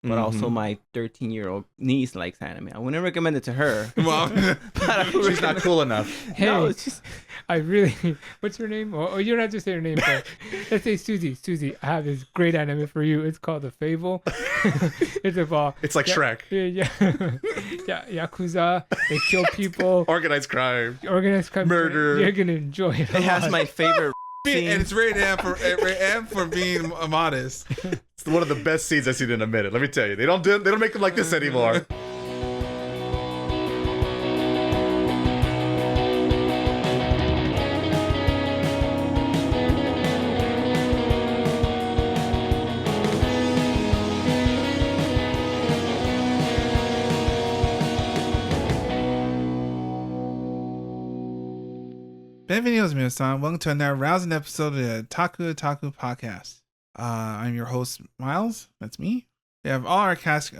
but also my 13-year-old niece likes anime. I wouldn't recommend it to her. Well, She's not cool enough. Hey, No, it's just I really. What's her name? Oh, you don't have to say her name, but let's say Susie. Susie, I have this great anime for you. It's called The Fable. It's about. It's like Shrek. Yeah, Yakuza. They kill people. Organized crime. Organized crime. Murder. You're gonna enjoy it. it has my favorite scene. and it's rated M for being modest. It's one of the best scenes I've seen in a minute. Let me tell you, they don't make them like this anymore. Bienvenidos, minasan. Welcome to another rousing episode of the Taco Otaku podcast. I'm your host, Miles. That's me. We have all our cast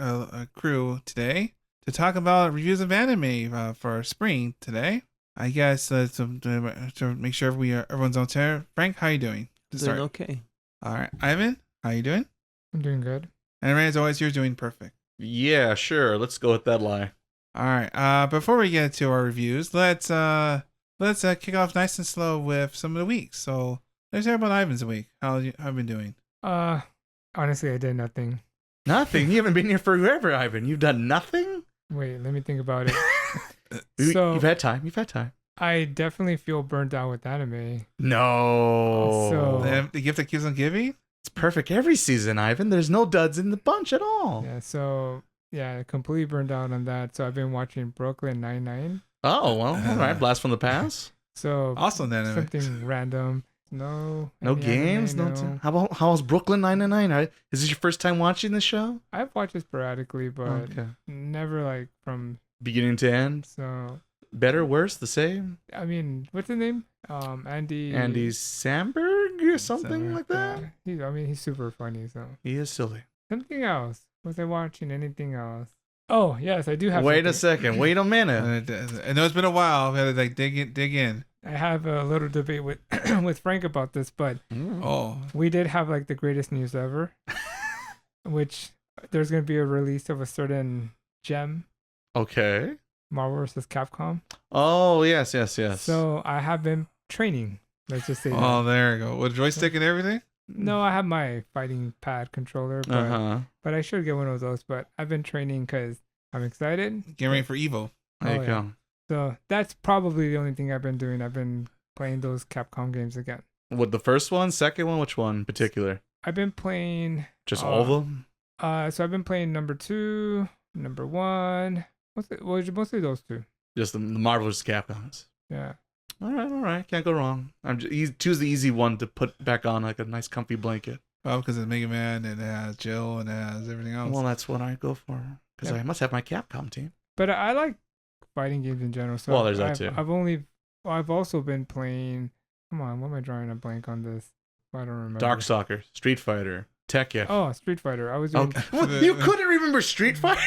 crew today to talk about reviews of anime for spring today. I guess to make sure everyone's on time. Frank, how you doing? Doing okay. All right, Ivan, how you doing? I'm doing good. And Ray, as always, you're doing perfect. Yeah, sure. Let's go with that lie. All right. Before we get to our reviews, let's kick off nice and slow with some of the weeks. So let's hear about Ivan's week. How have you been doing? Honestly, I did nothing. Nothing. You haven't been here forever, Ivan. You've done nothing. Wait, let me think about it. You've had time. You've had time. I definitely feel burnt out with anime. No. So- The gift that keeps on giving? It's perfect every season, Ivan. There's no duds in the bunch at all. Yeah, completely burned out on that. So I've been watching Brooklyn Nine-Nine. Oh, well, all right. Blast from the past. So Awesome anime. something random. No No any games. anime, No. How's Brooklyn Nine-Nine? Is this your first time watching the show? I've watched it sporadically, but Okay. never like from. Beginning to end. So Better, worse, the same. I mean, what's his name? Andy. Andy Samberg or something Samberg. like that. He's super funny. So He is silly. something else. Was I watching anything else? Oh yes, I do have. Wait a something. second. Wait a minute. I know it's been a while. We had to dig in. I have a little debate with with Frank about this, but Oh, we did have like the greatest news ever, which there's gonna be a release of a certain gem, Okay. Marvel vs. Capcom. Oh, yes. So I have been training. Let's just say oh, that. there you go. With joystick and everything. No, I have my fighting pad controller, but, but I should get one of those. But I've been training because I'm excited. Getting ready for Evo. There you yeah. go. So that's probably the only thing I've been doing. I've been playing those Capcom games again. What, the first one, second one, which one in particular? I've been playing. Just all of them? So I've been playing number 2, number 1. Mostly those two. Just the Marvel vs. Capcoms. Yeah. All right. Can't go wrong. Choose the easy one to put back on like a nice comfy blanket. Oh, because it's Mega Man and it has Jill and it has everything else. Well, that's what I go for. Because I must have my Capcom team. But I like fighting games in general. So Well, there's that too. I've also been playing. Come on, what am I drawing a blank on this? I don't remember. Darkstalker, Street Fighter, Tekken. Oh, Street Fighter. I was doing. Okay. What? You couldn't remember Street Fighter?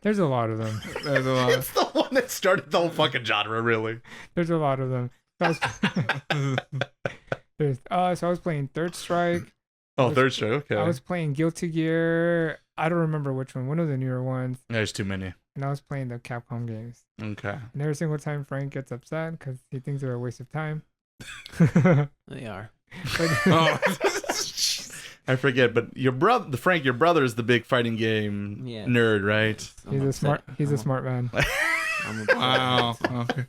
There's a lot of them. There's a lot. It's the one that started the whole fucking genre, really. There's a lot of them. So I was playing Third Strike. Oh, Third Strike. Okay. I was playing Guilty Gear. I don't remember which one. One of the newer ones. There's too many. And I was playing the Capcom games. Okay. And every single time Frank gets upset because he thinks they're a waste of time. They are. Oh. I forget, but your brother is the big fighting game Yeah. nerd, right? He's a smart man. Wow. Okay.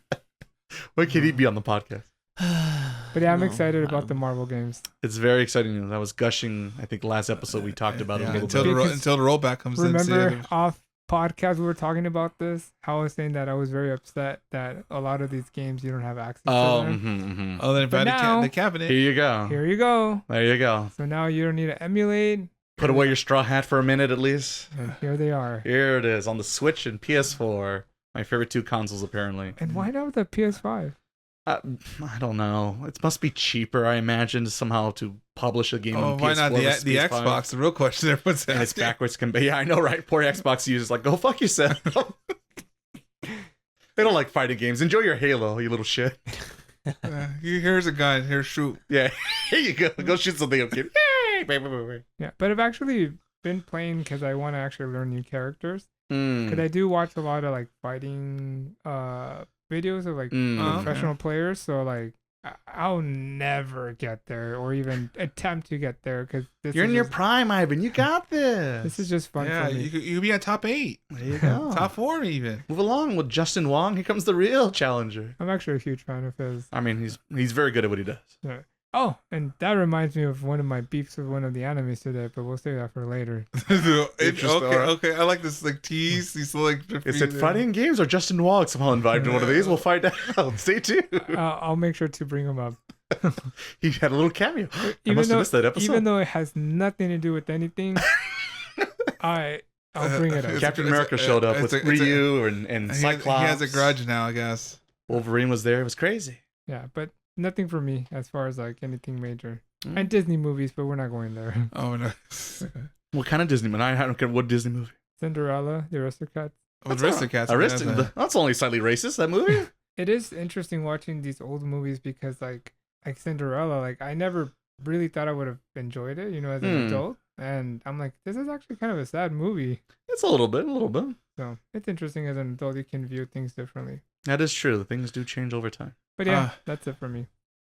When can he be on the podcast? But yeah, I'm excited about the Marvel games. It's very exciting. I was gushing. I think last episode we talked about it a little until bit. until the rollback comes in. Remember off podcast we were talking about this? How I was saying that I was very upset that a lot of these games you don't have access to them. Oh, then But now- the cabinet. Here you go. Here you go. There you go. So now you don't need to emulate. Put away your straw hat for a minute at least. And here they are. Here it is on the Switch and PS4. My favorite two consoles, apparently. And why not the PS5? I don't know. It must be cheaper, I imagine, somehow to publish a game on PS4. Why not the versus PS5. Xbox? The real question there was And it's backwards. Yeah, I know, right? Poor Xbox users like, go fuck yourself. They don't like fighting games. Enjoy your Halo, you little shit. Here's a gun. Here's shoot. Yeah, here you go. Go shoot something up, kid. Yeah, but I've actually been playing because I want to actually learn new characters. Mm. Because I do watch a lot of like fighting videos of like professional players. So like I'll never get there or even attempt to get there because You're in your prime, Ivan. You got this. This is just fun Yeah, for me. you could be on top 8. There you go. Top 4 even. Move along with Justin Wong. Here comes the real challenger. I'm actually a huge fan of his. I mean, he's very good at what he does. Yeah. Oh, and that reminds me of one of my beefs with one of the animes today, but we'll save that for later. Okay. I like this like tease. He's like. Is it fighting games or Justin Wong somehow invited in one of these? We'll find out. Stay tuned. I'll make sure to bring him up. He had a little cameo. I must have missed that episode. Even though it has nothing to do with anything, I'll bring it up. Captain America showed up with Ryu and Cyclops. He has a grudge now, I guess. Wolverine was there. It was crazy. Yeah, but nothing for me as far as like anything major. And Disney movies, but we're not going there. Oh no. What kind of Disney movie? I don't care what Disney movie. Cinderella, the Aristocats. Aristocats. That's only slightly racist, that movie. It is interesting watching these old movies because like Cinderella, like I never really thought I would have enjoyed it, as an adult. And I'm like, this is actually kind of a sad movie. It's a little bit. So it's interesting as an adult, you can view things differently. That is true. Things do change over time. But yeah, that's it for me.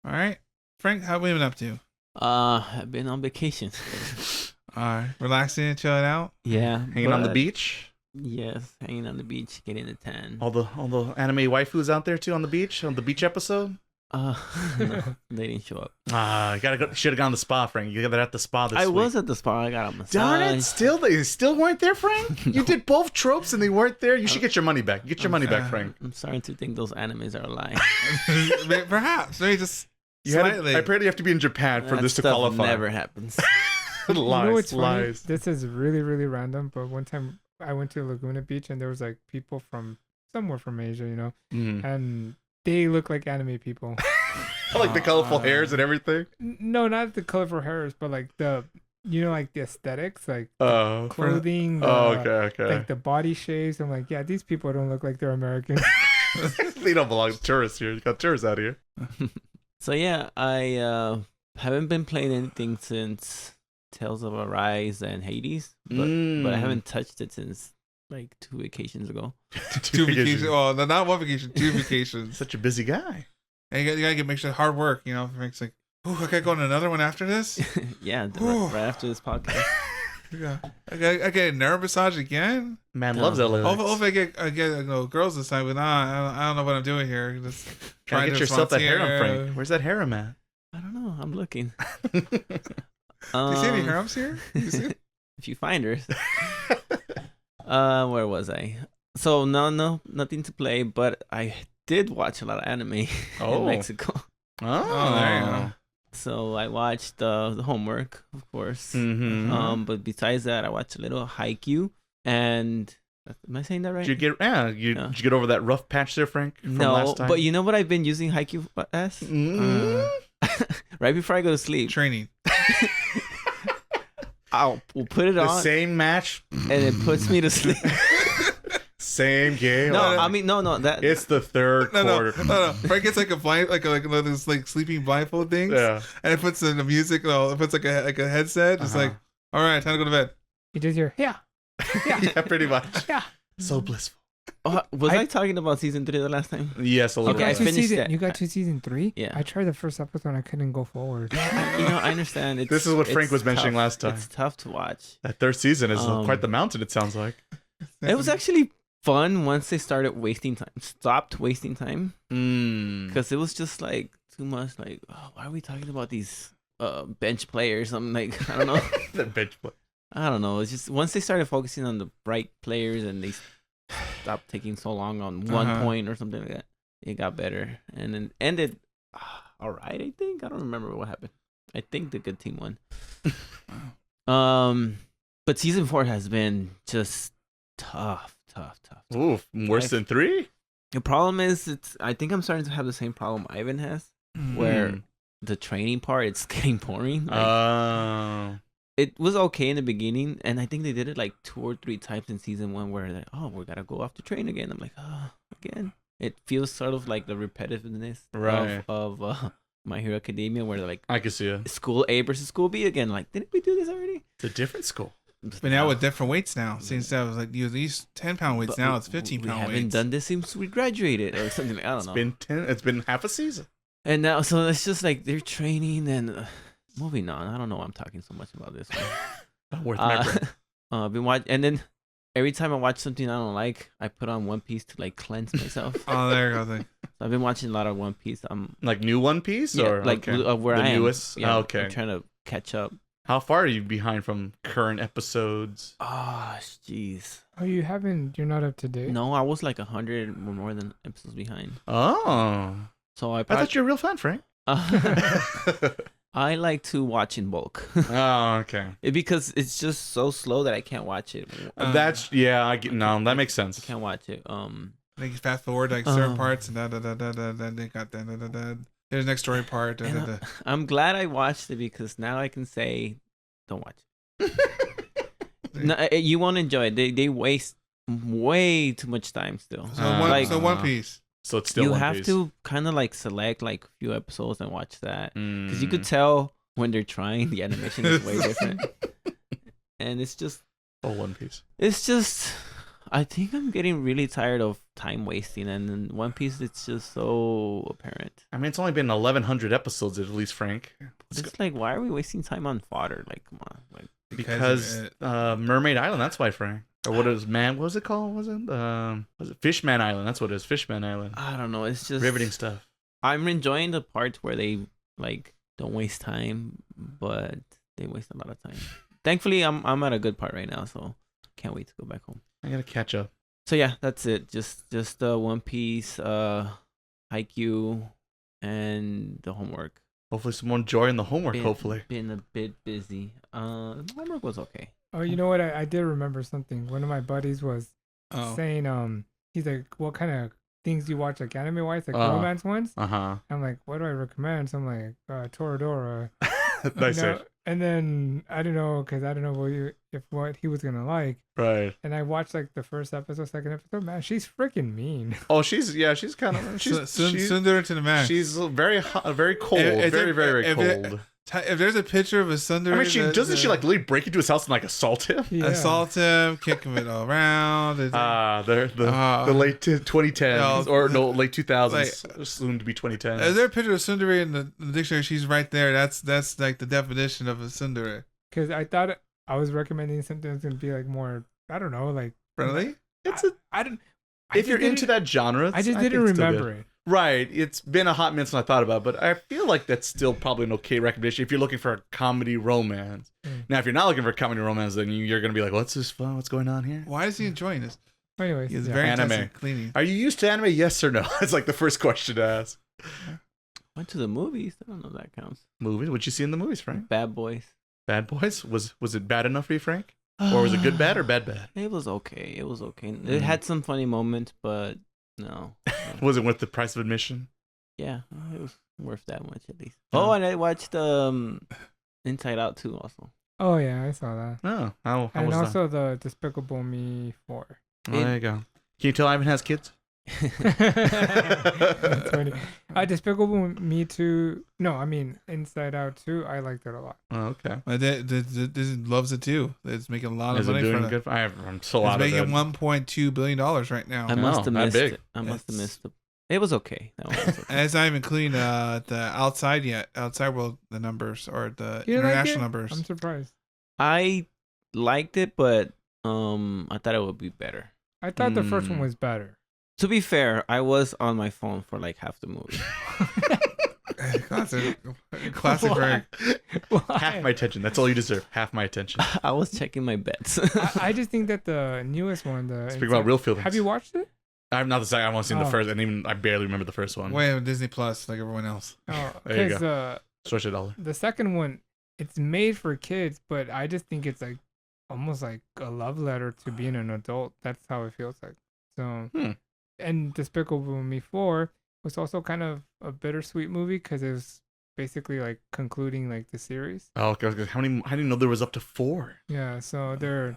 All right. Frank, how have we been up to? I've been on vacation. All right. Relaxing and chilling out? Yeah. Hanging on the beach? Yes, hanging on the beach, getting a tan. All the anime waifus out there too on the beach episode? No, they didn't show up. You gotta go. Should have gone to the spa, Frank. You got that at the spa this week. I was at the spa. I got a massage. Darn it! They still weren't there, Frank. You did both tropes and they weren't there. You should get your money back. Get your money back, Frank. I'm starting to think those animes are a lie. Perhaps. Maybe just I apparently have to be in Japan for this to qualify. Never happens. Lies. Funny? This is really, really random. But one time I went to Laguna Beach and there was like people from somewhere from Asia, and they look like anime people. Like the colorful hairs and everything? No, not the colorful hairs, but like the aesthetics, like clothing. Okay. Like the body shapes. I'm like, yeah, these people don't look like they're American. They don't belong to tourists here. You got tourists out here. So yeah, I haven't been playing anything since Tales of Arise and Hades, but I haven't touched it since like 2 vacations ago. 2 vacations. Oh, not 1 vacation, 2 vacations. Such a busy guy. And you gotta make sure hard work. Frank's like, oh, I gotta go on another one after this. Yeah, right after this podcast. I get a nerve massage again. Man loves LA. Hopefully I get girls this time, but I don't know what I'm doing here. Just trying to get yourself that harem, Frank. Where's that harem at? I don't know. I'm looking. Do you see any harems here? If you find her. Where was I? So no, nothing to play, but I did watch a lot of anime in Mexico. Oh, there you go. So I watched the homework, of course. Mm-hmm. But besides that, I watched a little Haikyu. And am I saying that right? Did you get over that rough patch there, Frank? From last time? But you know what I've been using Haikyu as? Right before I go to sleep. Training. We'll put it on. The same match, and it puts me to sleep. Same game. No, I mean no. That it's the third quarter. No. Frank gets like a blind, like those like sleeping blindfold things. Yeah. And it puts in the music. It puts like a headset. Just like, all right, time to go to bed. You just hear, yeah, yeah, pretty much. Yeah. So blissful. Was I talking about season 3 the last time? Yes, a little bit. I finished it. You got to season 3? Yeah. I tried the first episode and I couldn't go forward. I understand. This is what Frank was mentioning last time. It's tough to watch. That third season is quite the mountain, it sounds like. It was actually fun once they stopped wasting time. Because it was just like too much like, why are we talking about these bench players? I'm like, I don't know. The bench player. I don't know. It's just once they started focusing on the bright players and they stopped taking so long on one point or something like that, it got better and then ended all right. I think I don't remember what happened. I think the good team won. But season 4 has been just tough. Ooh, worse than 3? The problem is, I think I'm starting to have the same problem Ivan has, where the training part, it's getting boring. It was okay in the beginning, and I think they did it like 2 or 3 times in season 1 where they're like, we gotta go off to train again. I'm like, again. It feels sort of like the repetitiveness of My Hero Academia, where they're like, I can see it. School A versus School B again. Like, didn't we do this already? It's a different school. But now with different weights now, since that was like you these 10-pound weights, But now it's 15-pound weights. We haven't done this since we graduated or something. I don't know. It's been half a season. And now, so it's just like they're training and moving on. I don't know why I'm talking so much about this one. Not worth my breath. I've been watching, and then every time I watch something I don't like, I put on One Piece to like cleanse myself. Oh, there you go. Then. So I've been watching a lot of One Piece. Like new One Piece, yeah, or like okay. where the I am. newest. Yeah, okay. I'm trying to catch up. How far are you behind from current episodes? Oh, jeez. Oh, you're not up to date? No, I was like 100 or more than episodes behind. Oh. So I thought you were a real fan, Frank. I like to watch in bulk. Oh, okay. Because it's just so slow that I can't watch it. That's I get that makes sense. I can't watch it. They can fast forward like certain parts and then they got there's next story part. I'm glad I watched it because now I can say, don't watch it. No, you won't enjoy it. They waste way too much time still. So One Piece. So it's still you One have Piece. to kind of like select like a few episodes and watch that because you could tell when they're trying. The animation is way different, and it's just One Piece. It's just I think I'm getting really tired of time wasting, and in One Piece it's just so apparent. I mean, it's only been 1,100 episodes at least, Frank. It's like, why are we wasting time on fodder? Like, come on, like because Mermaid Island. That's why, Frank. Or what was it called? Was it Fishman Island? That's what it is. Fishman Island. I don't know. It's just riveting stuff. I'm enjoying the parts where they like don't waste time, but they waste a lot of time. Thankfully, I'm at a good part right now, so can't wait to go back home. I gotta catch up. So yeah, that's it. Just One Piece, Haikyu, and the homework. Hopefully, some more joy in the homework. Hopefully, been a bit busy. The homework was okay. Oh, you know what? I did remember something. One of my buddies was saying, he's like, what kind of things do you watch, like anime wise, like romance ones? I'm like, what do I recommend? So I'm like, Toradora. Nice. And then I don't know, because I don't know what he was gonna like. Right. And I watched like the first episode, second episode. Man, she's freaking mean. Oh, she's kind of she's Sundara to the max. She's very hot, very cold, very cold. If there's a picture of a Sundara, I mean, doesn't she like literally break into his house and like assault him? Yeah. Assault him, kick him all around. The late 2010s or no, late 2000s, soon to be 2010s. Is there a picture of Sundara in the dictionary? She's right there. That's like the definition of a Sundara. Because I thought I was recommending something that's gonna be like more, I don't know, like friendly. If you're into that genre, I just didn't remember it. Right. It's been a hot minute since I thought about it, but I feel like that's still probably an okay recommendation if you're looking for a comedy romance. Now, if you're not looking for a comedy romance, then you're going to be like, what's this fun? What's going on here? Why is he enjoying this? Anyways, he's very anime. Cleaning. Are you used to anime? Yes or no? It's like the first question to ask. Went to the movies. I don't know if that counts. Movies? What'd you see in the movies, Frank? Bad Boys. Bad Boys? Was it bad enough for you, Frank? Or was it good bad or bad bad? It was okay. It had some funny moments, but no. Was it worth the price of admission? Yeah, it was worth that much at least. Oh, and I watched Inside Out 2 also. Oh yeah, I saw that. Oh, how and was also the Despicable Me 4. There you go. Can you tell Ivan has kids? That's funny. Despicable Me 2. No, I mean Inside Out 2. I liked it a lot. Oh, okay. This loves it too. It's making a lot of money doing for good? I'm so out of it. It's making $1.2 billion right now. I must have missed it. I must have missed it. It was okay. That one was okay. And it's not even including the outside yet. Outside world, the numbers or the international numbers. I'm surprised. I liked it, but I thought it would be better. I thought the first one was better. To be fair, I was on my phone for like half the movie. Classic Greg. Half my attention. That's all you deserve. Half my attention. I was checking my bets. I just think that the newest one, speaking about real feelings. Have you watched it? I'm not the second. I've only seen the first, and even I barely remember the first one. Wait, Disney Plus, like everyone else. Oh, there you go. Stretch it all. The second one, it's made for kids, but I just think it's like almost like a love letter to being an adult. That's how it feels like. So, and Despicable Me 4 was also kind of a bittersweet movie because it was basically like concluding like the series. Oh, okay. How do you know there was up to 4? Yeah, so that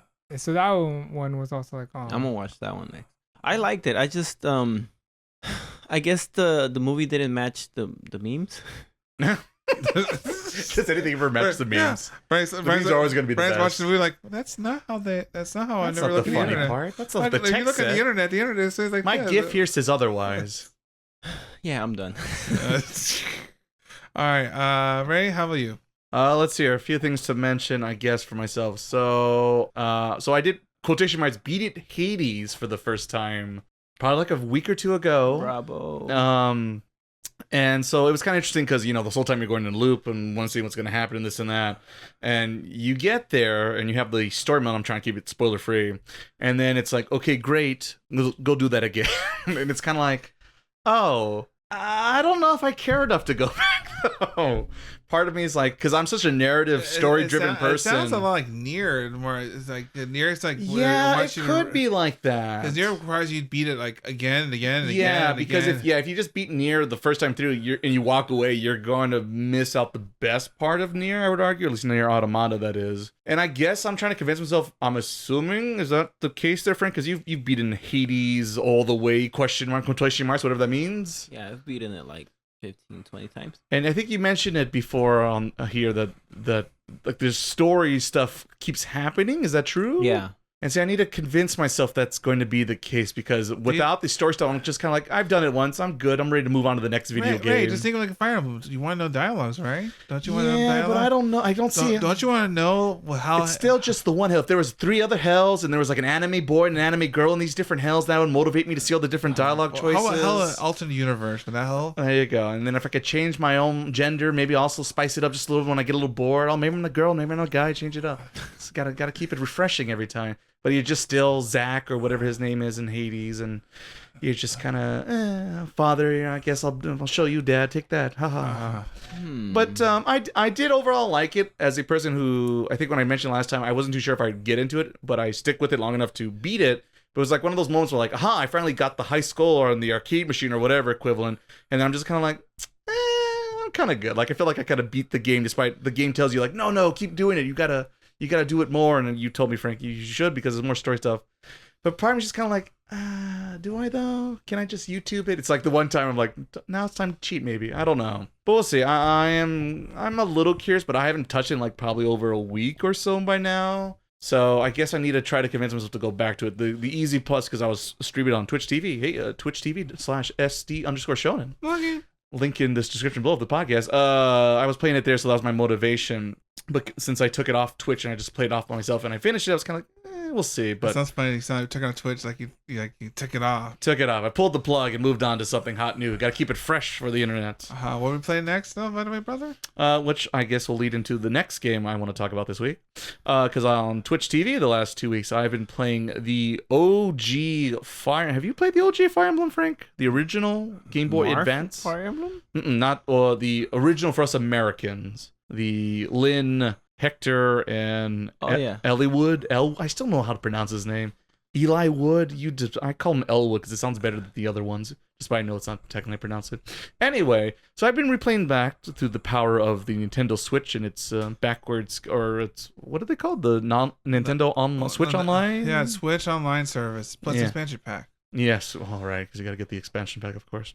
one was also like, oh, I'm gonna watch that one next. I liked it. I just I guess the movie didn't match the memes. Just anything ever matches the memes. Brian's memes are always going to be the best. watching the movie like, that's not how I never look at the internet. Part. That's not the If you look at the internet says like my GIF here says otherwise. Yeah, I'm done. All right, Ray, how about you? Let's see here. A few things to mention, I guess, for myself. So I did quotation marks beat it Hades for the first time, probably like a week or two ago. Bravo. And so it was kind of interesting because, this whole time you're going in a loop and want to see what's going to happen and this and that. And you get there and you have the story mode. I'm trying to keep it spoiler free. And then it's like, okay, great. Go do that again. And it's kind of like, oh, I don't know if I care enough to go back though. Part of me is like, because I'm such a narrative, story-driven person. It sounds a lot like Nier. More, it's like Nier. It's like it could be like that. Because Nier requires you to beat it like again and again and again. Yeah, because if you just beat Nier the first time through, and you walk away, you're going to miss out the best part of Nier. I would argue, at least Nier Automata, that is. And I guess I'm trying to convince myself. I'm assuming is that the case there, Frank? Because you've beaten Hades all the way? Question marks, whatever that means. Yeah, I've beaten it like 15, 20 times. And I think you mentioned it before on here that like the story stuff keeps happening. Is that true? Yeah. And see, I need to convince myself that's going to be the case because without the story stuff, I'm just kind of like, I've done it once. I'm good. I'm ready to move on to the next video game. Right, just think of like a Fire Emblem. You want to know dialogues, right? Don't you want to know dialogue? Yeah, but I don't know. I don't see it. Don't you want to know how... It's still just the one hell. If there was 3 other hells and there was like an anime boy and an anime girl in these different hells, that would motivate me to see all the different dialogue choices. How about hell an alternate universe? Would that help? There you go. And then if I could change my own gender, maybe also spice it up just a little when I get a little bored. Oh, maybe I'm a girl, maybe I'm a guy. Change it up. Just gotta keep it refreshing every time. But you're just still Zack or whatever his name is in Hades, and you're just kind of, father, I guess I'll show you, Dad. Take that. Haha. But I did overall like it as a person who, I think when I mentioned last time, I wasn't too sure if I'd get into it, but I stick with it long enough to beat it. But it was like one of those moments where like, aha, I finally got the high score or the arcade machine or whatever equivalent. And I'm just kind of like, I'm kind of good. Like, I feel like I kind of beat the game despite the game tells you like, no, keep doing it. You gotta do it more. And you told me, Frank, you should because there's more story stuff. But part of me is just kind of like, do I though? Can I just YouTube it? It's like the one time I'm like, now it's time to cheat maybe. I don't know. But we'll see. I'm a little curious, but I haven't touched it in like probably over a week or so by now. So I guess I need to try to convince myself to go back to it. The easy plus, because I was streaming on Twitch TV. Hey, Twitch TV/SD_Shonen. Okay. Link in this description below of the podcast. I was playing it there, so that was my motivation. But since I took it off Twitch and I just played it off by myself and I finished it, I was kind of like, we'll see. But it sounds funny. You took it on Twitch like you took it off. Took it off. I pulled the plug and moved on to something hot new. Got to keep it fresh for the internet. What are we playing next, though, by the way, brother? Which I guess will lead into the next game I want to talk about this week. Because on Twitch TV the last 2 weeks, I've been playing the OG Fire. Have you played the OG Fire Emblem, Frank? The original Game Boy Advance? Fire Emblem? Not the original for us Americans. The Lynn, Hector, and Ellie Wood. I still know how to pronounce his name. Eli Wood. I call him Elwood because it sounds better than the other ones. Despite I know it's not technically pronounced it. Anyway, so I've been replaying back through the power of the Nintendo Switch and its backwards, or it's, what are they called? The Nintendo Switch Online? Yeah, Switch Online service plus expansion pack. Yes, all right, because you got to get the expansion pack, of course.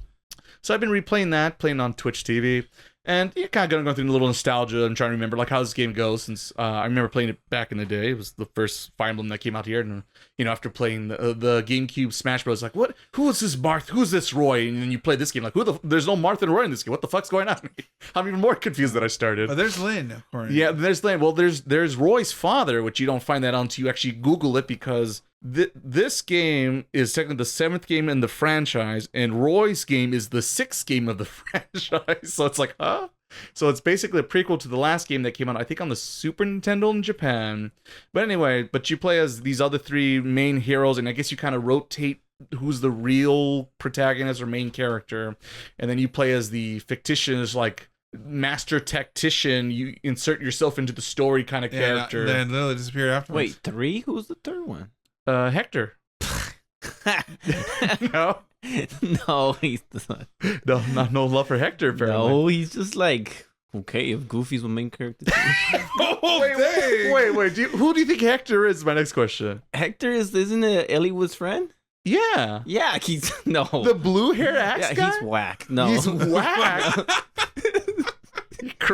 So I've been replaying that, playing on Twitch TV. And you're kind of going through a little nostalgia and trying to remember like how this game goes. Since I remember playing it back in the day, it was the first Fire Emblem that came out here. And after playing the GameCube Smash Bros, like who is this Marth? Who's this Roy? And then you play this game like there's no Marth and Roy in this game. What the fuck's going on? I'm even more confused than I started. But there's Lynn, of course. Yeah, there's Lynn. Well, there's Roy's father, which you don't find that out until you actually Google it because this game is technically the 7th game in the franchise, and Roy's game is the 6th game of the franchise. So it's like, huh? So it's basically a prequel to the last game that came out, I think, on the Super Nintendo in Japan. But anyway, you play as these other 3 main heroes, and I guess you kind of rotate who's the real protagonist or main character. And then you play as the fictitious, like, master tactician. You insert yourself into the story kind of character. Then literally disappeared afterwards. Wait, 3? Who's the 3rd one? Hector. No? No, he's not. No love for Hector, apparently. No, he's just like, okay, if Goofy's the main character. Wait. Who do you think Hector is? My next question. Hector isn't it Elliewood's friend? Yeah. Yeah, he's no. The blue hair axe guy? He's whack. No. He's whack.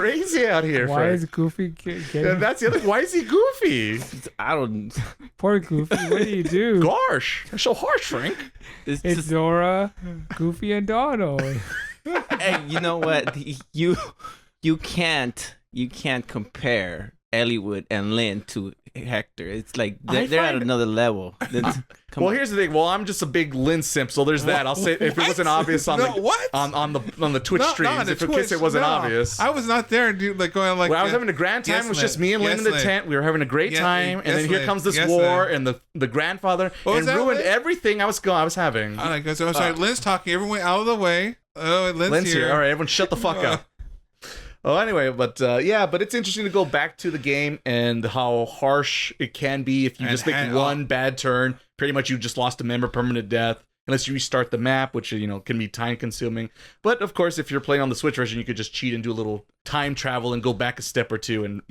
crazy out here. Why Frank. is Goofy getting... That's the other. Why is he goofy? I don't. Poor Goofy. What do you do? Gosh, that's so harsh, Frank. It's It's just, Dora, Goofy, and Donald. hey, you know what? You can't compare Elliowood and Lynn to Hector. It's like they're at another level. Well, here's the thing. Well, I'm just a big Lynn simp, so there's that. I'll say if it wasn't obvious on the Twitch streams, if in case it wasn't obvious. I was not there, dude. Like going like. Well, I was having a grand time. It was just me and Lynn in the tent. We were having a great time, and then here comes this war, and the grandfather and ruined everything I was having. I like. So I'm sorry. Lynn's talking. Everyone out of the way. Oh, Lynn's here. All right, everyone, shut the fuck up. Oh, anyway, but but it's interesting to go back to the game and how harsh it can be if you just make one bad turn. Pretty much, you just lost a member, permanent death, unless you restart the map, which can be time consuming. But of course, if you're playing on the Switch version, you could just cheat and do a little time travel and go back a step or two and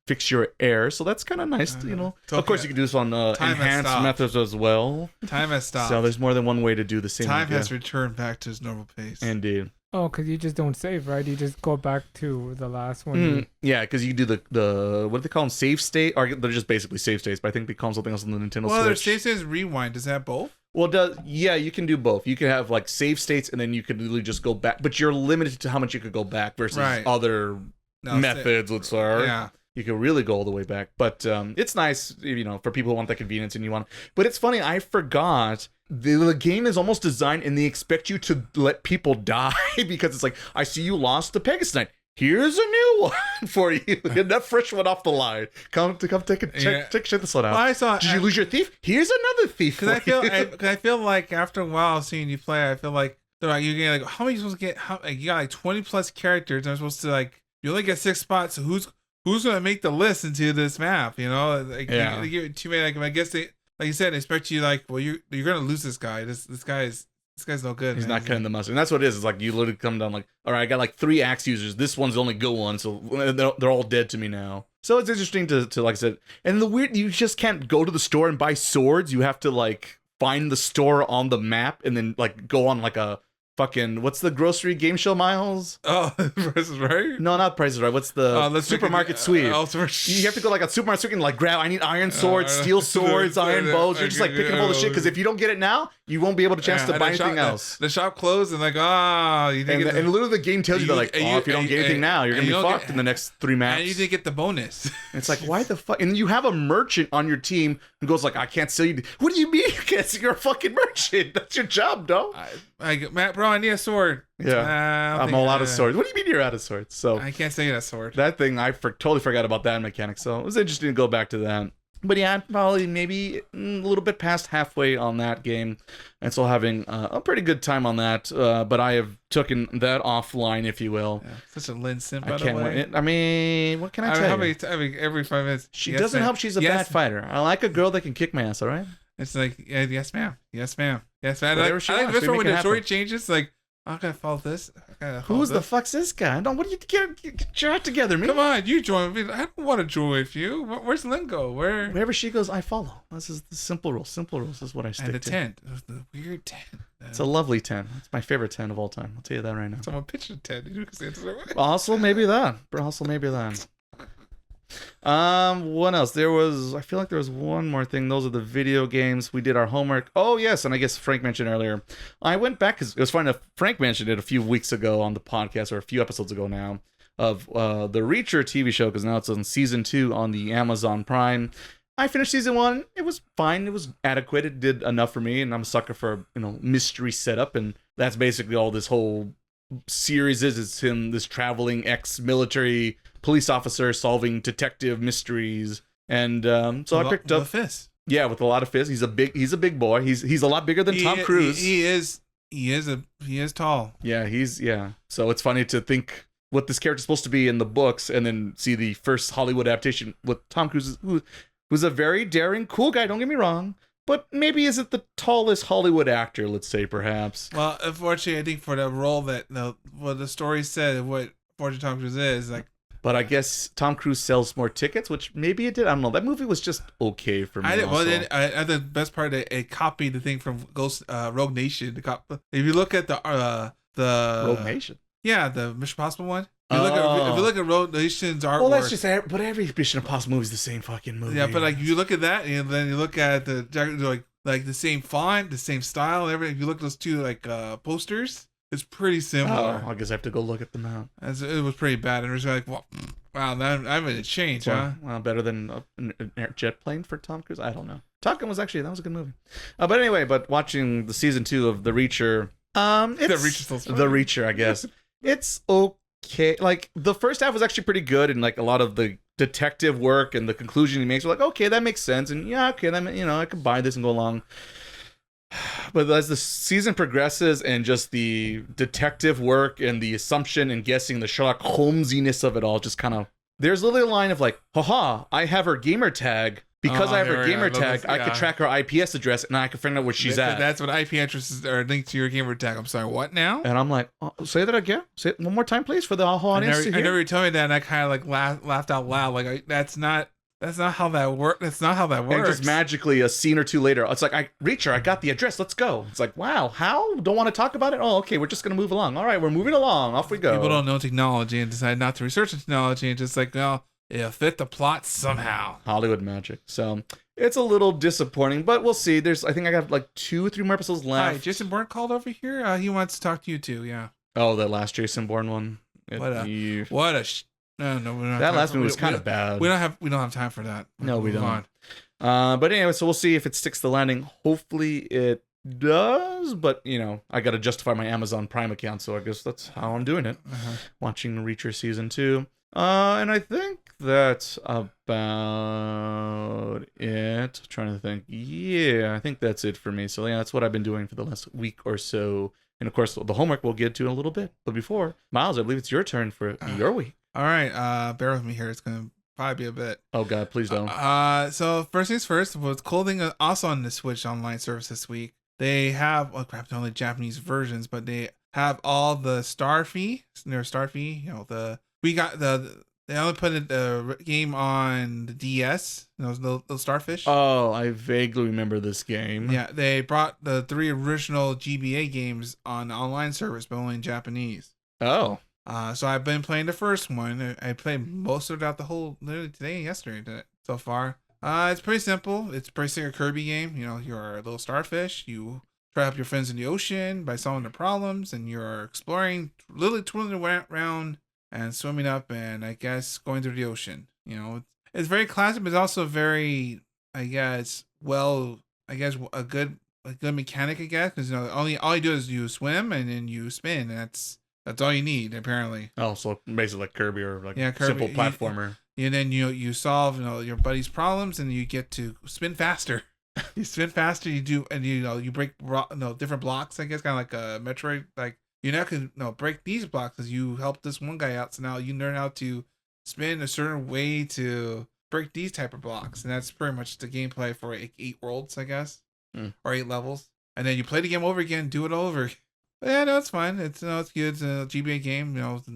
fix your errors. So that's kind of nice. Of course, you can do this on enhanced methods as well. Time has stopped. So there's more than one way to do the same. Time has returned back to its normal pace. Indeed. Oh, because you just don't save, right? You just go back to the last one. Yeah, because you do the what do they call them? Save state? Or they're just basically save states, but I think they call them something else on the Nintendo Switch. Well, there's save states rewind. Does that have both? Well, you can do both. You can have like save states, and then you could literally just go back, but you're limited to how much you could go back versus other methods. Let's say. Yeah. You can really go all the way back, but it's nice, for people who want that convenience and you want. But it's funny, I forgot the game is almost designed, and they expect you to let people die because it's like, I see you lost the Pegasus Knight. Here's a new one for you. Get that fresh one off the line. Come take this one out. Well, Did you lose your thief? Here's another thief. Because I feel like after a while seeing you play, I feel like you get like, how many are you supposed to get? You got like 20 plus characters. I'm supposed to you only get 6 spots. So who's gonna make the list into this map? You give it too many. I guess they, like you said, they expect you you're gonna lose this guy. This guy's no good. He's not cutting the mustard, and that's what it is. It's like you literally come down like, all right, I got like 3 axe users. This one's the only good one, so they're all dead to me now. So it's interesting to like I said, and the weird, you just can't go to the store and buy swords. You have to find the store on the map and then go on a fucking, what's the grocery game show, Miles? Oh, Price is Right? No, not Price is Right. What's the supermarket sweep? You have to go a supermarket sweep and grab, I need iron swords, steel swords, iron bows. You're just picking up all the shit, because if you don't get it now, you won't be able to chance to buy anything else. The shop closed and you didn't get and literally the game tells you if you don't get anything now, you're going to be fucked in the next 3 maps. And you didn't get the bonus. It's like, why the fuck? And you have a merchant on your team who goes I can't sell you. What do you mean you can't sell? You're a fucking merchant. That's your job, dog. Matt, bro, I need a sword. Yeah, I'm all out of swords. What do you mean you're out of swords? So I can't sell you that sword. That thing, I totally forgot about that mechanic. So it was interesting to go back to that. But yeah, probably maybe a little bit past halfway on that game, and still having a pretty good time on that. But I have taken that offline, if you will. Yeah, such a Lynn simp, by I the can't way. I mean, what can I tell you? Every 5 minutes. She doesn't help. She's a bad fighter. I like a girl that can kick my ass. All right. It's like, yes, ma'am. Yes, ma'am. Yes, ma'am. Whatever I like this one when the story changes. I gotta follow this. Who's the fuck's this guy? What do you get your act together, man? Come on, you join me. I don't want to join with you. Where's Lynn go? Wherever she goes, I follow. This is the simple rules. Simple rules is what I stick to. And the tent. The weird tent. It's a lovely tent. It's my favorite tent of all time. I'll tell you that right now. Someone pitched a tent. You can say it the way. Also, maybe that. What else? I feel like there was one more thing. Those are the video games. We did our homework. Oh, yes. And I guess Frank mentioned earlier. I went back because it was funny. Frank mentioned it a few weeks ago on the podcast, or a few episodes ago now, of the Reacher TV show, because now it's on season 2 on the Amazon Prime. I finished season 1. It was fine. It was adequate. It did enough for me. And I'm a sucker for, mystery setup. And that's basically all this whole series is. It's him, this traveling ex-military police officer solving detective mysteries, and so I picked up fists. Yeah, with a lot of fists. He's a big boy. He's a lot bigger than Tom Cruise. He is tall. Yeah, So it's funny to think what this character's supposed to be in the books, and then see the first Hollywood adaptation with Tom Cruise, who's a very daring, cool guy. Don't get me wrong, but maybe isn't the tallest Hollywood actor. Let's say perhaps. Well, unfortunately, I think for the role that what the story said, what Fortune Tom Cruise is But I guess Tom Cruise sells more tickets, which maybe it did. I don't know. That movie was just okay for me. The best part, it copied the thing from Rogue Nation. If you look at the Rogue Nation. Yeah, the Mission Impossible one. If you look at Relation's artwork. Well, that's just but every Mission Impossible movie is the same fucking movie. Yeah, but like you look at that, and then you look at the like the same font, the same style, and everything. If you look at those two like posters, it's pretty similar. Oh, I guess I have to go look at them now. It was pretty bad, and it was like, wow, that I mean, it changed, huh? Well, better than an jet plane for Tom Cruise. I don't know. Top Gun was a good movie. But anyway, watching the season 2 of The Reacher, it's The Reacher, I guess. It's okay. Like the first half was actually pretty good, and like a lot of the detective work and the conclusion he makes were like, okay, that makes sense, and yeah, okay, then I can buy this and go along. But as the season progresses and just the detective work and the assumption and guessing, the Sherlock Holmesiness of it all, just kind of there's literally a line of like, haha, I have her gamer tag. Because I have her gamer tag, I could track her IPS address and I can find out where she's at. That's what IP addresses are linked to your gamer tag. I'm sorry, what now? And I'm like, say that again. Say it one more time, please, for the whole audience to hear. I never you told me that, and I kind of like laughed out loud. Like that's not how that works. That's not how that works. And just magically, a scene or two later, it's like, Reacher, I got the address. Let's go. It's like, wow, how? Don't want to talk about it? Oh, okay, we're just gonna move along. All right, we're moving along. Off we go. People don't know technology and decide not to research the technology and just like, well, it'll fit the plot somehow. Hollywood magic. So. It's a little disappointing, but we'll see. I think I got like 2 or 3 more episodes left. Hi, Jason Bourne called over here. He wants to talk to you too. Yeah. Oh, that last Jason Bourne one. No, that last one was kind of bad. We don't have time for that. No, we don't. But anyway, so we'll see if it sticks the landing. Hopefully it does, but I got to justify my Amazon Prime account, so I guess that's how I'm doing it. Watching Reacher season 2. And I think that's about it. I'm trying to think. Yeah, I think that's it for me. So yeah, that's what I've been doing for the last week or so. And of course, the homework we'll get to in a little bit. But before, Miles, I believe it's your turn for your week. All right, bear with me here. It's gonna probably be a bit. Oh God, please don't. So first things first, was clothing also on the Switch online service this week. They have only Japanese versions, but they have all the Starfy. They only put the game on the DS. Those little starfish. Oh, I vaguely remember this game. Yeah, they brought the 3 original GBA games on the online service, but only in Japanese. Oh. So I've been playing the first one. I played most of it out literally today and yesterday so far. It's pretty simple. It's basically a Kirby game. You're a little starfish. You try to help your friends in the ocean by solving their problems, and you're exploring, literally twirling around and swimming up, and I guess going through the ocean. It's very classic, but it's also very, a good mechanic, I guess, because all you do is you swim and then you spin, and that's all you need apparently. Oh, so basically like Kirby or like Kirby, simple platformer. And then you solve your buddy's problems, and you get to spin faster. You spin faster. You do, and you break different blocks. I guess kind of like a Metroid, like. You now can break these blocks because you helped this one guy out. So now you learn how to spin a certain way to break these type of blocks, and that's pretty much the gameplay for 8 worlds, I guess, or 8 levels. And then you play the game over again, do it all over. But yeah, no, it's fun. It's good. It's a GBA game. It's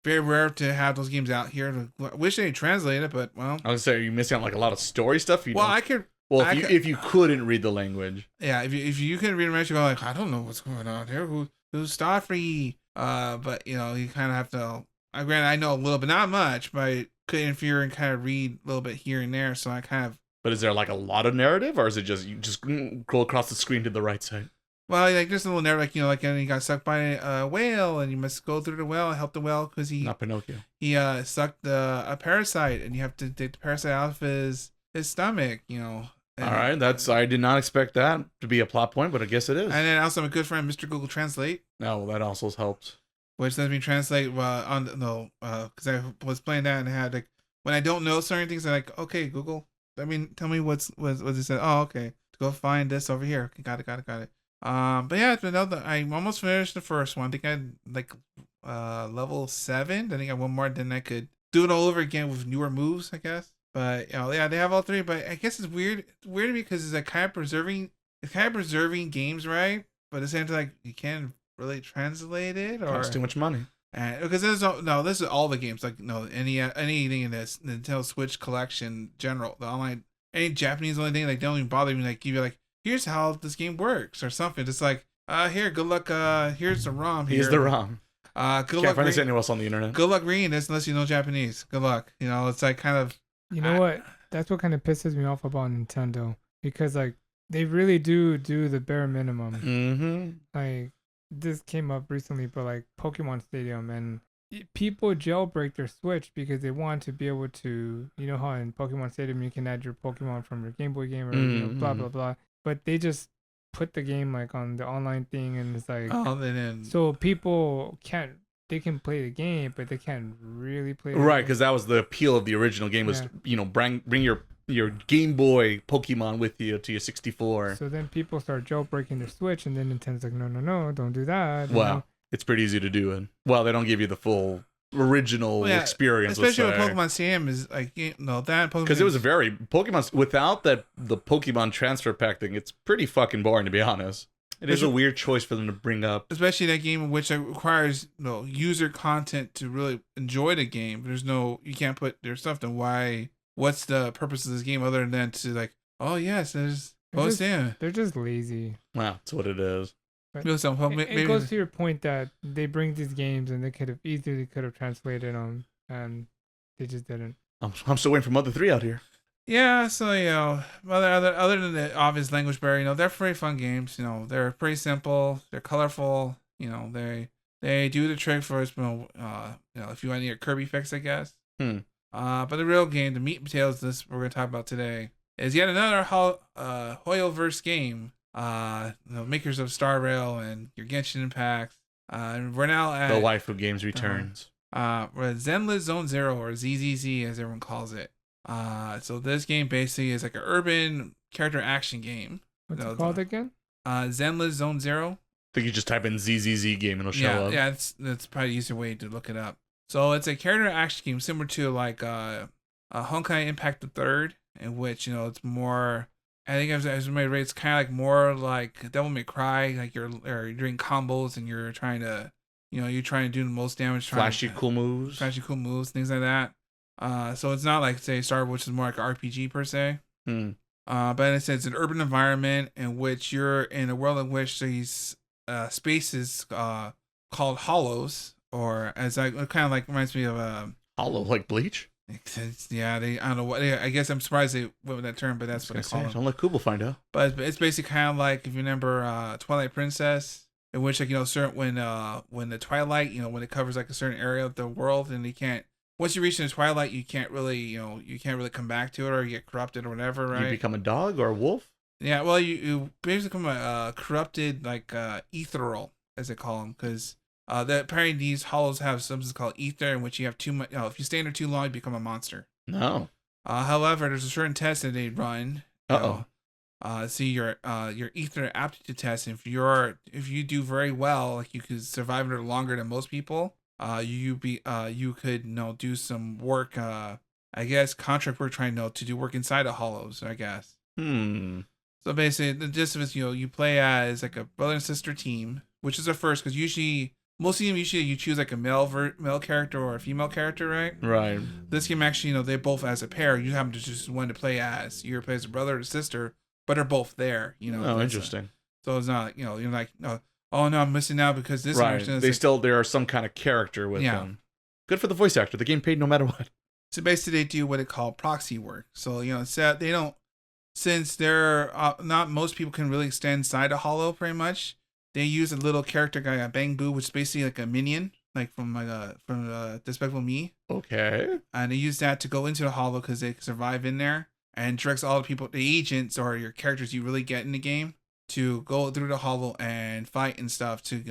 very rare to have those games out here. I wish they translate it, but well. I was gonna say, are you missing out like a lot of story stuff? If you couldn't read the language. Yeah, if you couldn't read the language, you go like, I don't know what's going on here. Who's Starfy? But you kind of have to. Granted, I know a little bit, not much, but I could interfere and kind of read a little bit here and there. So I kind of. But is there like a lot of narrative, or is it just you just go across the screen to the right side? Well, like just a little narrative, like he got sucked by a whale, and you must go through the whale and help the whale because not Pinocchio. He sucked a parasite, and you have to take the parasite out of his stomach. All right, I did not expect that to be a plot point, but I guess it is. And then also my good friend Mr. Google Translate. No, that also helps. Which lets me translate because I was playing that and I had when I don't know certain things, I'm like, okay, Google, tell me what it said. Oh, okay, go find this over here. Okay, got it. But yeah, I almost finished the first one. I think I level 7. I think I got one more, then I could do it all over again with newer moves, I guess. But yeah, they have all 3. But I guess it's weird. It's weird to me because it's kind of preserving games, right? But at the same time, you can't really translate it, or costs too much money. Because this is all the games. Anything in this Nintendo Switch collection, general, the online, any Japanese only thing, they don't even bother me. Give you here's how this game works or something. Just here, good luck. Here's the ROM. Here's the ROM. Good Can't luck. find this anywhere else on the internet. Good luck reading this unless you know Japanese. Good luck. You know, it's like kind of. You know what? That's what kind of pisses me off about Nintendo, because like they really do the bare minimum. Mm-hmm. Like this came up recently, but like Pokemon Stadium, and people jailbreak their Switch because they want to be able to, you know how in Pokemon Stadium you can add your Pokemon from your Game Boy game or you know, blah blah blah. But they just put the game like on the online thing, and it's like they didn't. So people can't. They can play the game, but they can't really play the Right, game. because that was the appeal of the original game was, you know, bring your Game Boy Pokemon with you to your 64. So then people start jailbreaking their Switch, and then Nintendo's like, no, don't do that. Wow. know? It's pretty easy to do. And well, they don't give you the full original experience. Especially with Pokemon Stadium is like, you know, that Pokemon. Because it was a very Pokemon without the Pokemon transfer pack thing. It's pretty fucking boring, to be honest. It is a weird choice for them to bring up. Especially that game in which it requires user content to really enjoy the game. There's no, you can't put their stuff to what's the purpose of this game other than to like, oh yes, there's post in. They're just lazy. Wow, that's what it is. But maybe it goes to your point that they bring these games and they could have translated them, and they just didn't. I'm still waiting for Mother 3 out here. Yeah, so you know, other than the obvious language barrier, you know, they're pretty fun games. You know, they're pretty simple. They're colorful. You know, they do the trick for us. You know, if you want your Kirby fix, I guess. But the real game, the meat and potatoes, this we're gonna talk about today, is yet another Hoyoverse game. The makers of Star Rail and your Genshin Impacts. And we're now at The Waifu Games returns. We're at Zenless Zone Zero, or ZZZ as everyone calls it. So this game basically is like an urban character action game. What's it called again? Zenless Zone Zero. I think you just type in ZZZ game and it'll show up. Yeah, that's probably the easier way to look it up. So it's a character action game similar to like Honkai Impact the Third, in which, you know, it's more, I think as my rate, it's kind of like more like Devil May Cry, like you're doing combos and you're trying to do the most damage. Flashy cool moves, things like that. So it's not like, say, Star Wars, which is more like an RPG per se. But it's an urban environment in which you're in a world in which these spaces called hollows, or as I kind of like reminds me of hollow, like Bleach. Yeah, I don't know what. I guess I'm surprised they went with that term, but that's what I call it. Don't let Kubel find out. But it's basically kind of like, if you remember Twilight Princess, in which, like, you know, certain when the Twilight, you know, when it covers like a certain area of the world, and you can't. Once you reach the Twilight, you can't really come back to it, or you get corrupted or whatever, right? You become a dog or a wolf? Yeah, well, you basically become a corrupted, like, ethereal, as they call them, because apparently these hollows have something called ether, in which you have too much. If you stay in there too long, you become a monster. No. However, there's a certain test that they run. See your ether aptitude test. If you do very well, like you could survive it longer than most people. You could do some work, I guess contract work, trying to do work inside of hollows, I guess. So basically the gist of it is, you play as like a brother and sister team, which is a first, because most of them you choose like a male character or a female character, right? This game actually, they both as a pair, you happen to just want to play as, you play as a brother or sister, but they're both there, Oh, interesting. So it's not like, you're like, no, oh no, I'm missing out because this. Right. There are some kind of character with them. Good for the voice actor. The game paid no matter what. So basically, they do what they call proxy work. So they don't, since they're not most people can really stand inside a hollow. Pretty much, they use a little character guy, a Bang Boo, which is basically like a minion, like from Despicable Me. Okay. And they use that to go into the hollow because they can survive in there, and directs all the people, the agents or your characters you really get in the game, to go through the hollow and fight and stuff, to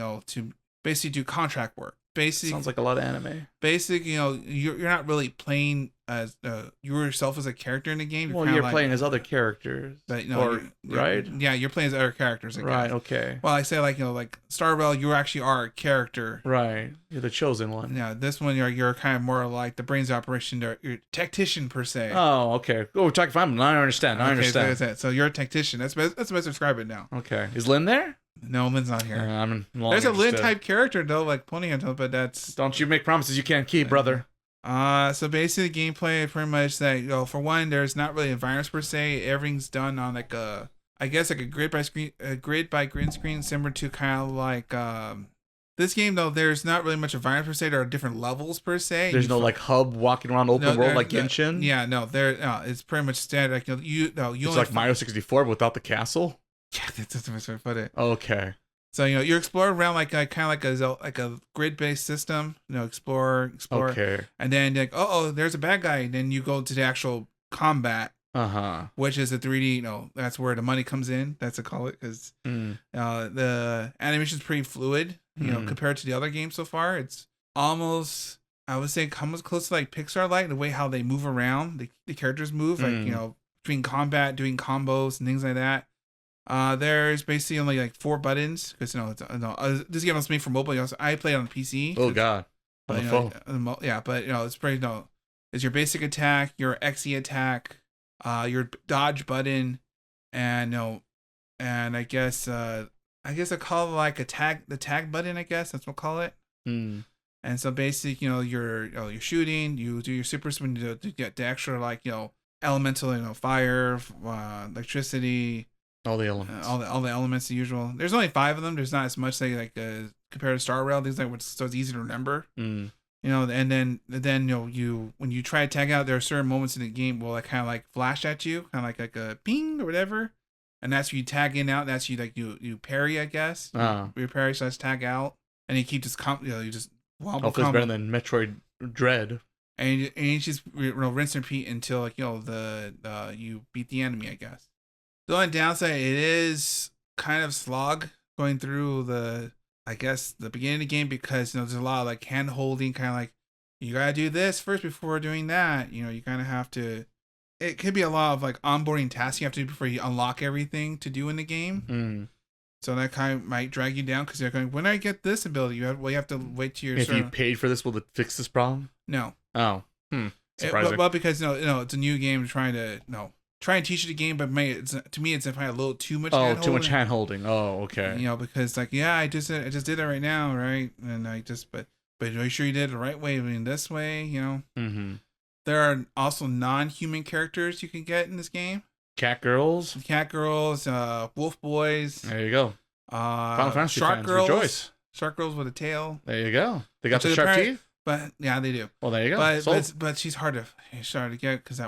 basically do contract work. Basically, sounds like a lot of anime. Basically, you're not really playing as you yourself as a character in the game. You're playing as other characters, but, right? Yeah, you're playing as other characters. Right. Okay. Well, I say like Star Rail, you actually are a character. Right. You're the chosen one. Yeah. This one, you're kind of more like the brains operation. You're tactician per se. Oh, okay. Oh, we're talking fine. I understand. I understand. So you're a tactician. That's the best to describe it now. Okay. Is Lynn there? No, Lynn's not here. There's a Lynn type character though, like Pony Hunter, but that's. Don't you make promises you can't keep, brother. So basically, the gameplay pretty much that for one, there's not really environments per se. Everything's done on like a grid by green screen, similar to kind of like This game though, there's not really much environment per se. There are different levels per se. There's no like hub walking around open world like Genshin. Yeah, no, it's pretty much standard. Like you it's like Mario 64 without the castle. Yeah, that's the best way to put it. Okay. So you explore around like kind of like a grid based system. Explore. Okay. And then like there's a bad guy. And then you go to the actual combat. Which is a 3D. That's where the money comes in. That's a call it because the animation is pretty fluid. Compared to the other games so far, it's almost I would say almost close to like Pixar like the way how they move around. The characters move like between combat, doing combos and things like that. There's basically only like 4 buttons because this game was made for mobile. I play it on PC. Oh god. But, it's pretty it's your basic attack, your XE attack, your dodge button, and I guess I call it like the tag button. I guess that's what we'll call it. And so basically, you're shooting, you do your super spin to get the extra like elemental, fire, electricity. All the elements. All the elements, the usual. There's only 5 of them. There's not as much, say, like compared to Star Rail. Things like so it's easy to remember. And then when you try to tag out, there are certain moments in the game will like kind of like flash at you, kind of like a ping or whatever, and that's you tag in out. That's you like you parry, I guess. You parry / tag out, and you keep just you just wobble. Hopefully, it's better than Metroid Dread. And you just rinse and repeat until like you beat the enemy, I guess. The only downside, it is kind of slog going through the beginning of the game because there's a lot of like hand holding, kind of like you gotta do this first before doing that. You kind of have to. It could be a lot of like onboarding tasks you have to do before you unlock everything to do in the game. So that kind of might drag you down because you're going, when I get this ability, you have to wait to your. If you paid for this, will it fix this problem? No. Oh. Surprising. Well, because it's a new game trying to try and teach you the game, but to me it's probably a little too much. Too much hand holding. Oh, okay. Because like I just did that right now, right? And but are you sure you did it the right way? I mean, this way, There are also non-human characters you can get in this game. Cat girls, wolf boys. There you go. Final Fantasy shark fans, girls, rejoice. Shark girls with a tail. There you go. They got the sharp teeth. But yeah, they do. Well, there you go. But she's hard to get because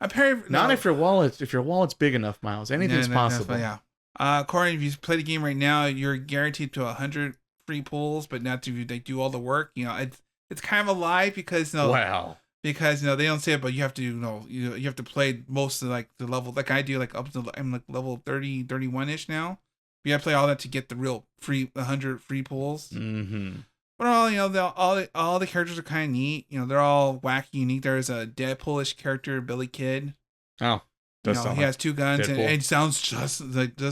apparently not if your wallet's big enough, Miles. Anything's possible. Yeah. Corey, if you play the game right now, you're guaranteed to 100 free pulls, but not to they do all the work. It's kind of a lie because wow. Because they don't say it, but you have to you have to play most of like the level like I do, like up to I'm like level 30, 31-ish now. You have to play all that to get the real 100 free pulls. But all the characters are kind of neat. They're all wacky, unique. There's a Deadpoolish character, Billy Kid. Oh, he has 2 guns, and it sounds just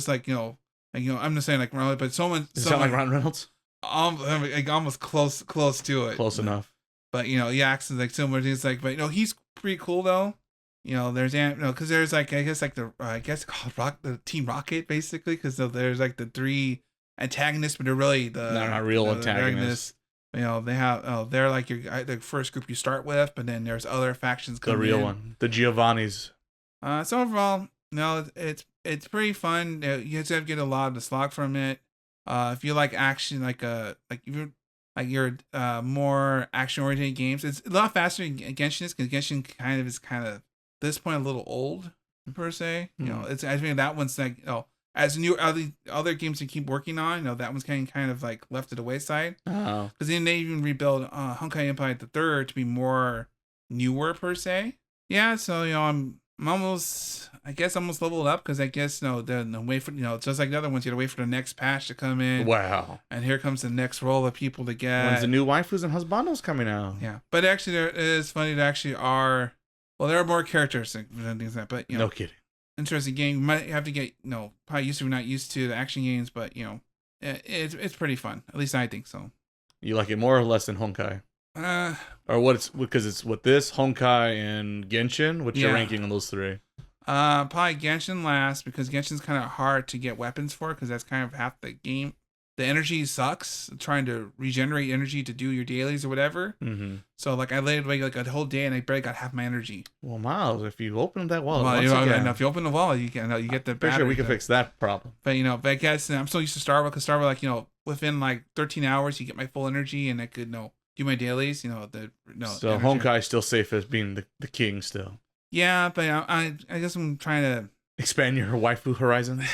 like I'm just saying like, but someone sound like Ryan Reynolds. Almost close to it. Close enough. But he acts like similar things. Like, but he's pretty cool though. There's because there's like I guess called the Team Rocket basically because there's like the 3 antagonists, but they're really they're not real antagonists. They have they're like the first group you start with, but then there's other factions coming in. The real one, the Giovannis. So overall, it's pretty fun. You just have to get a lot of the slog from it. If you like action, you're more action oriented games, it's a lot faster than Genshin is because Genshin is at this point a little old per se. I think that one's like as new other games they keep working on, that one's kind of like left to the wayside. Oh, because then they even rebuild Honkai Empire the Third to be more newer per se. Yeah, so I'm almost leveled up because I guess the wait for just like the other ones, you gotta wait for the next patch to come in. Wow. And here comes the next roll of people to get. When's the new waifus and husbandos coming out? Yeah, but actually there is funny. There actually are. Well, there are more characters than things like that, but no kidding. Interesting game. You might have to get probably used to not used to the action games, but it's pretty fun. At least I think so. You like it more or less than Honkai? Or because it's with this Honkai and Genshin. What's your ranking on those 3? Probably Genshin last because Genshin's kind of hard to get weapons for because that's kind of half the game. the energy sucks trying to regenerate energy to do your dailies or whatever. Mm-hmm. So like I laid away like a whole day and I barely got half my energy. Well, Miles, if you open that wallet, Well, once again, if you open the wallet, you get the pretty battery. sure we can fix that problem. But but I guess I'm so used to Starbucks because Starbucks, like within like 13 hours you get my full energy and I could do my dailies. So Honkai is still safe as being the king still. Yeah, but I guess I'm trying to expand your waifu horizons.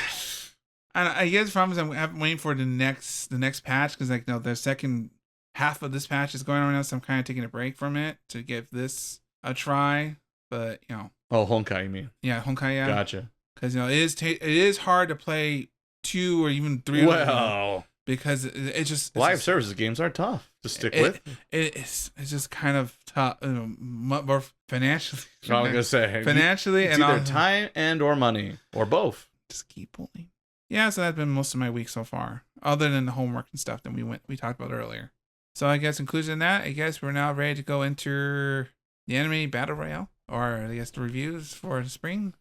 And I guess the problem is I'm waiting for the next patch because the second half of this patch is going on right now, so I'm kind of taking a break from it to give this a try. But oh, Honkai, you mean? Yeah, Honkai. Yeah, gotcha. Because it is hard to play 2 or even 3. Well, because it's just live services games are tough to stick with. It's just kind of tough, more financially. I was gonna say financially, it's and either time or money or both. Just keep pulling. Yeah, so that's been most of my week so far, other than the homework and stuff that we talked about earlier. So I guess including that, I guess we're now ready to go into the anime battle royale, or I guess the reviews for spring.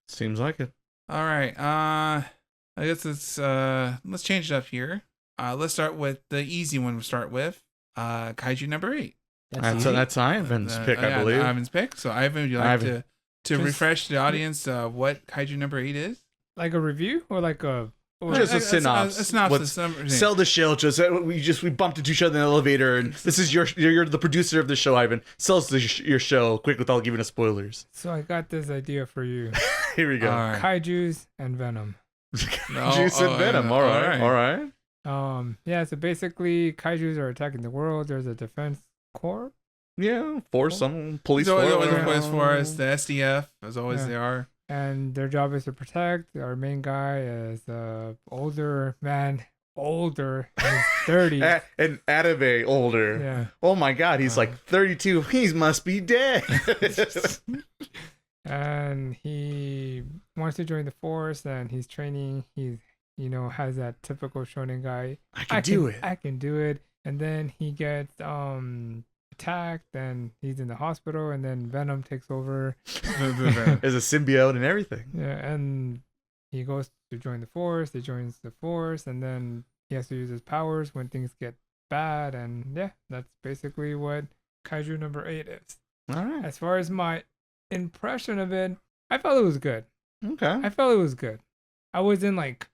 Seems like it. All right. I guess let's change it up here. Let's start with the easy one. We'll start with Kaiju number 8. That's Ivan's pick, I believe. Ivan's pick. So Ivan, would you like to refresh the audience what Kaiju number 8 is? Like a review or like a just a synopsis. A synopsis. Sell the show. We bumped into each other in the elevator, and this is you're the producer of the show, Ivan. Sell us your show quick without giving us spoilers. So I got this idea for you. Here we go. Right. Kaijus and Venom. Kaijus and Venom. All right. Yeah. So basically, kaijus are attacking the world. There's a defense corps. Yeah, some police force. The police force, the SDF, as always they are. And their job is to protect. Our main guy is older man, older in his 30s. An anime older. Yeah. Oh my god, he's like 32. He must be dead. And he wants to join the force, and he's training. He's has that typical shonen guy. I can do it. And then he gets attacked, and he's in the hospital, and then Venom takes over. There's a symbiote and everything. Yeah, and he goes to join the force. He joins the force, and then he has to use his powers when things get bad. And yeah, that's basically what Kaiju number 8 is. All right. As far as my impression of it, I felt it was good. Okay. I felt it was good. I wasn't like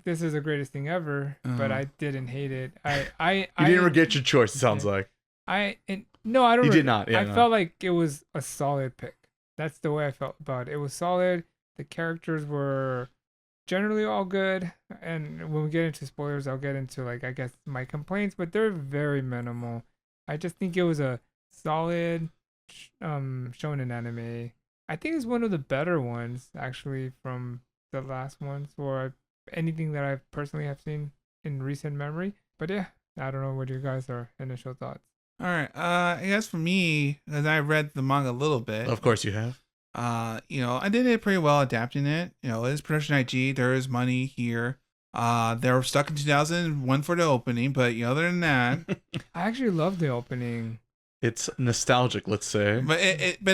this is the greatest thing ever, but I didn't hate it. I didn't regret your choice. It sounds like. No, I don't. You did not. Yeah, I felt like it was a solid pick. That's the way I felt about it. It was solid. The characters were generally all good, and when we get into spoilers, I'll get into I guess my complaints, but they're very minimal. I just think it was a solid shonen anime. I think it's one of the better ones actually from the last ones, or anything that I personally have seen in recent memory. But yeah, I don't know what you guys are initial thoughts. All right. I guess for me, as I read the manga a little bit. Of course you have. I did it pretty well adapting it. It is production IG. There is money here. They were stuck in 2001 for the opening, but other than that, I actually love the opening. It's nostalgic, let's say. But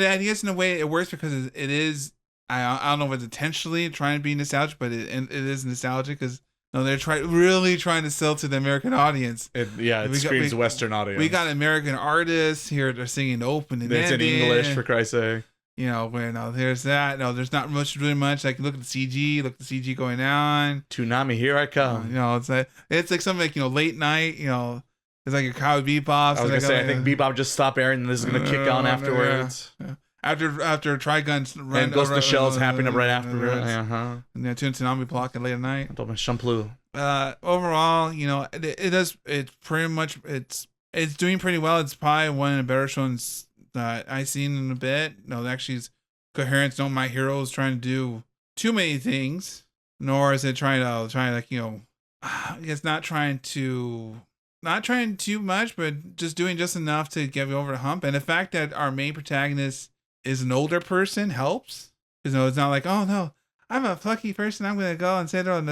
I guess in a way it works because it is. I don't know if it's intentionally trying to be nostalgic, but it is nostalgic because. No, they're really trying to sell to the American audience. It screams Western audience. We got American artists here. They're singing the opening. It's in English, for Christ's sake. There's that. No, there's not really much. Like, look at the CG. Look at the CG going on. Tsunami, here I come. It's like something like, late night, it's like a Cowboy Bebop. I was going to say, I think Bebop just stopped airing and this is going to kick on afterwards. Yeah. After Trigun's run, and Ghost in the Shell's happening right afterwards. And then Tsunami block and late at night. Overall, it's pretty much it's doing pretty well. It's probably one of the better shows that I've seen in a bit. Actually, it's coherent. No, My Hero is trying to do too many things, nor is it trying I guess not trying too much, but just doing just enough to get you over the hump. And the fact that our main protagonist is an older person helps, because it's not like, oh no, I'm a plucky person, I'm gonna go and sit down.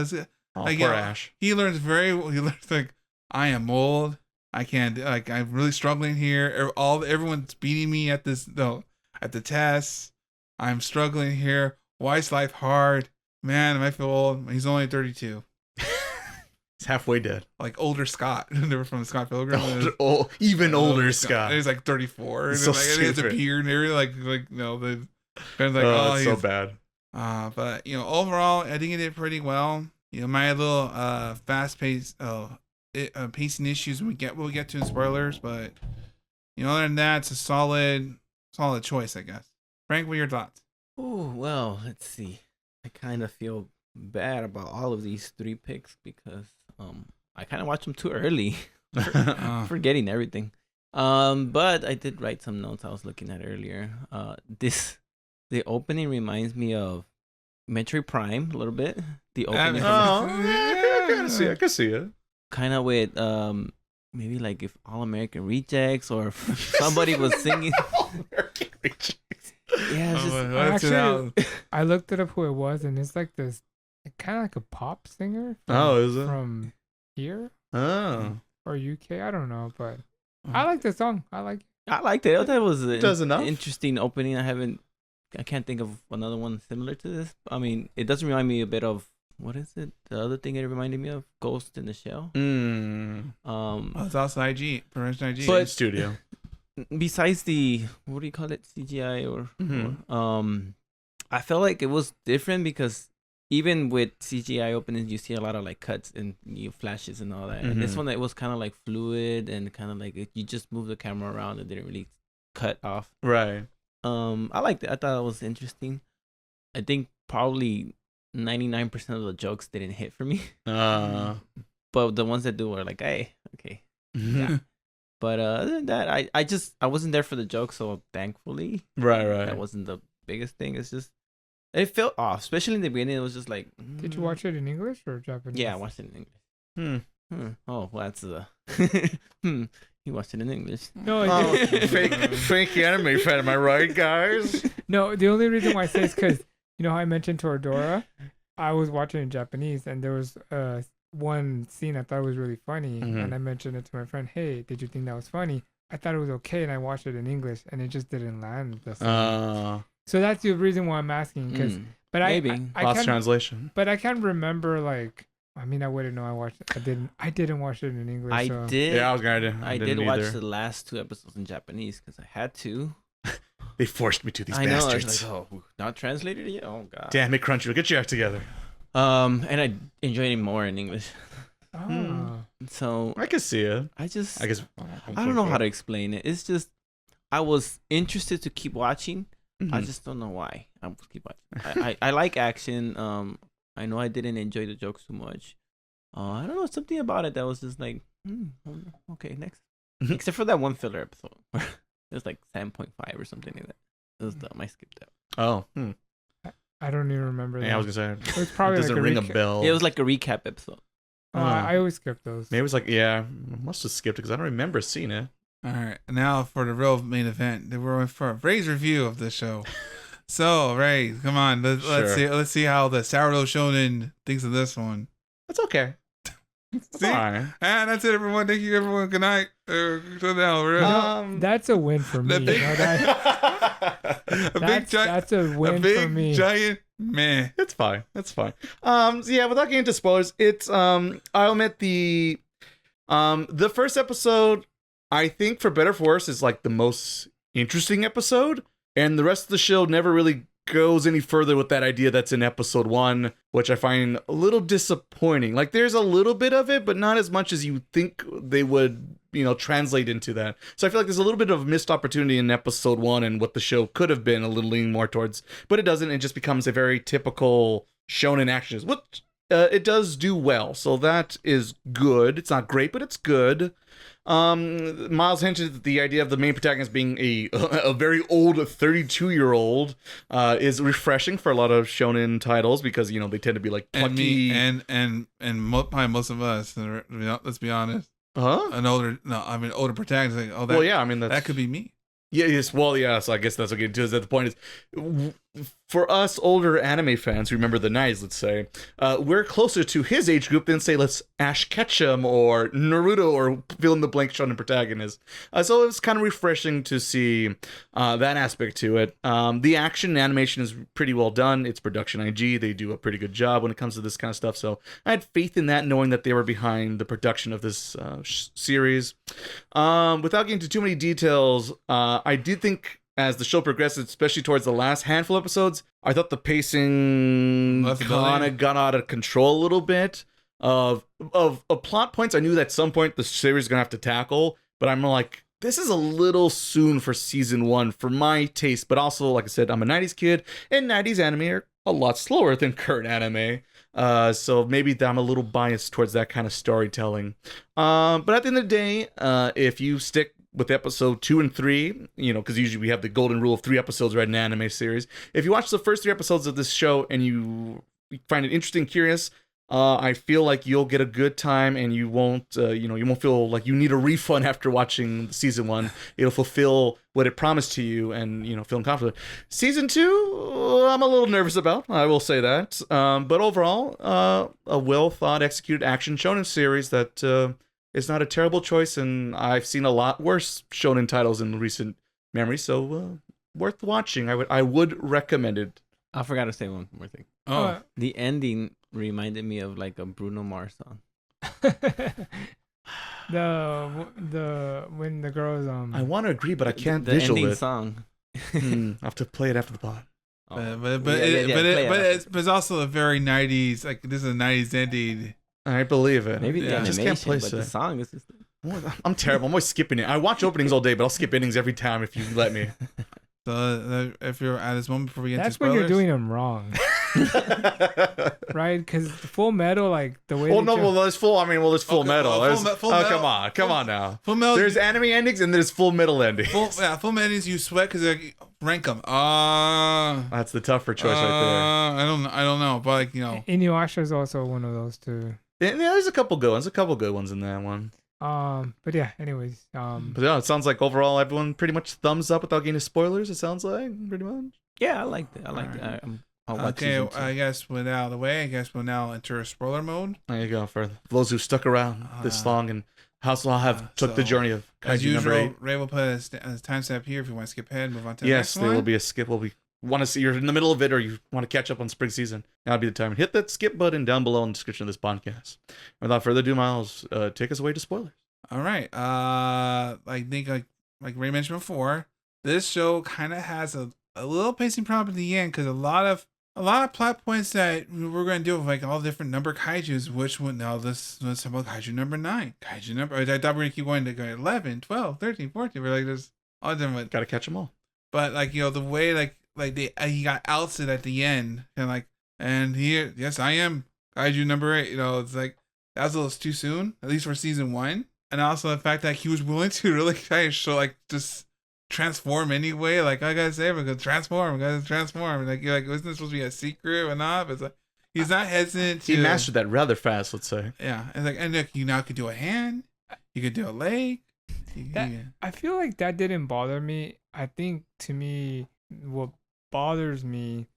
Poor Ash. He learns like, I am old. I can't. I'm really struggling here. Everyone's beating me at the test. I'm struggling here. Why is life hard? Man, I feel old. He's only 32. He's halfway dead. Like older Scott. They were from Scott Pilgrim. Even older Scott. He's like 34. So and he has a beard and everything. Like the friends like, it's so bad. But overall, I think it did pretty well. My little fast pace pacing issues we'll get to in spoilers, but other than that, it's a solid choice, I guess. Frank, what are your thoughts? Oh, well, let's see. I kind of feel bad about all of these 3 picks because I kind of watched them too early, forgetting everything. But I did write some notes I was looking at earlier. The opening reminds me of Metroid Prime a little bit. The opening. I can see it. Kind of with maybe like if All American Rejects or if somebody was singing. All American Rejects. Yeah, it's just, actually, I looked it up who it was, and it's like this, kind of like a pop singer. Is it from here? Oh, or UK? I don't know, but I like the song. I liked it. That was an enough. interesting opening. I can't think of another one similar to this. I mean, it does remind me a bit of, what is it? The other thing it reminded me of, Ghost in the Shell. It's also IG, Permission IG. But studio. Besides the, what do you call it, CGI or I felt like it was different because even with CGI openings, you see a lot of like cuts and flashes and all that. And this one, it was kind of like fluid and kind of like you just move the camera around and didn't really cut off. Right. I liked it. I thought it was interesting. I think probably 99% of the jokes didn't hit for me. But the ones that do were like, hey, okay. Yeah. But other than that, I wasn't there for the joke, so thankfully, right, that wasn't the biggest thing. It's just it felt off, especially in the beginning. It was just like, Did you watch it in English or Japanese? Yeah, I watched it in English. Oh, well, that's You watched it in English. No, fake anime fan. Am I right, guys? No, the only reason why I say is because how I mentioned Toradora, I was watching in Japanese, and there was one scene I thought was really funny, and I mentioned it to my friend. Hey, did you think that was funny? I thought it was okay, and I watched it in English, and it just didn't land the same. So that's the reason why I'm asking. But maybe I lost translation. But I can't remember. Like, I mean, I wouldn't know. I didn't watch it in English. I did. Yeah, I was gonna. I did watch the last 2 episodes in Japanese because I had to. They forced me to, these I know. bastards. I was like, not translated yet. Oh god. Damn it, Crunchyroll, get your act together. And I enjoyed it more in English. So I can see it. I guess I don't know how to explain it. It's just I was interested to keep watching. I just don't know why. I will keep watching. I like action. I know I didn't enjoy the jokes too much. I don't know, something about it that was just like, okay, next. Except for that one filler episode. It was like 7.5 or something like that. It was dumb. I skipped that. Oh. I don't even remember that. Yeah, I was gonna say. It was probably it doesn't ring a bell. It was like a recap episode. I always skip those. Maybe it was like, I must have skipped it because I don't remember seeing it. All right, now for the real main event. We're for Ray's review of the show. So Ray, come on, let's see how the Sourdough Shonen thinks of this one. That's okay. See? And that's it, everyone. Thank you, everyone. Good night. That's a win for me. That's a win for me. Giant man. It's fine. That's fine. Yeah, without getting into spoilers, it's I'll admit the first episode, I think for better or for worse, is like the most interesting episode, and the rest of the show never really goes any further with that idea that's in episode 1, which I find a little disappointing. Like, there's a little bit of it, but not as much as you think they would, translate into that. So I feel like there's a little bit of missed opportunity in episode 1 and what the show could have been a little leaning more towards, but it doesn't. It just becomes a very typical shonen action, which it does do well. So that is good. It's not great, but it's good. Miles hinted the idea of the main protagonist being a very old 32-year-old is refreshing for a lot of shonen titles because they tend to be like plucky and probably most of us. Let's be honest. Older protagonist. Like, that could be me. Yeah. Yes. Well, yeah. So I guess that's what I'm getting to. Is that the point is for us older anime fans who remember the 90s, let's say, we're closer to his age group than, say, let's Ash Ketchum or Naruto or fill in the blank shonen protagonist. So it was kind of refreshing to see that aspect to it. The action and animation is pretty well done. It's Production IG. They do a pretty good job when it comes to this kind of stuff. So I had faith in that, knowing that they were behind the production of this series. Without getting into too many details, I did think as the show progressed, especially towards the last handful of episodes, I thought the pacing kind of got out of control a little bit. Of plot points I knew that at some point the series is going to have to tackle, but I'm like, this is a little soon for season 1 for my taste. But also, like I said, I'm a 90s kid, and 90s anime are a lot slower than current anime. So maybe I'm a little biased towards that kind of storytelling. But at the end of the day, if you stick with episode 2 and 3, because usually we have the golden rule of 3 episodes right in an anime series. If you watch the first 3 episodes of this show and you find it interesting, curious, I feel like you'll get a good time, and you won't, you won't feel like you need a refund after watching season 1. It'll fulfill what it promised to you, and feeling confident. Season 2, I'm a little nervous about. I will say that. But overall, a well thought, executed action shonen series that. It's not a terrible choice, and I've seen a lot worse shonen titles in recent memory, so worth watching. I would recommend it. I forgot to say one more thing. Oh, the ending reminded me of like a Bruno Mars song. the when the girls I want to agree, but I can't the visual ending it. song. I have to play it after the pod. but it's also a very 90s. Like, this is a 90s ending. I believe it. Maybe the Yeah. animation, just can't place but it. the song is just... I'm terrible. I'm always skipping it. I watch openings all day, but I'll skip endings every time if you let me. So if you're at this moment before we get that's to when spoilers, you're doing them wrong, right? Because Full Metal, like the way. Well, no, well, there's full. I mean, well, there's Full Okay, Metal. well, Full Metal. Come on now. Full Metal. There's anime endings and there's Full Metal endings. Full endings you sweat because they rank them. That's the tougher choice right I don't know, but Inuyasha is also one of those too. there. Yeah, there's a couple good ones. A couple good ones in that one. But yeah. Anyways, But yeah, it sounds like overall everyone pretty much thumbs up without getting spoilers. It sounds like pretty much. Yeah, I liked it. I'll watch okay, season 2. I guess with that out of the way, I guess we'll now enter spoiler mode. There you go. For those who stuck around this long and took the journey of As Kaiju number 8. usual, Ray will put a timestamp here if you want to skip ahead, move on to the Yes, next there one. will be a skip. We want to see you're in the middle of it, or you want to catch up on spring season. That'll be the time. Hit that skip button down below in the description of this podcast. Without further ado, Miles, take us away to spoilers. All right. I think like Ray mentioned before, this show kind of has a little pacing problem at the end because a lot of plot points that we're going to deal with, like all different number kaijus, which one now let's talk about kaiju number 9. Kaiju number, I thought we were going to keep going to go 11, 12, 13, 14. We're like, there's all different. Got to catch them all. But like, the way like he got ousted at the end and here, yes, I am kaiju number 8. It's like, that was a little too soon, at least for season 1. And also the fact that he was willing to really kind of show, like, just transform anyway. Like, I gotta say, we're gonna transform. Like, you're like, wasn't this supposed to be a secret or not? But it's like, he's not hesitant to. He mastered that rather fast, let's say. Yeah. And like, and look, you now could do a hand. You could do a leg. I feel like that didn't bother me. I think to me, what bothers me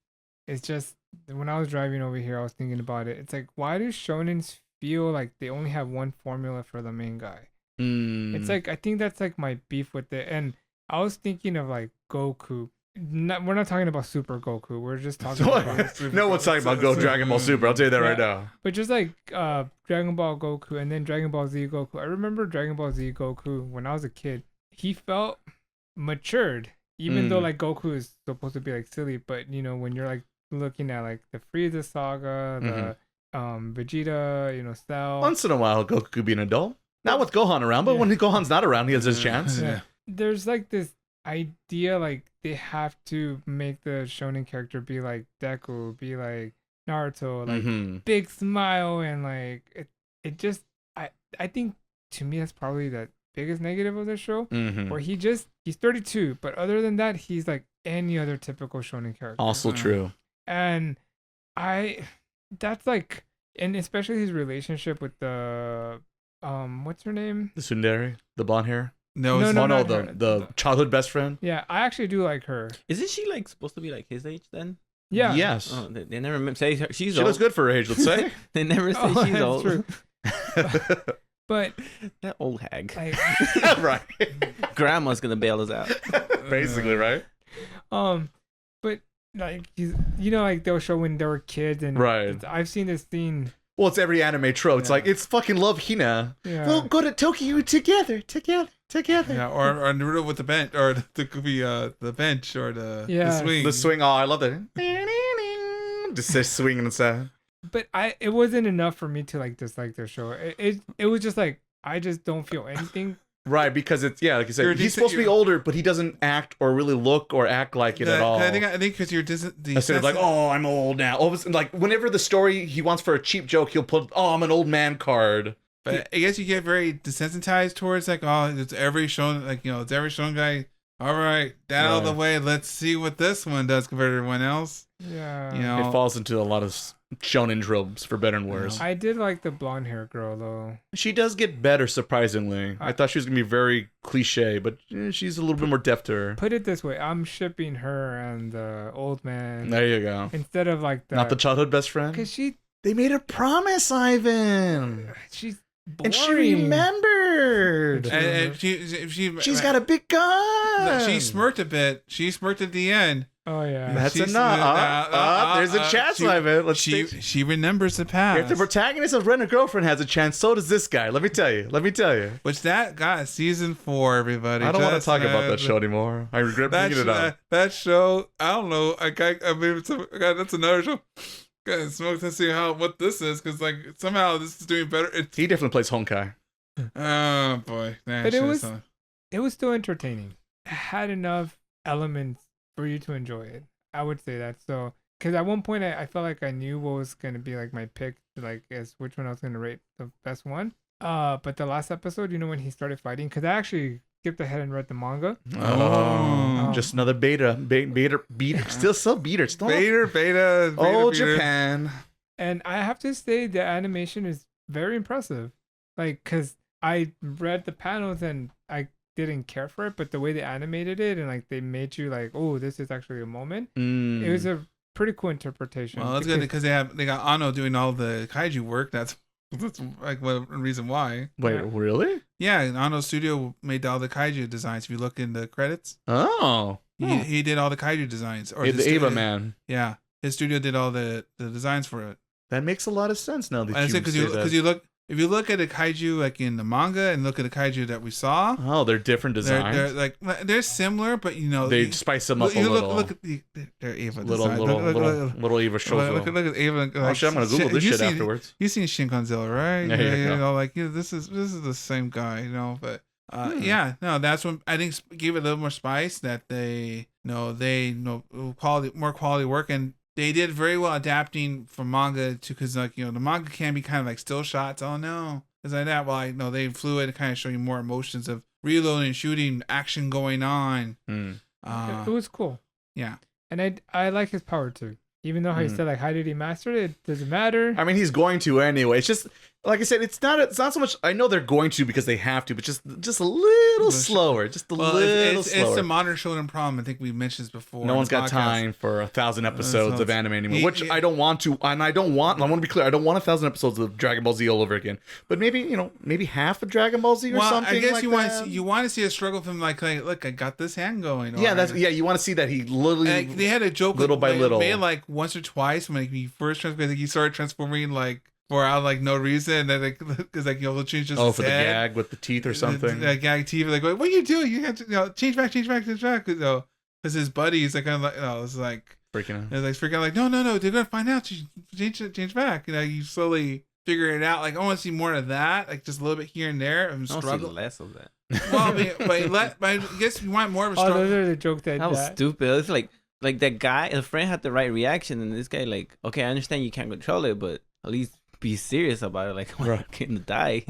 is just when I was driving over here, I was thinking about it. It's like, why do shonens feel like they only have one formula for the main guy? It's like, I think that's like my beef with it. And I was thinking of like Goku. We're not talking about Super Goku. We're just talking about no one's talking about Dragon Ball Super. I'll tell you that right now. But just like Dragon Ball Goku and then Dragon Ball Z Goku. I remember Dragon Ball Z Goku when I was a kid. He felt matured, even though like Goku is supposed to be like silly. But when you're like looking at like the Frieza saga, the Vegeta, Cell. Once in a while, Goku could be an adult. Not with Gohan around, but when Gohan's not around, he has his chance. Yeah. There's like this idea like they have to make the shonen character be like Deku, be like Naruto, like big smile, and like it just I think to me that's probably the biggest negative of the show, where he's 32, but other than that he's like any other typical shonen character. Also true. And that's like, and especially his relationship with the what's her name? The tsundere, the blonde hair. No, No, it's no, not. Oh no, not her. the childhood best friend. Yeah, I actually do like her. Isn't she like supposed to be like his age then? Yeah. Yes. Oh, they never say she's She old. looks good for her age, let's say. They never say Oh, she's that's old. true. But That old hag. like, Right. Grandma's gonna bail us out. Basically, right? but like you know, like they'll show when they were kids, and Right. I've seen this scene. Well, it's every anime trope. It's Yeah. like, it's fucking love Hina. Yeah. We'll go to Tokyo together. Yeah, or Naruto with the bench, or the could be the bench, or the Yeah. swing. The swing. Oh, I love that. Just swinging inside. But it wasn't enough for me to like dislike their show. It was just like I just don't feel anything. Right, because it's, yeah, like you said, You're he's supposed to be older, but he doesn't act or really look or act like it at all. I think because you're Instead of like, oh, I'm old now. All of a sudden, like, whenever the story he wants for a cheap joke, he'll put, oh, I'm an old man card. But I guess you get very desensitized towards like, oh, it's every shown, like, it's every shown guy. All right, that out of the Right. way. Let's see what this one does compared to everyone else. Yeah. It falls into a lot of shonen tropes, for better and worse. I did like the blonde hair girl though. She does get better, surprisingly. I thought she was going to be very cliche, but she's a little bit more deft to her. Put it this way, I'm shipping her and the old man There you go. instead of like Not the childhood best friend? because They made a promise, Ivan. she's boring. And she remembered. And She's got a big gun. She smirked a bit. She smirked at the end. Oh yeah. That's She's- enough. There's a chance, Ivan. Let's She see. she remembers the past. If the protagonist of Rent a Girlfriend has a chance, so does this guy. Let me tell you. Which that got season 4, everybody. I don't want to Just, talk about that show anymore. I regret bringing it up. That show, I don't know. I mean, that's another show. Gotta smoke to see what this is, because like somehow this is doing better. He definitely plays Honkai. Oh boy, But it was still entertaining. It had enough elements for you to enjoy it. I would say that. So, because at one point I felt like I knew what was going to be like my pick, like as which one I was going to rate the best one. But the last episode, when he started fighting, because I actually skipped ahead and read the manga. Oh. Just another beta, beater, still beater. Still Beta. Oh, beater. Japan. And I have to say the animation is very impressive. Like, because I read the panels and I didn't care for it, but the way they animated it and like they made you like, oh, this is actually a moment. It was a pretty cool interpretation. Well, that's good because they got Ano doing all the kaiju work. That's like one reason why. Wait, really? Yeah, Ano's studio made all the kaiju designs. If you look in the credits, Oh, he did all the kaiju designs. Or the Ava man. Yeah, his studio did all the designs for it. That makes a lot of sense now. That I say because you look. If you look at a kaiju like in the manga and look at the kaiju that we saw, oh, they're different designs. They're similar, but they spice them up a little. Look at their Ava little design. little Ava shows. Look at Ava. Oh shit! I'm gonna Google this shit afterwards. You've seen Shin Godzilla, right? There you go. This is the same guy, But yeah, no, that's when I think gave it a little more spice. That they more quality work, and they did very well adapting from manga to, because the manga can be kind of like still shots. Oh no, it's like that. Well, they flew it to kind of show you more emotions of reloading, shooting, action going on. It was cool. Yeah, and I like his power too. Even though he said like, how did he master it? It doesn't matter. I mean, he's going to anyway. It's just like I said. It's not so much. I know they're going to because they have to, but just a little slower. Just a little slower. It's a modern shonen problem. I think we mentioned this before. No one's got time for 1,000 episodes of anime anymore, which I don't want to. And I want to be clear. I don't want 1,000 episodes of Dragon Ball Z all over again. But maybe half of Dragon Ball Z or something. I guess like you want to see a struggle from like look, I got this hand going. Yeah, you want to see that he literally. They had a joke little by little, made like once or twice when he first transformed. I think he started transforming like for out like no reason, and because they'll change just for the gag with the teeth or something. The gag teeth, like what are you doing? You have to change back. Because his buddies like kind of like it's like freaking out. It's like freaking out like no, they're gonna find out. Change back. You slowly figure it out. Like I want to see more of that. Like just a little bit here and there of struggle. Less of that. Well, but I guess you want more of a struggle. Oh, those are the jokes that was stupid. It's like that guy, the friend had the right reaction, and this guy like, okay, I understand you can't control it, but at least be serious about it. Like, I'm gonna die.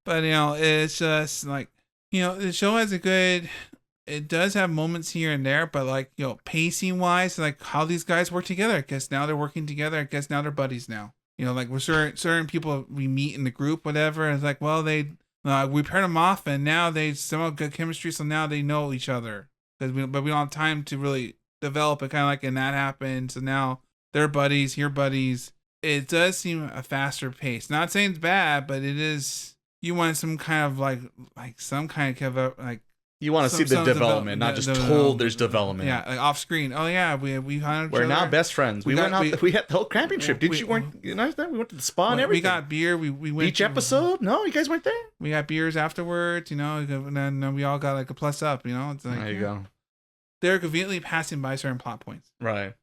But it's just like the show has it does have moments here and there, but like pacing wise, like how these guys work together. I guess now they're working together. I guess now they're buddies now. Like we're certain people we meet in the group, whatever. It's like, well, they We paired them off, and now they somehow good chemistry. So now they know each other but we don't have time to really develop it. Kind of like, and that happened. So now they're buddies. You're buddies. It does seem a faster pace. Not saying it's bad, but it is. You want some kind of like some kind of like. You want to see the development, not just told there's development. Yeah, like off screen. Oh yeah, we're now best friends. We went out. We had the whole camping trip. We went to the spa and everything. We got beer. We went each episode. No, you guys weren't there. We got beers afterwards. And then we all got like a plus up. It's like, there you go. They're conveniently passing by certain plot points. Right.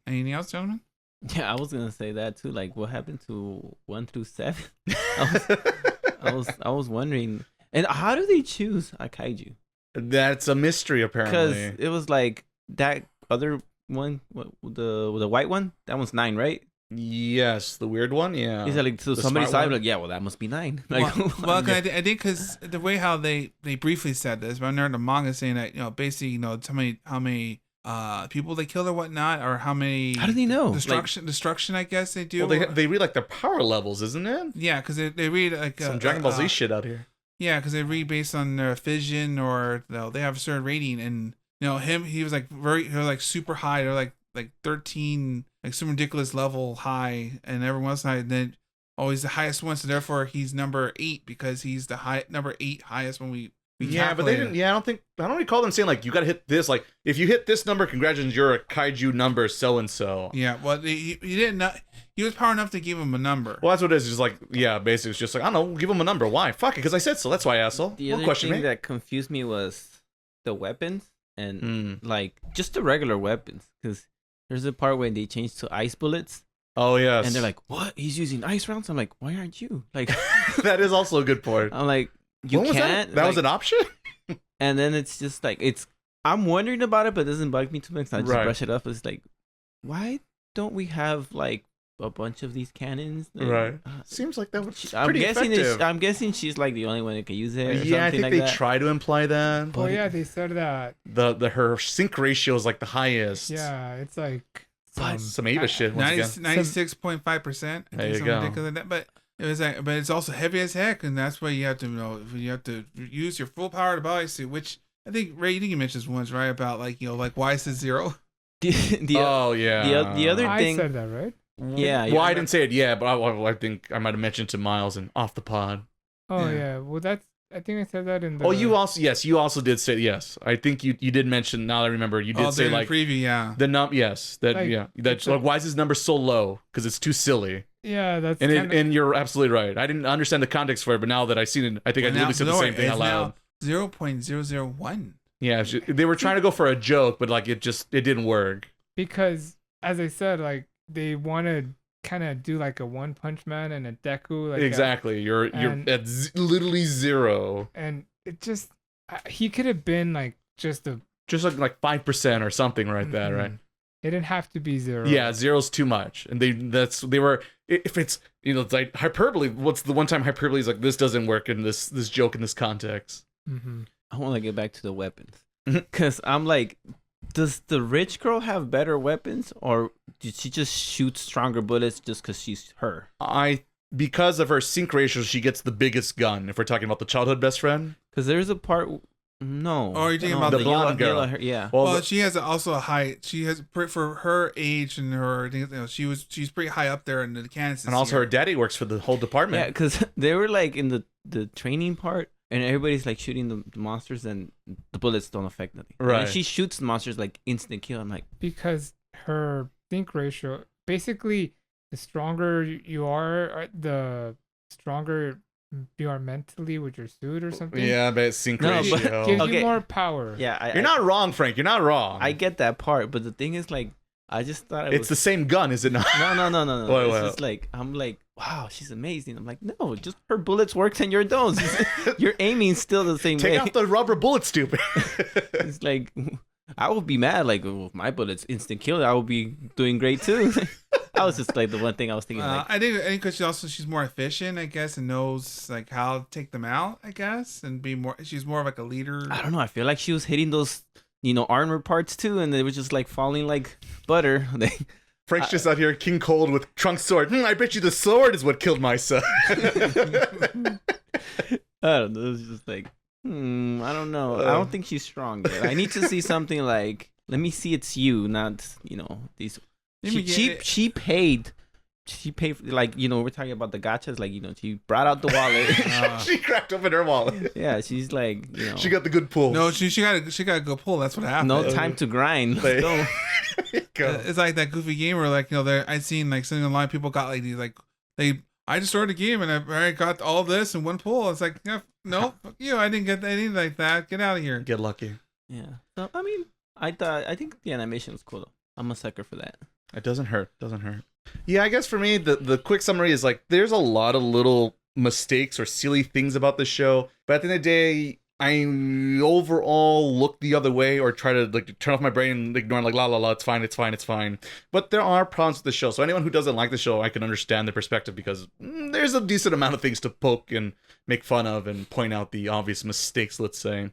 Anything else, gentlemen? Yeah, I was gonna say that too. Like, what happened to 1 through 7? I was wondering. And how do they choose a kaiju? That's a mystery, apparently. Because it was like that other one, the white one. That one's 9, right? Yes, the weird one. Yeah. Is that like so? Somebody said like, yeah, well, that must be 9. Like, well, I think because the way how they briefly said this, but I know the manga saying that basically how many people they killed or whatnot, or how many. How do they know? Destruction, I guess they do. Well, they read like their power levels, isn't it? Yeah, because they read like some Dragon Ball Z shit out here. Yeah, because they read based on their fission, or they have a certain rating, and he was like super high, or like 13, like some ridiculous level high, and everyone's high, and then always the highest one, so therefore he's number 8 because he's the number 8 highest when we but they didn't. Yeah, I don't recall them saying like you got to hit this. Like if you hit this number, congratulations, you're a kaiju number so and so. Yeah, well he didn't. He was power enough to give him a number. Well, that's what it is. Just like basically it's just like I don't know, give him a number. Why? Fuck it, because I said so. That's why, asshole. The other thing that confused me was the weapons and like just the regular weapons, because there's a part where they changed to ice bullets. Oh yes. And they're like, "What? He's using ice rounds?" I'm like, "Why aren't you?" Like that is also a good point. I'm like, you can't. That was an option. And then it's just like I'm wondering about it, but it doesn't bug me too much. I just brush it off. It's like, why don't we have like a bunch of these cannons? Right. Seems like that was pretty effective. I'm guessing she's like the only one that can use it. Yeah, I think they try to imply that. Oh yeah, they said that. Her sync ratio is like the highest. Yeah, it's like some Ava shit. 96.5%. There you go. Ridiculous. But it was like, but it's also heavy as heck, and that's why you have to you have to use your full power to bodysuit. Which I think Ray, you think you mentioned once, right? About like why is it 0? The other thing. I said that, right? Yeah. Well, I didn't say it yet, but I think I might have mentioned to Miles and off the pod. Oh yeah. Well, I think I said that in the. Oh, you also did say yes. I think you did mention. Now I remember you did say like preview, yeah. That's like why is his number so low? Because it's too silly. Yeah, that's. And you're absolutely right. I didn't understand the context for it, but now that I've seen it, I think I literally said the same thing out loud. 0.001. Yeah, they were trying to go for a joke, but like it didn't work. Because as I said, like they want to kind of do like a One Punch Man and a Deku. Like exactly. You're at literally 0. And it just he could have been like just like 5% or something right there, right? It didn't have to be 0. Yeah, 0's too much, and they were if it's it's like hyperbole. What's the one time hyperbole is like this doesn't work in this joke in this context. Mm-hmm. I want to get back to the weapons because I'm like, does the rich girl have better weapons, or did she just shoot stronger bullets just because she's her? Because of her sync ratio, she gets the biggest gun. If we're talking about the childhood best friend, because there's a part. No. Oh, you're talking about the blonde girl? Yeah. Well, she has also a high. She has for her age and her. She's pretty high up there in the Kansas. And also, her daddy works for the whole department. Yeah, because they were like in the training part, and everybody's like shooting the monsters, and the bullets don't affect nothing. Right. And she shoots the monsters like instant kill. I'm like, because her sync ratio, basically, the stronger you are, the stronger you are mentally with your suit or something. Yeah, but sync ratio gives you more power. Yeah, you're not wrong, Frank. You're not wrong. I get that part, but the thing is, like, I just thought it's the same gun, is it not? No. It's just like I'm like, wow, she's amazing. I'm like, no, just her bullets works and your don't. Your aiming still the same way. Take out the rubber bullet, stupid. It's like I would be mad. Like, if my bullets instant kill, I would be doing great too. I was just like the one thing I was thinking. I think because she's more efficient, I guess, and knows like how to take them out, I guess, and be more. She's more of like a leader. I don't know. I feel like she was hitting those, armor parts too, and they were just like falling like butter. Frank's just out here, King Cold with Trunk's sword. I bet you the sword is what killed my son. I don't know. It's just like, I don't know. I don't think she's strong yet. I need to see something like, let me see it's you, not, these. She paid. She paid for, like, we're talking about the gachas, like, she brought out the wallet. She cracked open her wallet. Yeah, she's like, she got the good pull. No, she got a good pull. That's what happened. No time to grind. Let's go. It's like that goofy gamer, like, I've seen, like, sitting online, people got, like, these, like, I just started a game and I got all this in one pull. It's like, yeah, no, fuck you. I didn't get anything like that. Get out of here. Get lucky. Yeah. So, I mean, I think the animation was cool, though. I'm a sucker for that. It doesn't hurt. Yeah, I guess for me, the quick summary is like, there's a lot of little mistakes or silly things about the show, but at the end of the day, I overall look the other way or try to like turn off my brain and ignore like la, it's fine. But there are problems with the show. So anyone who doesn't like the show, I can understand their perspective because there's a decent amount of things to poke and make fun of and point out the obvious mistakes, let's say.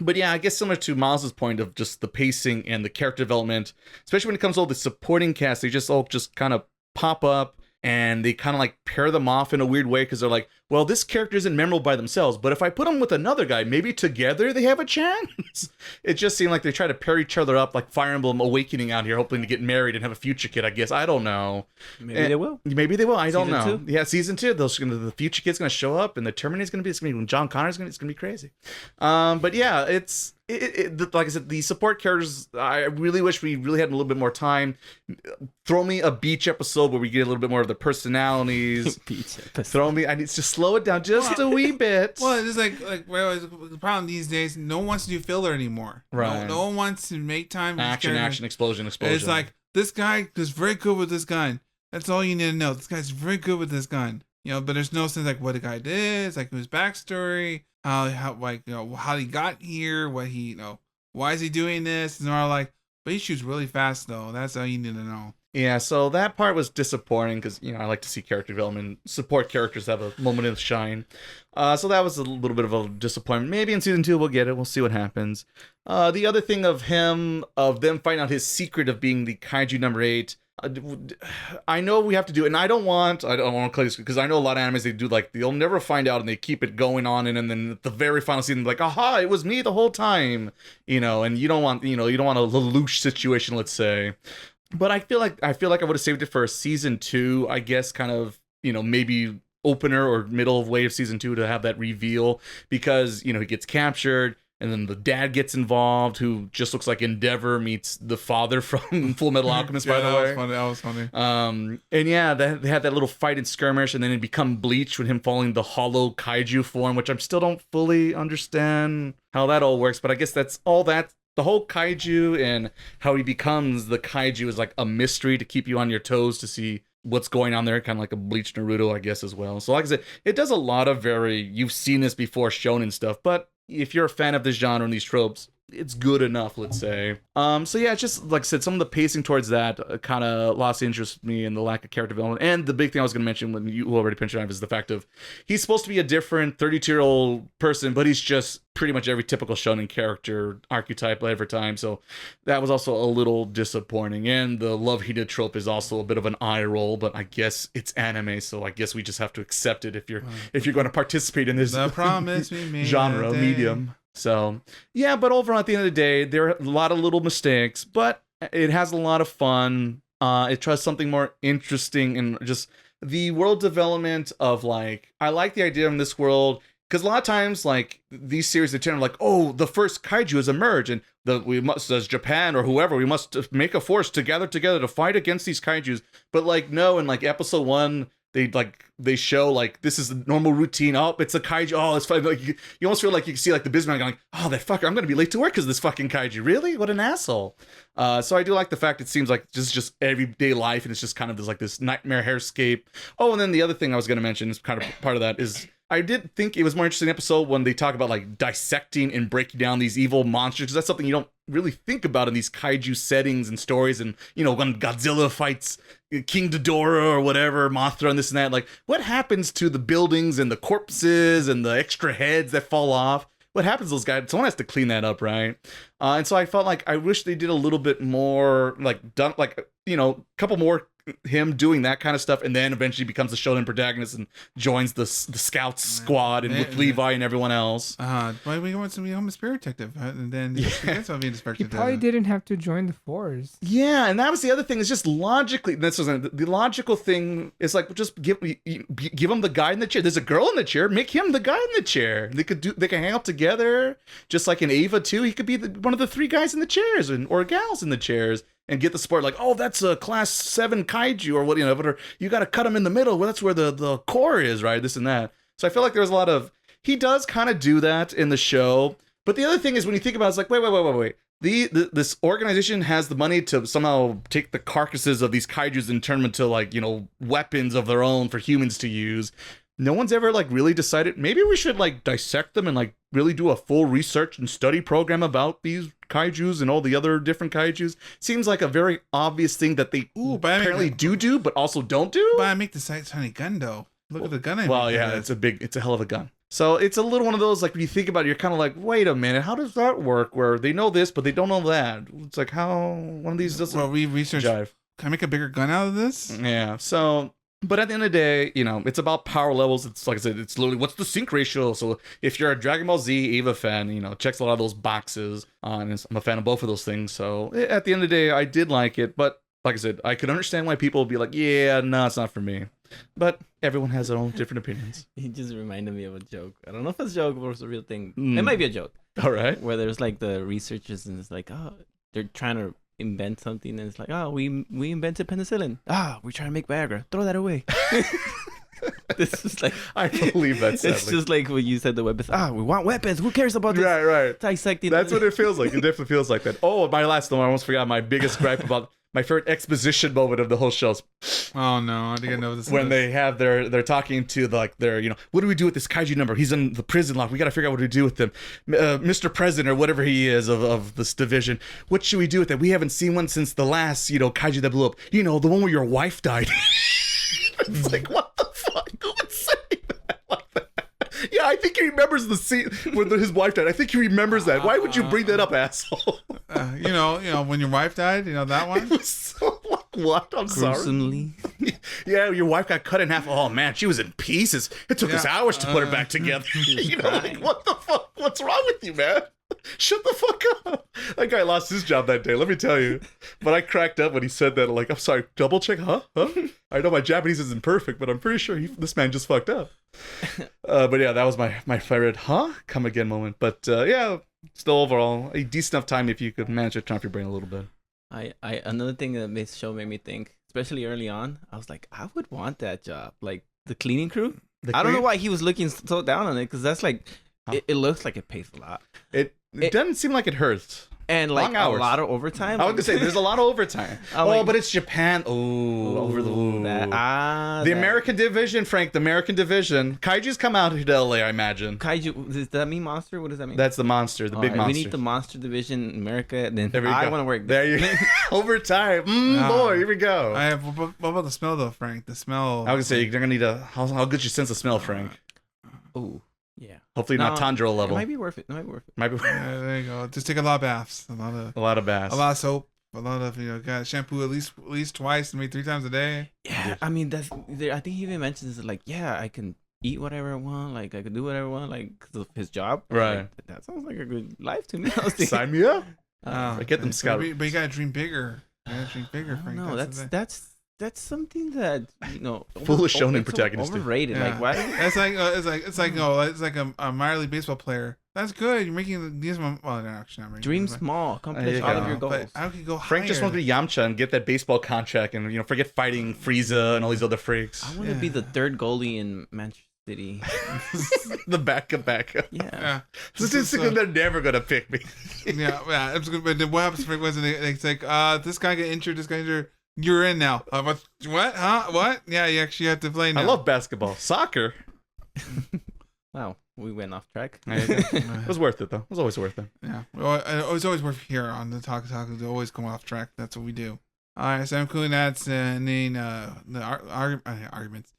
But yeah, I guess similar to Miles' point of just the pacing and the character development, especially when it comes to all the supporting cast, they just all just kind of pop up and they kind of like pair them off in a weird way because they're like, well, this character isn't memorable by themselves, but if I put them with another guy, maybe together they have a chance. It just seemed like they try to pair each other up like Fire Emblem Awakening out here, hoping to get married and have a future kid, I guess. I don't know. Maybe they will. I don't know. Season 2? Yeah, season 2. The future kid's going to show up and the Terminator's going to be, when John Connor's going to be crazy. But yeah, it's... like I said, the support characters, I really wish we really had a little bit more time. Throw me a beach episode where we get a little bit more of the personalities. Beach episode. Throw me, I need to slow it down just a wee bit. Well, it's like the problem these days, no one wants to do filler anymore. Right. No one wants to make time. Action, explosion. It's like, this guy is very good with this gun. That's all you need to know. This guy's very good with this gun. But there's no sense like what the guy did, it's like his backstory, how he got here, what he, why is he doing this? And they're all like, but he shoots really fast though. That's all you need to know. Yeah, so that part was disappointing because, I like to see character development, support characters have a moment of shine. So that was a little bit of a disappointment. Maybe in season 2 we'll get it. We'll see what happens. The other thing of them finding out his secret of being the Kaiju number 8. I know we have to do it, and I don't want to play this because I know a lot of animes they do like they'll never find out and they keep it going on and then at the very final season like, aha, it was me the whole time, and you don't want a Lelouch situation, let's say. But I feel like I would have saved it for season 2, I guess, kind of, maybe opener or middle of wave season 2 to have that reveal because he gets captured. And then the dad gets involved, who just looks like Endeavor meets the father from Full Metal Alchemist, by the way. That was funny. And yeah, they had that little fight in skirmish, and then it become Bleach with him falling the hollow kaiju form, which I still don't fully understand how that all works. But I guess that's all that. The whole kaiju and how he becomes the kaiju is like a mystery to keep you on your toes to see what's going on there, kind of like a Bleach Naruto, I guess, as well. So like I said, it does a lot of you've seen this before shown and stuff, but if you're a fan of this genre and these tropes, it's good enough, let's say. So yeah, it's just like I said, some of the pacing towards that kind of lost interest in me and the lack of character development. And the big thing I was going to mention when you already mentioned is the fact of he's supposed to be a different 32-year-old person, but he's just pretty much every typical shonen character archetype every time. So that was also a little disappointing. And the love heated trope is also a bit of an eye roll, but I guess it's anime, so I guess we just have to accept it if you're going to participate in this genre medium. So, yeah, but overall, at the end of the day, there are a lot of little mistakes, but it has a lot of fun. It tries something more interesting and just the world development of, like, I like the idea in this world, because a lot of times, like, these series, they tend to like, oh, the first kaiju has emerged, and we must, as Japan or whoever, we must make a force to gather together to fight against these kaijus. But, like, no, in, like, episode 1, they show like this is the normal routine. Oh, it's a kaiju. Oh, it's fine. Like you almost feel like you can see like the businessman going, oh, that fucker, I'm gonna be late to work because this fucking kaiju. Really? What an asshole. So I do like the fact it seems like just everyday life and it's just kind of this nightmare hairscape. Oh, and then the other thing I was gonna mention is kind of part of that is I did think it was more interesting episode when they talk about like dissecting and breaking down these evil monsters, because that's something you don't really think about in these kaiju settings and stories. And when Godzilla fights King Ghidorah or whatever, Mothra and this and that, like what happens to the buildings and the corpses and the extra heads that fall off? What happens to those guys? Someone has to clean that up, right? And so I felt like I wish they did a little bit more, like done, like couple more him doing that kind of stuff, and then eventually becomes the shonen protagonist and joins the scouts squad and with Levi and everyone else. Why we want to become a spirit detective, and then he probably didn't have to join the force. Yeah, and that was the other thing. It's just logically, the logical thing is like just give him the guy in the chair. There's a girl in the chair. Make him the guy in the chair. They can hang out together, just like in Ava too. He could be one of the 3 guys in the chairs or gals in the chairs. And get the support like, oh, that's a class 7 kaiju or what, but you got to cut him in the middle. Well, that's where the core is, right? This and that. So I feel like there's a lot of, he does kind of do that in the show. But the other thing is when you think about it, it's like, wait. This organization has the money to somehow take the carcasses of these kaijus and turn them into like, weapons of their own for humans to use. No one's ever like really decided maybe we should like dissect them and like really do a full research and study program about these kaijus and all the other different kaijus. Seems like a very obvious thing that they apparently do, but also don't do. But I make the tiny gun though. Look at the gun. It's a hell of a gun. So it's a little one of those, like when you think about it, you're kind of like, wait a minute, how does that work? Where they know this, but they don't know that. It's like how one of these doesn't. Well, we researched. Can I make a bigger gun out of this? Yeah. So. But at the end of the day, it's about power levels. It's like I said, it's literally what's the sync ratio. So if you're a Dragon Ball Z Eva fan, checks a lot of those boxes. And I'm a fan of both of those things. So at the end of the day, I did like it. But like I said, I could understand why people would be like, yeah, no, it's not for me. But everyone has their own different opinions. He just reminded me of a joke. I don't know if it's a joke or it's a real thing. It might be a joke. All right. Where there's like the researchers and it's like, oh, they're trying to invent something and it's like, oh, we invented penicillin. We're trying to make Viagra. Throw that away. This is like, I believe that's it's just like what you said, the weapons. We want weapons. Who cares about this? Right. Dissecting. That's what it feels like. It definitely feels like that. Oh, my last one. I almost forgot my biggest gripe about my favorite exposition moment of the whole show. Oh no, I think I know this. When they have they're talking to what do we do with this kaiju number? He's in the prison lock. We got to figure out what to do with him. Mr. President or whatever he is of this division. What should we do with that? We haven't seen one since the last, kaiju that blew up. The one where your wife died. It's like, what the fuck? Who would say that like that? Yeah, I think he remembers the scene when his wife died. I think he remembers that. Why would you bring that up, asshole? When your wife died, that one? It was so like, what? I'm gruesomely. Sorry. Yeah, your wife got cut in half. Oh, man, she was in pieces. It took us hours to put her back together. What the fuck? What's wrong with you, man? Shut the fuck up. That guy lost his job that day, let me tell you. But I cracked up when he said that. Like, I'm sorry, double check, huh? I know my Japanese isn't perfect, but I'm pretty sure this man just fucked up. But yeah, that was my favorite, come again moment. But yeah, still overall, a decent enough time if you could manage to turn off your brain a little bit. Another thing that this show made me think, especially early on, I was like, I would want that job. Like, the cleaning crew. I don't know why he was looking so down on it, because that's like, it looks like it pays a lot. It doesn't seem like it hurts. And like a lot of overtime. I was gonna say there's a lot of overtime. But it's Japan. The American division, Frank. The American division. Kaiju's come out here to LA, I imagine. Kaiju. Does that mean monster? What does that mean? That's the monster. The big monster. We need the monster division in America. Then I want to work there. You overtime. Boy, here we go. What about the smell though, Frank? The smell. I was gonna say you're gonna need how good your sense of smell, Frank. Oh. Yeah. Hopefully not Tanjiro level. It might be worth it. There you go. Just take a lot of baths. A lot of baths. A lot of soap. A lot of got shampoo at least twice, maybe 3 times a day. Yeah. I mean I think he even mentions it like, yeah, I can eat whatever I want, like I can do whatever I want, like because of his job. Right. Like, that sounds like a good life to me. Sign me up. Get them scout. But you gotta dream bigger. Frank. No, that's something that foolish shonen protagonist. Overrated. Yeah. Like why? It's like a minor league baseball player. That's good. You're making these. Well, no, actually, not dream small. Accomplish all of your goals. I could go higher. Frank just wants to be Yamcha and get that baseball contract, and forget fighting Frieza and all these other freaks. I want to be the 3rd goalie in Manchester City. The backup. Yeah. Statistically, they're never gonna pick me. yeah. It's good. But then what happens, Frank? Wasn't it? It's like this guy got injured. This guy injured. You're in now. What? Huh? What? Yeah, you actually have to play now. I love basketball. Soccer. Wow, we went off track. It was worth it, though. It was always worth it. Yeah. Well, it was always worth it here on the Taco Otaku. They always come off track. That's what we do. All right, so I'm cool. That's the arguments.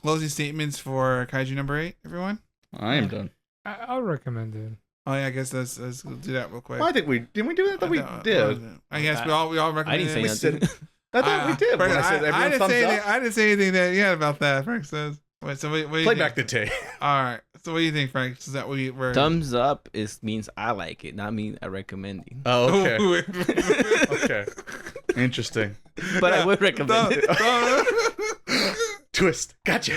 Closing statements for Kaiju number 8, everyone? I am done. I'll recommend it. Oh yeah, I guess let's do that real quick. Well, I think didn't we do that? We did. I guess we all recommended. I didn't say nothing. I thought we did. Frank, When I said everyone I didn't thumbs say up. anything. I didn't say anything that yeah about that. Frank says. Wait, so what do you Play think? back the tape. All right. So what do you think, Frank? Is that we're Thumbs up means I like it, not mean I recommending. Oh, okay. Okay. Interesting. But I would recommend it. Twist. Gotcha.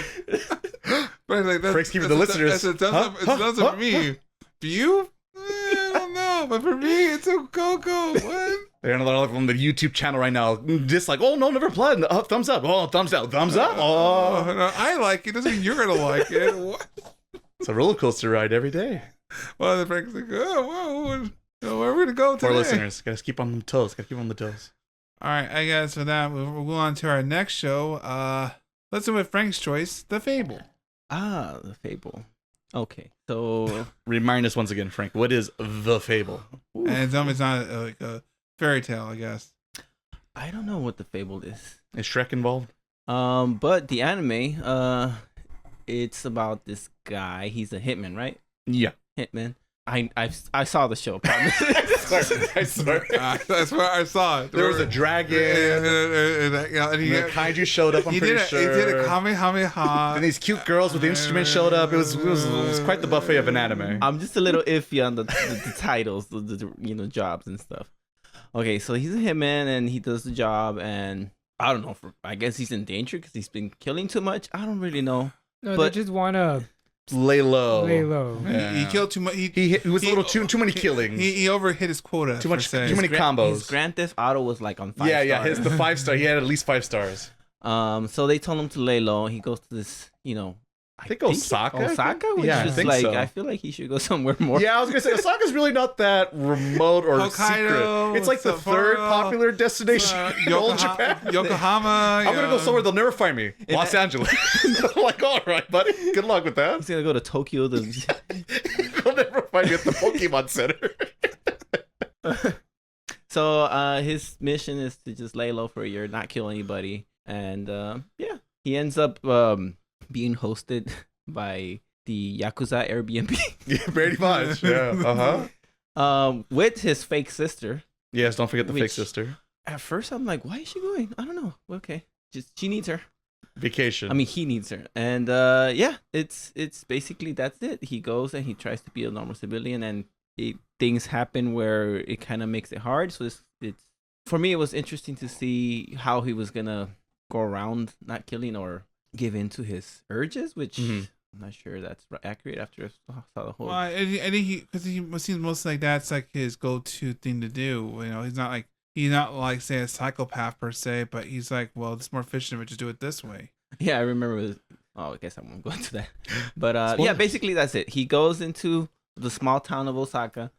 Frank's keeping the listeners. It's a thumbs up for me. For you? I don't know, but for me, it's a go-go. What? They're on the YouTube channel right now. Just like, oh no, never played. Thumbs up. Oh, thumbs up. Thumbs up. Oh, Oh, no, I like it. Doesn't mean you're gonna like it. What? it's a roller coaster ride every day. Well, the Frank's like, oh, whoa, so where are we gonna go today? For listeners, gotta keep on the toes. Gotta keep on the toes. All right, I guess for that, we'll go on to our next show. Let's go with Frank's choice, The Fable. Ah, the Fable. Okay, so Remind us once again, Frank. What is the Fable? And it's not like a fairy tale, I guess. I don't know what the Fable is. Is Shrek involved? But the anime, it's about this guy. He's a hitman, right? Yeah. Hitman. I saw the show. I swear. That's where I saw it. There was a dragon. And The kaiju showed up. I'm pretty sure. He did a kamehameha. And these cute girls with instruments showed up. It was quite the buffet of an anime. I'm just a little iffy on the titles, the jobs and stuff. Okay, so he's a hitman and he does the job, and I don't know. I guess he's in danger because he's been killing too much. I don't really know. No, But- they just want to Lay low. lay low. Yeah. He killed too much. He was a little too many killings. He overhit his quota. Too much- per se. too many combos. His Grand Theft Auto was like on 5 yeah, stars. the 5-star. He had at least 5 stars. So they told him to lay low. He goes to this, I think Osaka. Osaka, which Yeah, I is think like so. I feel like he should go somewhere more. Yeah, I was gonna say Osaka's really not that remote or Hokkaido, secret. It's like the Sapporo, third popular destination in all Japan. Yokohama. I'm gonna go somewhere they'll never find me. Los Angeles. I'm like, all right, buddy. Good luck with that. He's gonna go to Tokyo. They'll never find me at the Pokemon Center. So his mission is to just lay low for a year, not kill anybody, and yeah, he ends up being hosted by the Yakuza Airbnb. Yeah, pretty much. Yeah. With his fake sister. Yes, don't forget the fake Which- sister. At first, I'm like, why is she going? I don't know. Okay, just she needs her. Vacation. I mean, he needs her, and yeah, it's basically that's it. He goes and he tries to be a normal civilian, and things happen where it kind of makes it hard. So it's for me, it was interesting to see how he was gonna go around not killing or give in to his urges, which Mhm. I'm not sure that's accurate after I saw the whole. Well, I think because he seems mostly like that's like his go-to thing to do. He's not like say a psychopath per se, but he's like, well, it's more efficient if we just do it this way. Yeah, I remember. I guess I won't go into that. But yeah, Spoilers. basically that's it. He goes into the small town of Osaka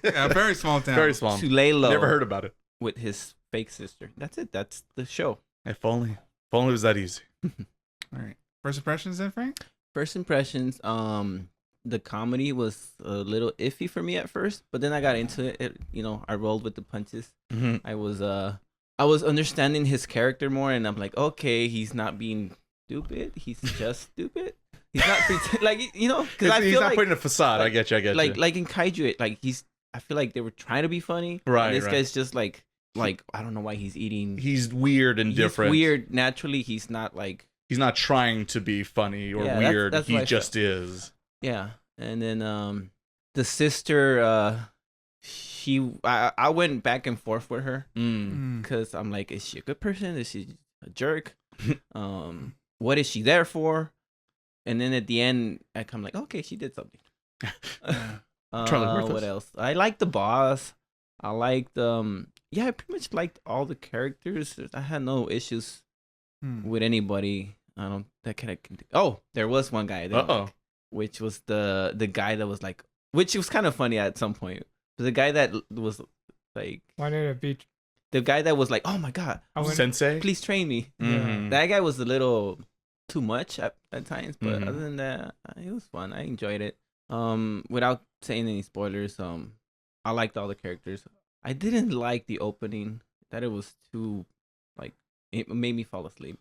Yeah, very small town. Very small. to lay low Never heard about it. with his fake sister. That's it. That's the show. If only it was that easy. All right. First impressions then, Frank? First impressions, the comedy was a little iffy for me at first, but then I got into it. I rolled with the punches. Mm-hmm. I was understanding his character more, and I'm like, okay, he's not being stupid. He's just stupid. He's not because I He's feel not like putting a facade. I get you. like in Kaiju, I feel like they were trying to be funny. Right, And this right. guy's just like I don't know why he's eating. He's weird and He's different. weird naturally. He's not like. He's not trying to be funny or Yeah, weird. that's He what I just is. Yeah, and then the sister, I went back and forth with her because I'm like, is she a good person? Is she a jerk? What is she there for? And then at the end, I come like, okay, she did something. Charlie Worthless. What else? I liked the boss. I liked I pretty much liked all the characters. I had no issues with anybody. I don't that kind of. Oh, there was one guy. I didn't like, which was the guy that was like, which was kind of funny at some point. The guy that was like, Wanted to be. the guy that was like, oh my god, Sensei. please train me. Mhm. That guy was a little too much at times, but Mhm. other than that, it was fun. I enjoyed it. Without saying any spoilers, I liked all the characters. I didn't like the opening. That it was too, it made me fall asleep.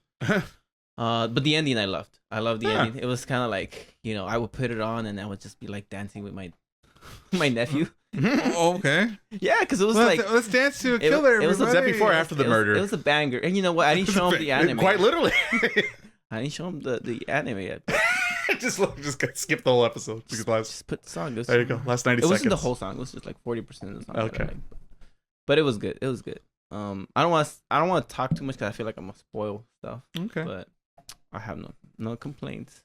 But the ending I loved. I loved the ending. It was kind of like, I would put it on and I would just be like dancing with my My nephew. Oh, okay. Yeah, because it was Let's dance to a killer. It was that before or after the murder? It was a banger. And you know what? I didn't show him the anime. Quite literally. I didn't show him the anime yet. just skip the whole episode. Just put the song. There you go. Last 90 seconds. It wasn't the whole song. It was just like 40% of the song. Okay. But it was good. It was good. I don't want to talk too much because I feel like I'm gonna spoil stuff. Okay. But I have no complaints.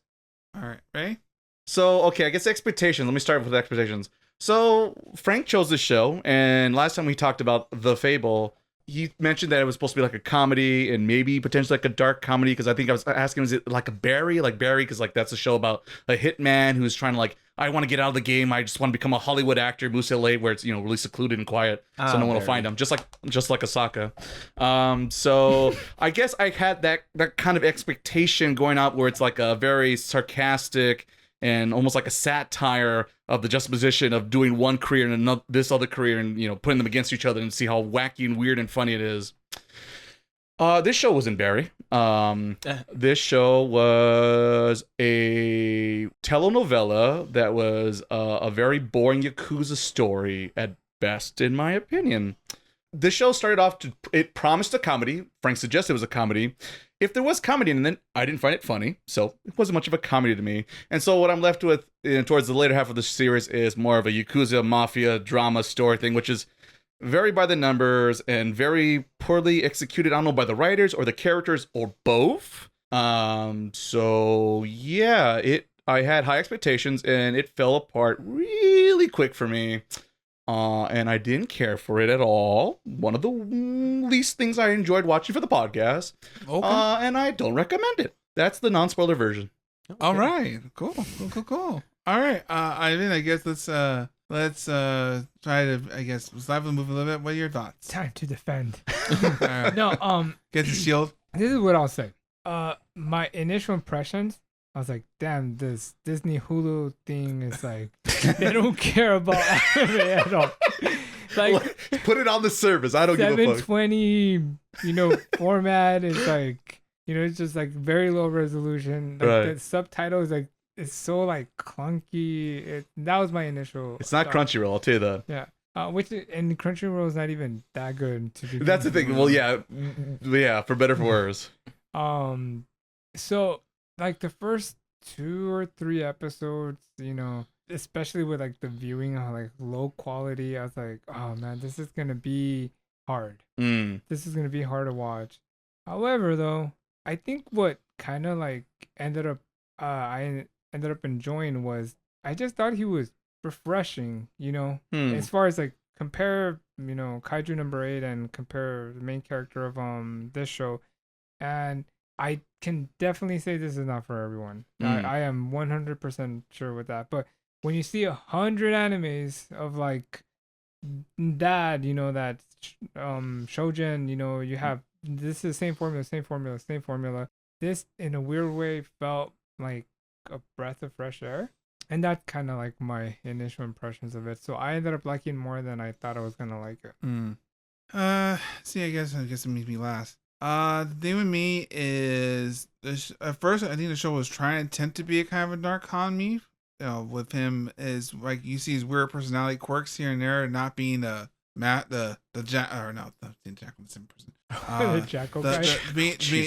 All right, Ray. So, okay, I guess expectations. Let me start with expectations. So, Frank chose this show, and last time we talked about The Fable, he mentioned that it was supposed to be like a comedy and maybe potentially like a dark comedy, because I think I was asking him, is it like a Barry? Like Barry, because like that's a show about a hitman who's trying to like, I want to get out of the game. I just want to become a Hollywood actor, moves to LA where it's, really secluded and quiet, so no one will find him. Just like Asaka. So I guess I had that kind of expectation going out where it's like a very sarcastic and almost like a satire of the juxtaposition of doing one career and this other career, and putting them against each other and see how wacky and weird and funny it is. This show wasn't Barry. This show was a telenovela that was a very boring Yakuza story at best, in my opinion. This show started off it promised a comedy. Frank suggested it was a comedy. If there was comedy in it, I didn't find it funny, so it wasn't much of a comedy to me. And so what I'm left with towards the later half of the series is more of a Yakuza mafia drama story thing, which is very by the numbers and very poorly executed. I don't know, by the writers or the characters or both. So yeah, I had high expectations and it fell apart really quick for me. And I didn't care for it at all. One of the least things I enjoyed watching for the podcast. Okay. And I don't recommend it. That's the non-spoiler version. Okay. All right. Cool. All right. Ivan, I guess let's try to, let's dive the movie a little bit. What are your thoughts? Time to defend. Right. No, Get the shield. this is what I'll say. My initial impressions, I was like, damn, this Disney Hulu thing is like, they don't care about anime at all. Like, put it on the service. I don't give a fuck. 720, format is like, it's just like very low resolution. Like, right. The subtitles, like, it's so like clunky. That was my initial. It's not Crunchyroll, I'll tell you that. Yeah. And Crunchyroll is not even that good to be. That's the thing. Well, yeah, for better for worse. So like the first 2 or 3 episodes, especially with like the viewing on like low quality, I was like, oh man, this is gonna be hard. This is gonna be hard to watch. However, though, I think what kind of like I ended up enjoying was I just thought he was refreshing, as far as like compare, Kaiju number 8 and compare the main character of this show, and I can definitely say this is not for everyone. I am 100% sure with that. But when you see 100 animes of like that, that shoujen, you have this is same formula. This in a weird way felt like a breath of fresh air, and that's kind of like my initial impressions of it. So I ended up liking more than I thought I was gonna like it. See, I guess it means me last. The thing with me is at first I think the show was trying to attempt to be a kind of a dark comedy. With him is like you see his weird personality quirks here and there, not being the Jack or no the Jackal, the same person. The Jackal guy.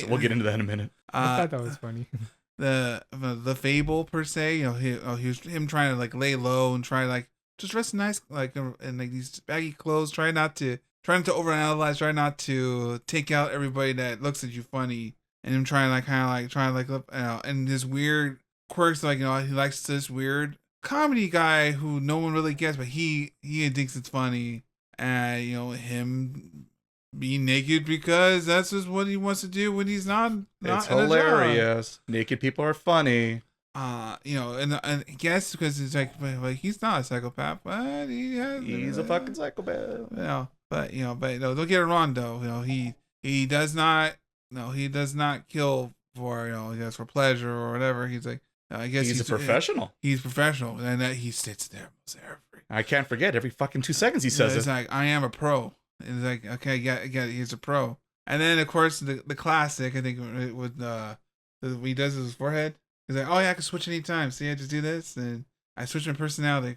We'll get into that in a minute. I thought that was funny. The Fable per se, he was him trying to like lay low and try like just dress nice like in like these baggy clothes, trying not to overanalyze, try not to take out everybody that looks at you funny, and him trying and this weird quirks like he likes this weird comedy guy who no one really gets, but he thinks it's funny, and him being naked because that's just what he wants to do when he's not it's hilarious. Naked people are funny. And I guess because it's like he's not a psychopath, but he's a fucking psychopath. But don't get it wrong though. He does not kill for I guess for pleasure or whatever. He's like I guess he's a professional. He's professional, and that he sits there almost every. I can't forget every fucking 2 seconds he says it's like I am a pro. And it's like okay, yeah, he's a pro. And then of course the classic I think with he does his forehead. He's like, oh yeah, I can switch anytime. See, I just do this, and I switch my personality.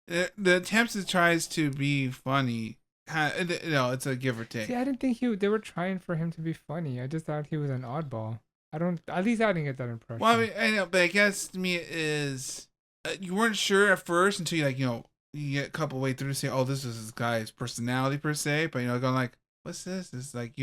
The attempts it tries to be funny, it's a give or take. See, I didn't think they were trying for him to be funny. I just thought he was an oddball. At least I didn't get that impression. Well, I mean, I know, but I guess to me it is, you weren't sure at first until you get a couple way through to say, oh, this is this guy's personality per se, but going like, what's this? It's like,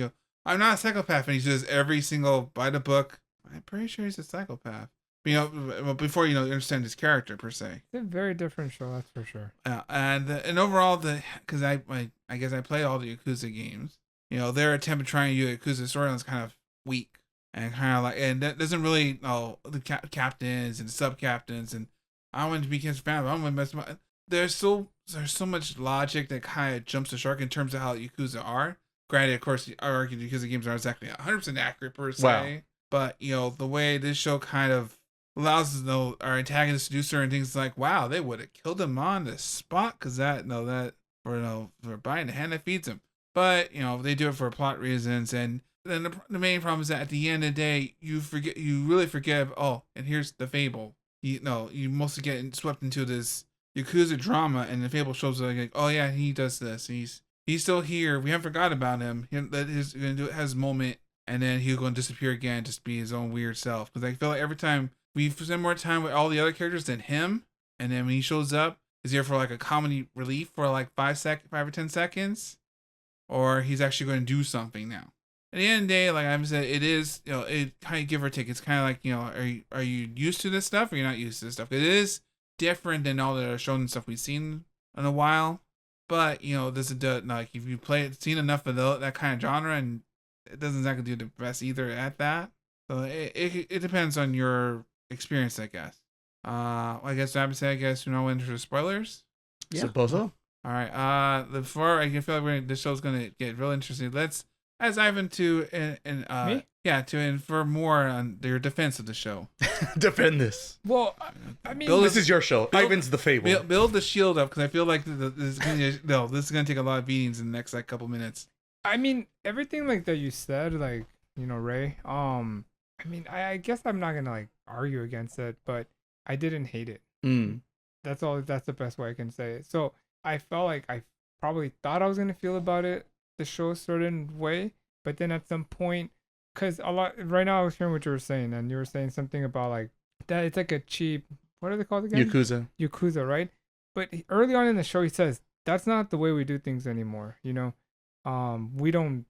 I'm not a psychopath, and he says every single by the book. I'm pretty sure he's a psychopath. But, before you understand his character per se. It's a very different show, that's for sure. And overall, because I guess I played all the Yakuza games. Their attempt at trying to do Yakuza storyline is kind of weak and and that doesn't really the captains and the sub captains, and I don't want to be a fan, but I don't want to mess up. There's so much logic that kind of jumps the shark in terms of how Yakuza are. Granted, of course, I argue Yakuza games aren't exactly 100% accurate per se. Wow. But the way this show kind of allows us to know our antagonists to do certain things, like, wow, they would have killed him on the spot because for buying the hand that feeds him. But they do it for plot reasons, and then the main problem is that at the end of the day, you really forget. Oh, and here's the Fable. You mostly get swept into this Yakuza drama, and the Fable shows up like, oh yeah, he does this. He's still here. We haven't forgot about him. That is going to has a moment, and then he's going to disappear again, just be his own weird self. Because I feel like every time we spend more time with all the other characters than him, and then when he shows up, he's here for like a comedy relief for like 5 or 10 seconds, or he's actually going to do something now. At the end of the day, like I said, it is it kind of give or take. It's kind of like are you used to this stuff or you're not used to this stuff? It is different than all the shonen stuff we've seen in a while, but this is like if you seen enough of that kind of genre, and it doesn't exactly do the best either at that. So it depends on your experience, I guess. I guess that said, I guess went into the spoilers. Yeah. Suppose so. All right. Before I feel like this show's gonna get real interesting. Let's ask Ivan to Me? Yeah, to infer more on your defense of the show. Defend this. Well, I mean, this is your show. Ivan's the Fable. Build the shield up, because I feel like this is gonna take a lot of beatings in the next couple minutes. I mean, everything like that you said, like Ray. I mean, I guess I'm not gonna argue against it, but I didn't hate it. That's all. That's the best way I can say it. So I felt like I probably thought I was gonna feel about the show a certain way, but then at some point, because right now I was hearing what you were saying, and you were saying something about that it's like a cheap, what are they called again? Yakuza, right? But early on in the show, he says that's not the way we do things anymore. We don't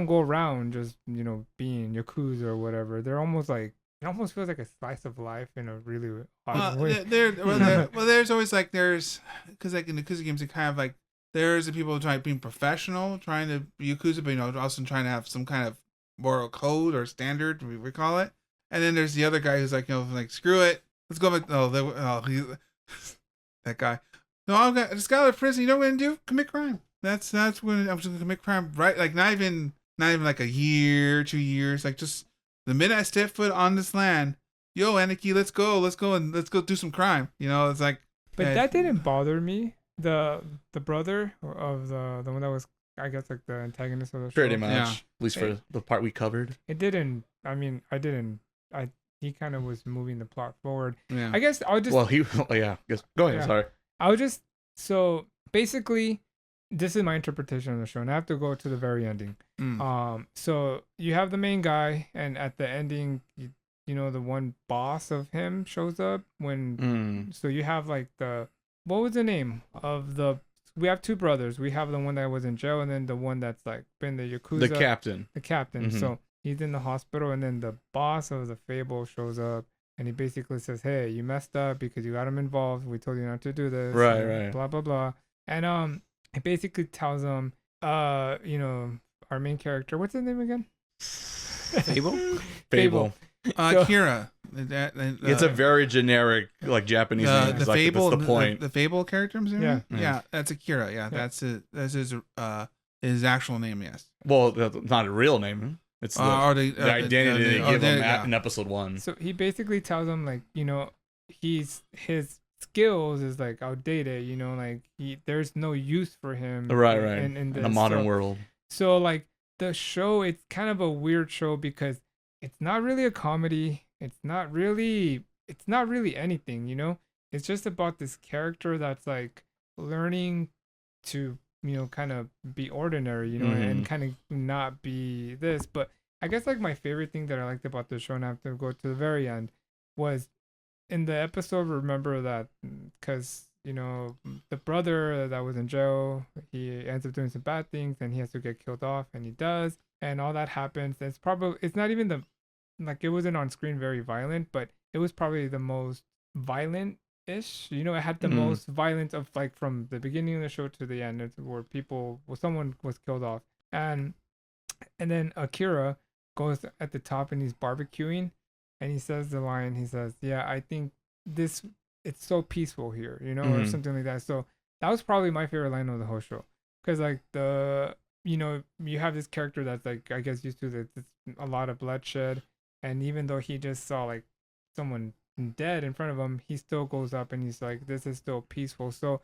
go around just being Yakuza or whatever. They're almost it almost feels like a slice of life in a really odd way. There's always because in the Yakuza games, it kind of there's the people trying being professional, trying to be Yakuza, but also trying to have some kind of moral code or standard, we call it. And then there's the other guy who's screw it, let's go back. That guy. No, I just got out of prison. You know what I'm gonna do? Commit crime. That's when I'm just gonna commit crime. Right? Not even like a year, 2 years. Just the minute I step foot on this land, yo, Aniki, let's go do some crime. It's like. But that didn't bother me. The brother of the one that was, I guess, the antagonist of the show. Pretty much. Yeah. At least for the part we covered. It didn't. I mean, he kind of was moving the plot forward. Yeah. I guess I'll just. Well, yeah. Go ahead. Yeah. Sorry. I'll just. So basically, this is my interpretation of the show, and I have to go to the very ending. So you have the main guy, and at the ending, the one boss of him shows up when. So you have what was the name of we have two brothers. We have the one that was in jail, and then the one that's been the Yakuza. The captain. Mm-hmm. So he's in the hospital, and then the boss of the Fable shows up, and he basically says, hey, you messed up because you got him involved. We told you not to do this. Right. Blah, blah, blah. And he basically tells him, our main character, what's his name again? Fable. Kira. It's a very generic Japanese name. The Fable. That's the point. The Fable character, I'm assuming? Yeah. Yeah, that's Akira. Yeah, that's his actual name. Yes. Well, that's not a real name. It's the identity they give him in episode 1. So he basically tells him his skills is outdated. There's no use for him. Right. In the modern world. So the show, it's kind of a weird show because it's not really a comedy. It's not really it's not really anything, you know. It's just about this character that's like learning to, you know, kind of be ordinary, you know, and kind of not be this. But I guess like my favorite thing that I liked about the show, and I have to go to the very end, was in the episode. Remember that because you know the brother that was in jail, he ends up doing some bad things, and he has to get killed off, and he does, and all that happens. It's not even the like it wasn't on screen very violent, but it was probably the most violent ish. You know, it had the most violence of like from the beginning of the show to the end, where someone was killed off, and then Akira goes at the top and he's barbecuing, and he says the line. He says, "Yeah, I think this it's so peaceful here," you know, or something like that. So that was probably my favorite line of the whole show, because like you know, you have this character that's like I guess used to a lot of bloodshed, and even though he just saw like someone dead in front of him, he still goes up and he's like, this is still peaceful. So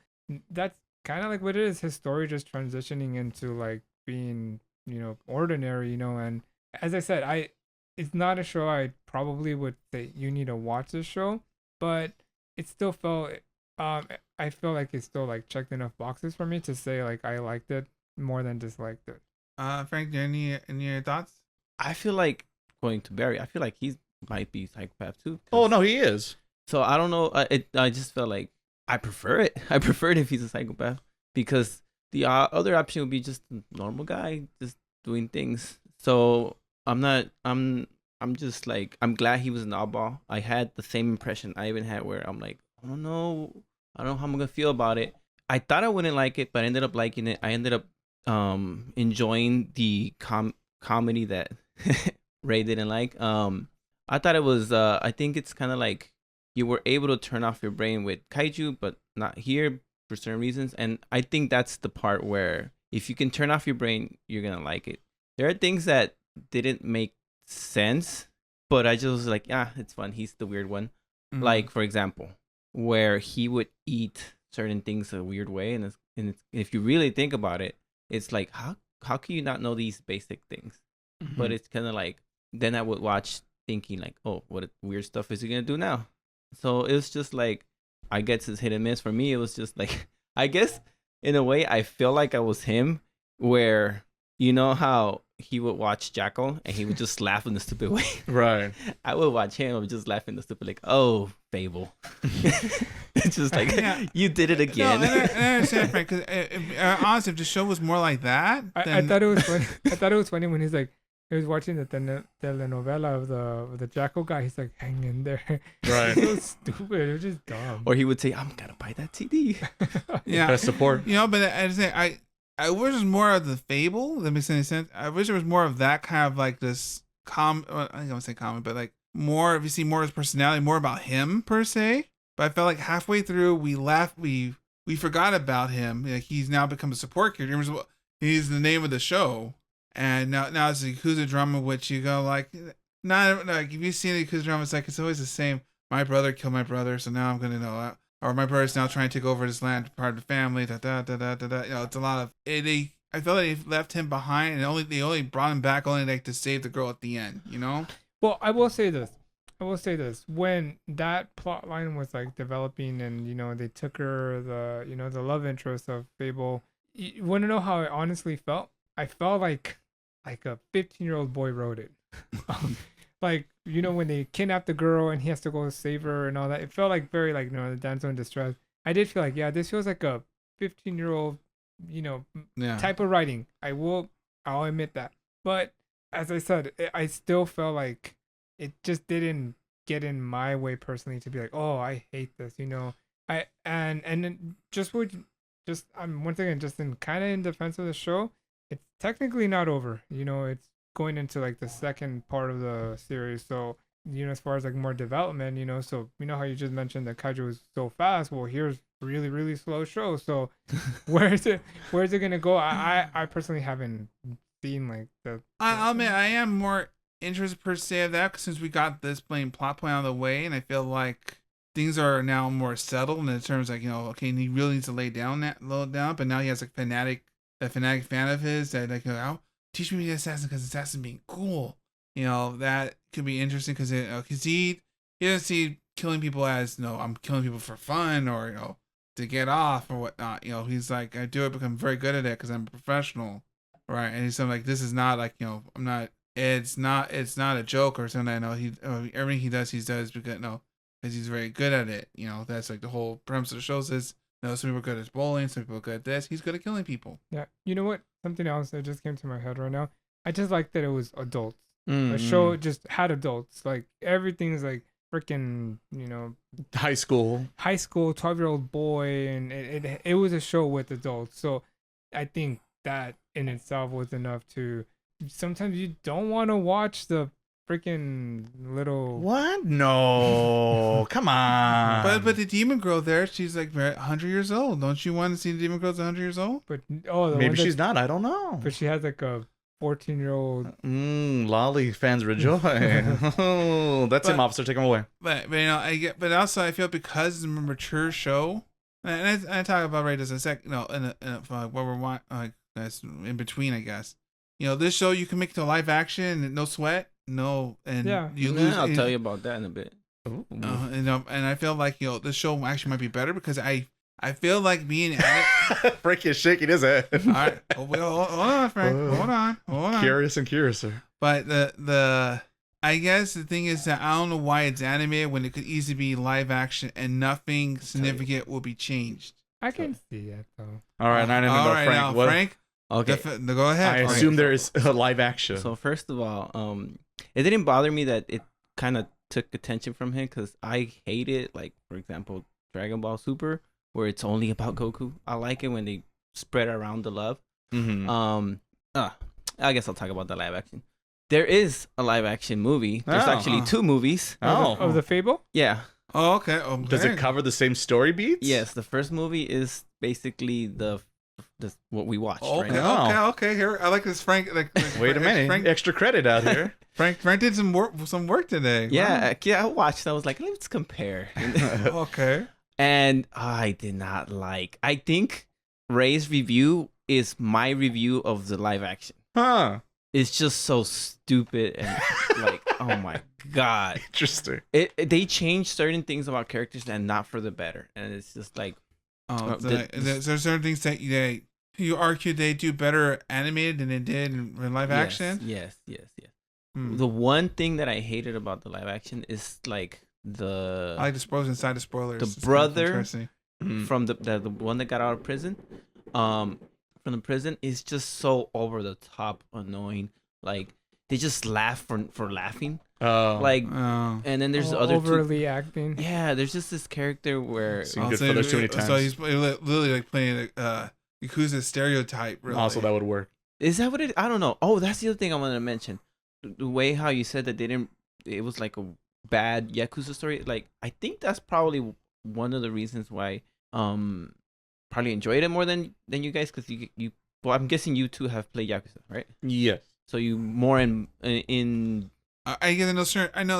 that's kind of like what it is, his story just transitioning into like being, you know, ordinary, you know. And as I said, it's not a show I probably would say you need to watch this show, but it still felt I feel like it still like checked enough boxes for me to say like I liked it more than disliked it. Frank, any thoughts? I feel like going to Barry. I feel like he might be psychopath too. Oh no, he is. So I don't know. I just felt like I prefer it. I prefer it if he's a psychopath, because the other option would be just a normal guy just doing things. So I'm just like, I'm glad he was an oddball. I had the same impression I even had, where I'm like, I don't know how I'm gonna feel about it. I thought I wouldn't like it, but I ended up liking it. I ended up enjoying the comedy that Ray didn't like. I thought it was I think it's kind of like you were able to turn off your brain with Kaiju, but not here for certain reasons. And I think that's the part where if you can turn off your brain, you're gonna like it. There are things that didn't make sense, but I just was like, yeah, it's fun. He's the weird one. Like, for example, where he would eat certain things a weird way, and if you really think about it, it's like, how can you not know these basic things? But it's kind of like, then I would watch thinking like, oh, what weird stuff is he gonna do now? So it was just like, I guess it's hit and miss. For me, it was just like, I guess in a way I feel like I was him, where you know how he would watch Jackal and he would just laugh in a stupid way. Right. I would watch him and just laugh in the stupid, like, oh, Fable. It's just like, you did it again. No, and I understand, Frank, because honestly, if the show was more like that, I thought it was funny. I thought it was funny when he's like, he was watching the telenovela of the Jackal guy. He's like, hang in there. Right. It was so stupid. It was just dumb. Or he would say, I'm gonna buy that CD. yeah, Press support. You know, but I wish it was more of the Fable. That makes any sense. I wish there was more of that kind of like this I don't want to say common, but like more, if you see more of his personality, more about him per se. But I felt like halfway through we forgot about him. Like he's now become a support character. He's the name of the show, and now it's the Yakuza drama, which you go like, not like if you see the Yakuza drama, it's like it's always the same. My brother killed my brother, so now I'm gonna know. Or my brother's now trying to take over this land, part of the family. Da da da da da da. You know, it's a lot of it. I felt like they left him behind, and they only brought him back only like to save the girl at the end. You know. Well, I will say this. When that plot line was like developing, and you know they took her the love interest of Fable. You want to know how I honestly felt? I felt like a 15-year-old boy wrote it. Like, you know, when they kidnap the girl and he has to go save her and all that, it felt like very like, you know, the damsel in distress. I did feel like, yeah, this feels like a 15-year-old, you know, type of writing. I'll admit that. But as I said, I still felt like it just didn't get in my way personally to be like, oh, I hate this, you know. I'm once again just in kind of in defense of the show. It's technically not over, you know. It's going into like the second part of the series, so you know, as far as like more development, you know, so you know how you just mentioned that Kaiju was so fast. Well, here's really, really slow show. So where's it gonna go? I personally haven't seen like the. I'll admit I am more interested per se of that, since we got this plain plot point out of the way, and I feel like things are now more settled in terms of, like, you know, okay, and he really needs to low down, but now he has a fanatic fan of his that like, oh, teach me to be an assassin because assassin being cool. You know, that could be interesting because he doesn't see killing people as I'm killing people for fun or to get off or whatnot. He's like, I do it because I'm very good at it because I'm a professional, right? And he's like, this is not like I'm not. It's not a joke or something. I know everything he does because because he's very good at it. That's like the whole premise of the show is some people are good at bowling, some people are good at this. He's good at killing people. Yeah, you know what? Something else that just came to my head right now. I just like that it was adults. The show just had adults. Like everything's like freaking high school 12-year-old boy, and it was a show with adults. So I think that in itself was enough to. Sometimes you don't want to watch the freaking little. What? No, come on. But the demon girl there, she's like 100 years old. Don't you want to see the demon girl's 100 years old? But maybe she's not. I don't know. But she has like a 14-year-old. Lolly fans rejoice. That's him, officer. Take him away. But also I feel because it's a mature show, and I talk about right as a sec. What we're that's in between, I guess. This show you can make it to live action, no sweat, you lose. I'll tell you about that in a bit. And I feel like this show actually might be better because I feel like being Frank is shaking his head. All right, hold on, Frank. Hold on. Curious and curiouser. But I guess the thing is that I don't know why it's animated when it could easily be live action and nothing significant will be changed. I can see it though. All right, Frank. Frank. Okay, go ahead. I assume there is a live action. So first of all, it didn't bother me that it kind of took attention from him because I hate it. Like for example, Dragon Ball Super, where it's only about Goku. I like it when they spread around the love. I guess I'll talk about the live action. There is a live action movie. There's actually 2 movies. Of the Fable? Yeah. Oh, okay. Does it cover the same story beats? Yes. The first movie is basically what we watched. Okay. Right now. Okay. Here, I like this, Frank. Wait a minute. Frank, extra credit out here. Frank did some work today. Yeah. Wow. I watched. I was like, let's compare. Okay. And I did not like. I think Ray's review is my review of the live action. Huh. It's just so stupid and like, oh my god. Interesting. They changed certain things about characters and not for the better, and it's just like. There's certain things that you argue they do better animated than they did in live action. Yes. The one thing that I hated about the live action is like I like the spoilers inside the spoilers. The brother from the one that got out of prison, from the prison is just so over the top annoying. Like they just laugh for laughing. And then there's the other overly acting. Yeah, there's just this character where seen Goodfellas too many times. So he's literally like playing a Yakuza stereotype. Really. Also, that would work. Is that what it? I don't know. Oh, that's the other thing I wanted to mention. The way how you said that it was like a bad Yakuza story. Like I think that's probably one of the reasons why probably enjoyed it more than you guys because you. Well, I'm guessing you two have played Yakuza, right? Yes. So you more in. I know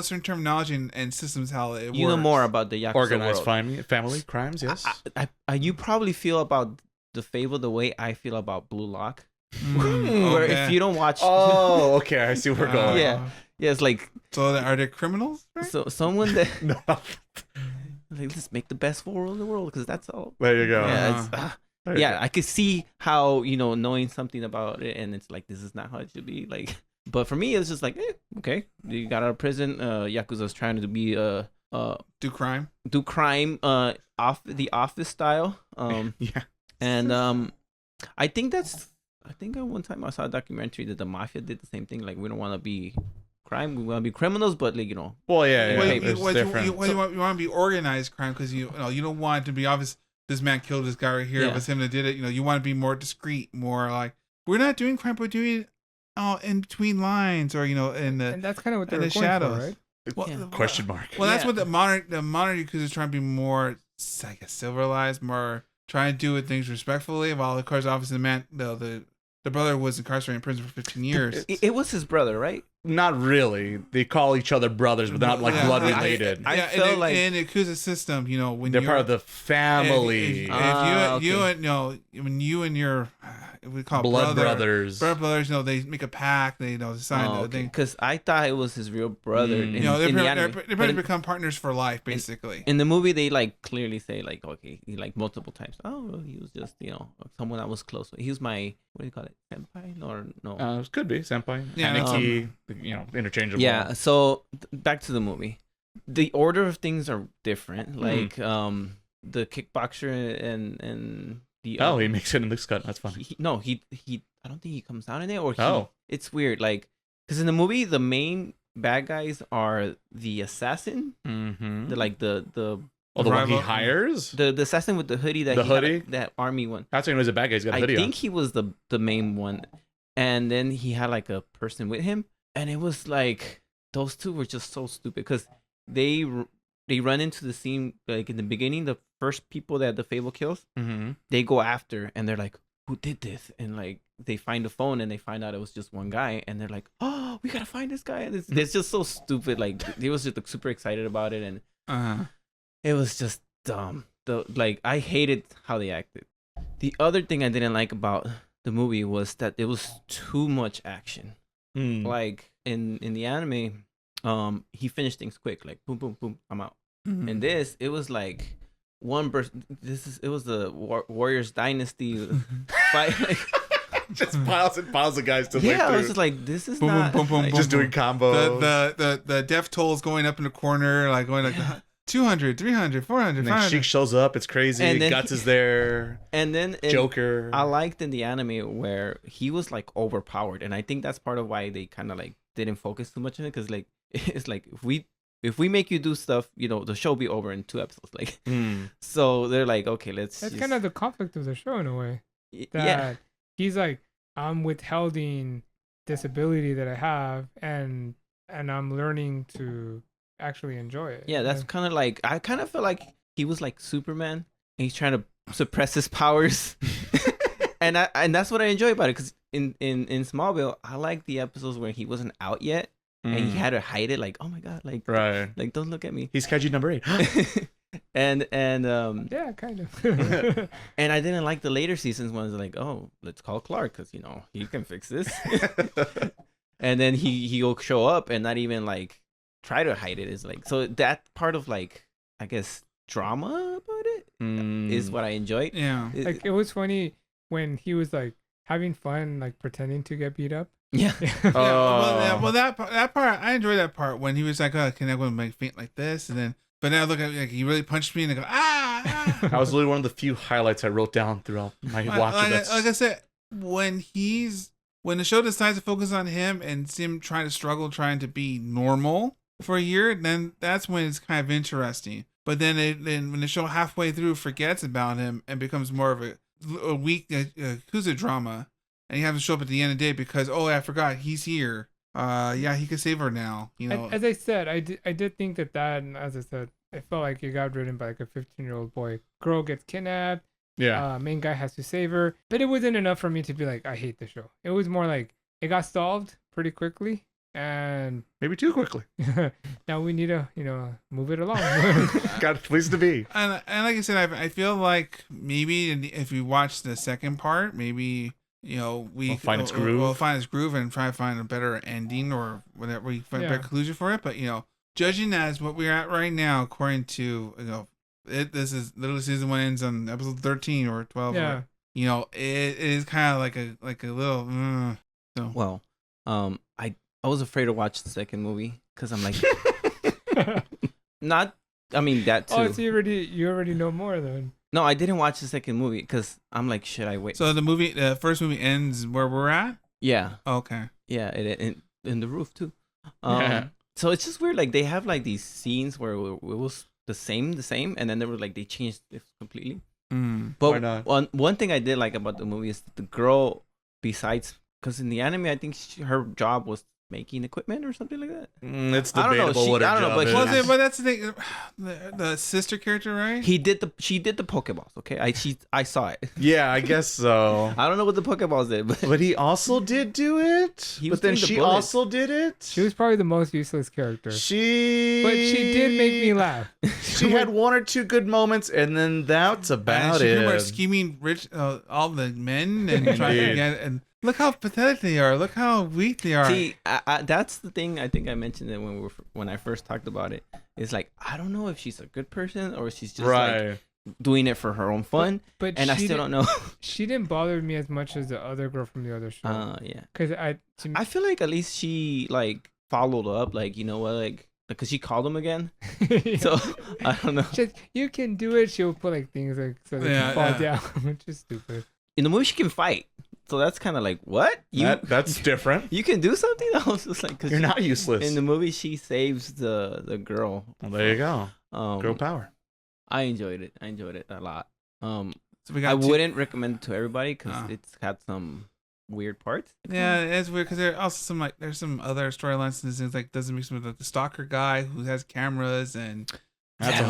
certain terminology and systems how it works. You know more about the Yakuza organized world. family crimes. Yes. You probably feel about the Fable the way I feel about Blue Lock. Where if you don't watch. Oh, okay. I see where we're going. Yeah, it's like. So are they criminals? Right? So someone that. No. Like, let's make the best world in the world because that's all. There you go. Yeah, I could see how knowing something about it and it's like this is not how it should be like. But for me, it's just like, okay, you got out of prison. Yakuza's trying to be do crime, off the office style. Yeah, and I think at one time I saw a documentary that the mafia did the same thing. Like we don't want to be crime, we want to be criminals, but like Well, yeah. You want to be organized crime because you don't want it to be obvious. This man killed this guy right here. It was him that did it. You want to be more discreet, more like we're not doing crime, we're doing it. In between lines, or and that's kind of what they're the shadows, for, right? Well, question mark. Well, that's what the modern Yakuza is trying to be more, I guess, civilized, more trying to do things respectfully. While of course, obviously, the brother was incarcerated in prison for 15 years. It was his brother, right? not really. They call each other brothers, but they're not like blood related. I felt like in the Yakuza system, you know, when they're part of the family. If you and when you and your we call blood brothers, you know, they make a pact. They decide because I thought it was his real brother. They're going to become partners for life, basically. In the movie, they like clearly say like, okay, he like multiple times. Oh, well, he was just someone I was close with. He was my, what do you call it, senpai or no? It could be senpai. Yeah, Aniki, interchangeable. Yeah. So back to the movie. The order of things are different. Like the kickboxer and the he makes it in this cut. That's funny. He I don't think he comes out in it, or it's weird. Like, because in the movie the main bad guys are the assassin, the one he hires, the assassin with the hoodie that army one. That's when he was a bad guy. He's got a hoodie. I think he was the main one, and then he had like a person with him, and it was like those two were just so stupid because they run into the scene like in the beginning. The first people that the Fable kills, they go after, and they're like, "Who did this?" And like they find the phone, and they find out it was just one guy, and they're like, "Oh, we gotta find this guy." And it's just so stupid. Like they was just like, super excited about it, and it was just dumb. I hated how they acted. The other thing I didn't like about the movie was that it was too much action. Like in the anime, he finished things quick, like boom, boom, boom, I'm out. And this, it was like one burst. It was the Warriors Dynasty fight. Like, just piles and piles of guys to I was just like, this is boom, not boom, boom, like, boom, just doing combos. The death tolls going up in the corner, like going like 200, 300, 400, and 500. Sheik shows up. It's crazy. And then Guts is there. And then Joker. I liked in the anime where he was like overpowered, and I think that's part of why they kind of like didn't focus too much on it, because like it's like if we make you do stuff, the show will be over in 2 episodes. Like, so they're like, okay, let's. That's kind of the conflict of the show in a way. Yeah. He's like, I'm withholding this ability that I have, and I'm learning to actually enjoy it. Yeah, that's kind of like, I kind of feel like he was like Superman, and he's trying to suppress his powers. and that's what I enjoy about it, because in Smallville, I like the episodes where he wasn't out yet. And he had to hide it, like, oh my god, like, like, don't look at me. He's Kaiju number 8. and yeah, kind of. And I didn't like the later seasons ones, like, oh, let's call Clark, because he can fix this. And then he'll show up and not even like try to hide it. Is like, so that part of like, I guess, drama about it is what I enjoyed. Yeah, like it was funny when he was like having fun, like pretending to get beat up. Yeah. Well, that part, I enjoyed that part when he was like, "Oh, can I go and make feint like this?" And then, but now look at like he really punched me, and I go, "Ah!" That was literally one of the few highlights I wrote down throughout my watch. Like I said, when the show decides to focus on him and see him trying to be normal for a year, then that's when it's kind of interesting. But then when the show halfway through forgets about him and becomes more of a weak Yakuza drama. And you have to show up at the end of the day because, oh, I forgot, he's here. Yeah, he could save her now. As I said, I did think that, and as I said, I felt like it got written by like a 15-year-old boy. Girl gets kidnapped. Yeah. Main guy has to save her. But it wasn't enough for me to be like, I hate the show. It was more like it got solved pretty quickly. And maybe too quickly. Now we need to, move it along. Got pleased to be. And like I said, I feel like maybe if we watch the second part, maybe... we'll find its groove. We'll find its groove and try to find a better ending or whatever. We find a better conclusion for it. But judging as what we're at right now, according to this is literally season 1 ends on episode 13 or 12. Yeah. Or, it is kind of like a little. So. Well, I was afraid to watch the second movie because I'm like, that too. Oh, so you already know more then. No, I didn't watch the second movie because I'm like, should I wait? So the first movie ends where we're at? Yeah. Okay. Yeah, in the roof too. Yeah. So it's just weird. Like they have like these scenes where it was the same, and then they changed it completely. But why not? One thing I did like about the movie is the girl, besides, because in the anime I think her job was making equipment or something like that. It's I don't know, debatable what her I don't know, job but is. she- Was it? But that's the thing. The sister character, right? She did the Pokeballs. Okay, I saw it. Yeah, I guess so. I don't know what the Pokeballs did, but But he also did do it. He But was then doing the she bullets. also did it. She was probably the most useless character. But she did make me laugh. She had one or two good moments, and then that's about She pretty much it. scheming rich all the men and trying to get and look how pathetic they are. Look how weak they are. see, that's the thing. I think I mentioned it when I first talked about it. It's like I don't know if she's a good person or she's just like doing it for her own fun, But and I still don't know. She didn't bother me as much as the other girl from the other show. Yeah. Because I feel like at least she like followed up, like, you know what, like, because she called him again. So I don't know. She's, you can do it. She'll put like things like so they can fall down, which is stupid. In the movie, she can fight, so that's kind of like what That's different. you can do something. I was just like, 'cause You're not useless. in the movie, she saves the girl. Well, there you go. Um, Girl power. I enjoyed it. I enjoyed it a lot. So we I got wouldn't recommend it to everybody because Ah. it's had some weird parts. Yeah, it's weird because there are also some like there's some other storylines and things like doesn't mix with the stalker guy who has cameras and That's Yeah,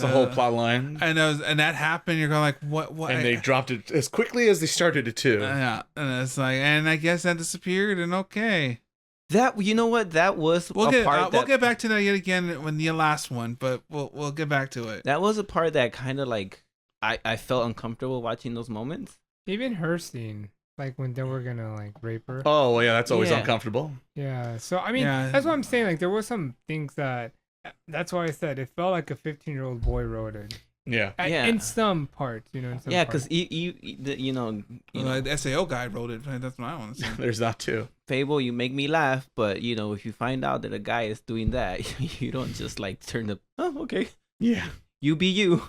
a whole plot line. and that happened. You're going like what? And they dropped it as quickly as they started it too. Yeah, and it's like and I guess that disappeared and okay. That, you know what, that was We'll a get part we'll that get back to that yet again when the last one, but we'll get back to it. that was a part that kind of like I felt uncomfortable watching those moments. Even her scene, like when they were gonna like rape her. Oh, well, yeah, that's always Yeah. uncomfortable. Yeah. So I mean, Yeah. that's what I'm saying. Like there were some things that. That's why I said it felt like a 15-year-old boy wrote it. Yeah. Yeah. In some parts, you know. In some Yeah, parts. because you know, The SAO guy wrote it. Right? That's what I want to say. There's that too. Fable, you make me laugh, but you know, if you find out that a guy is doing that, you don't just like turn the okay, Yeah. you be you.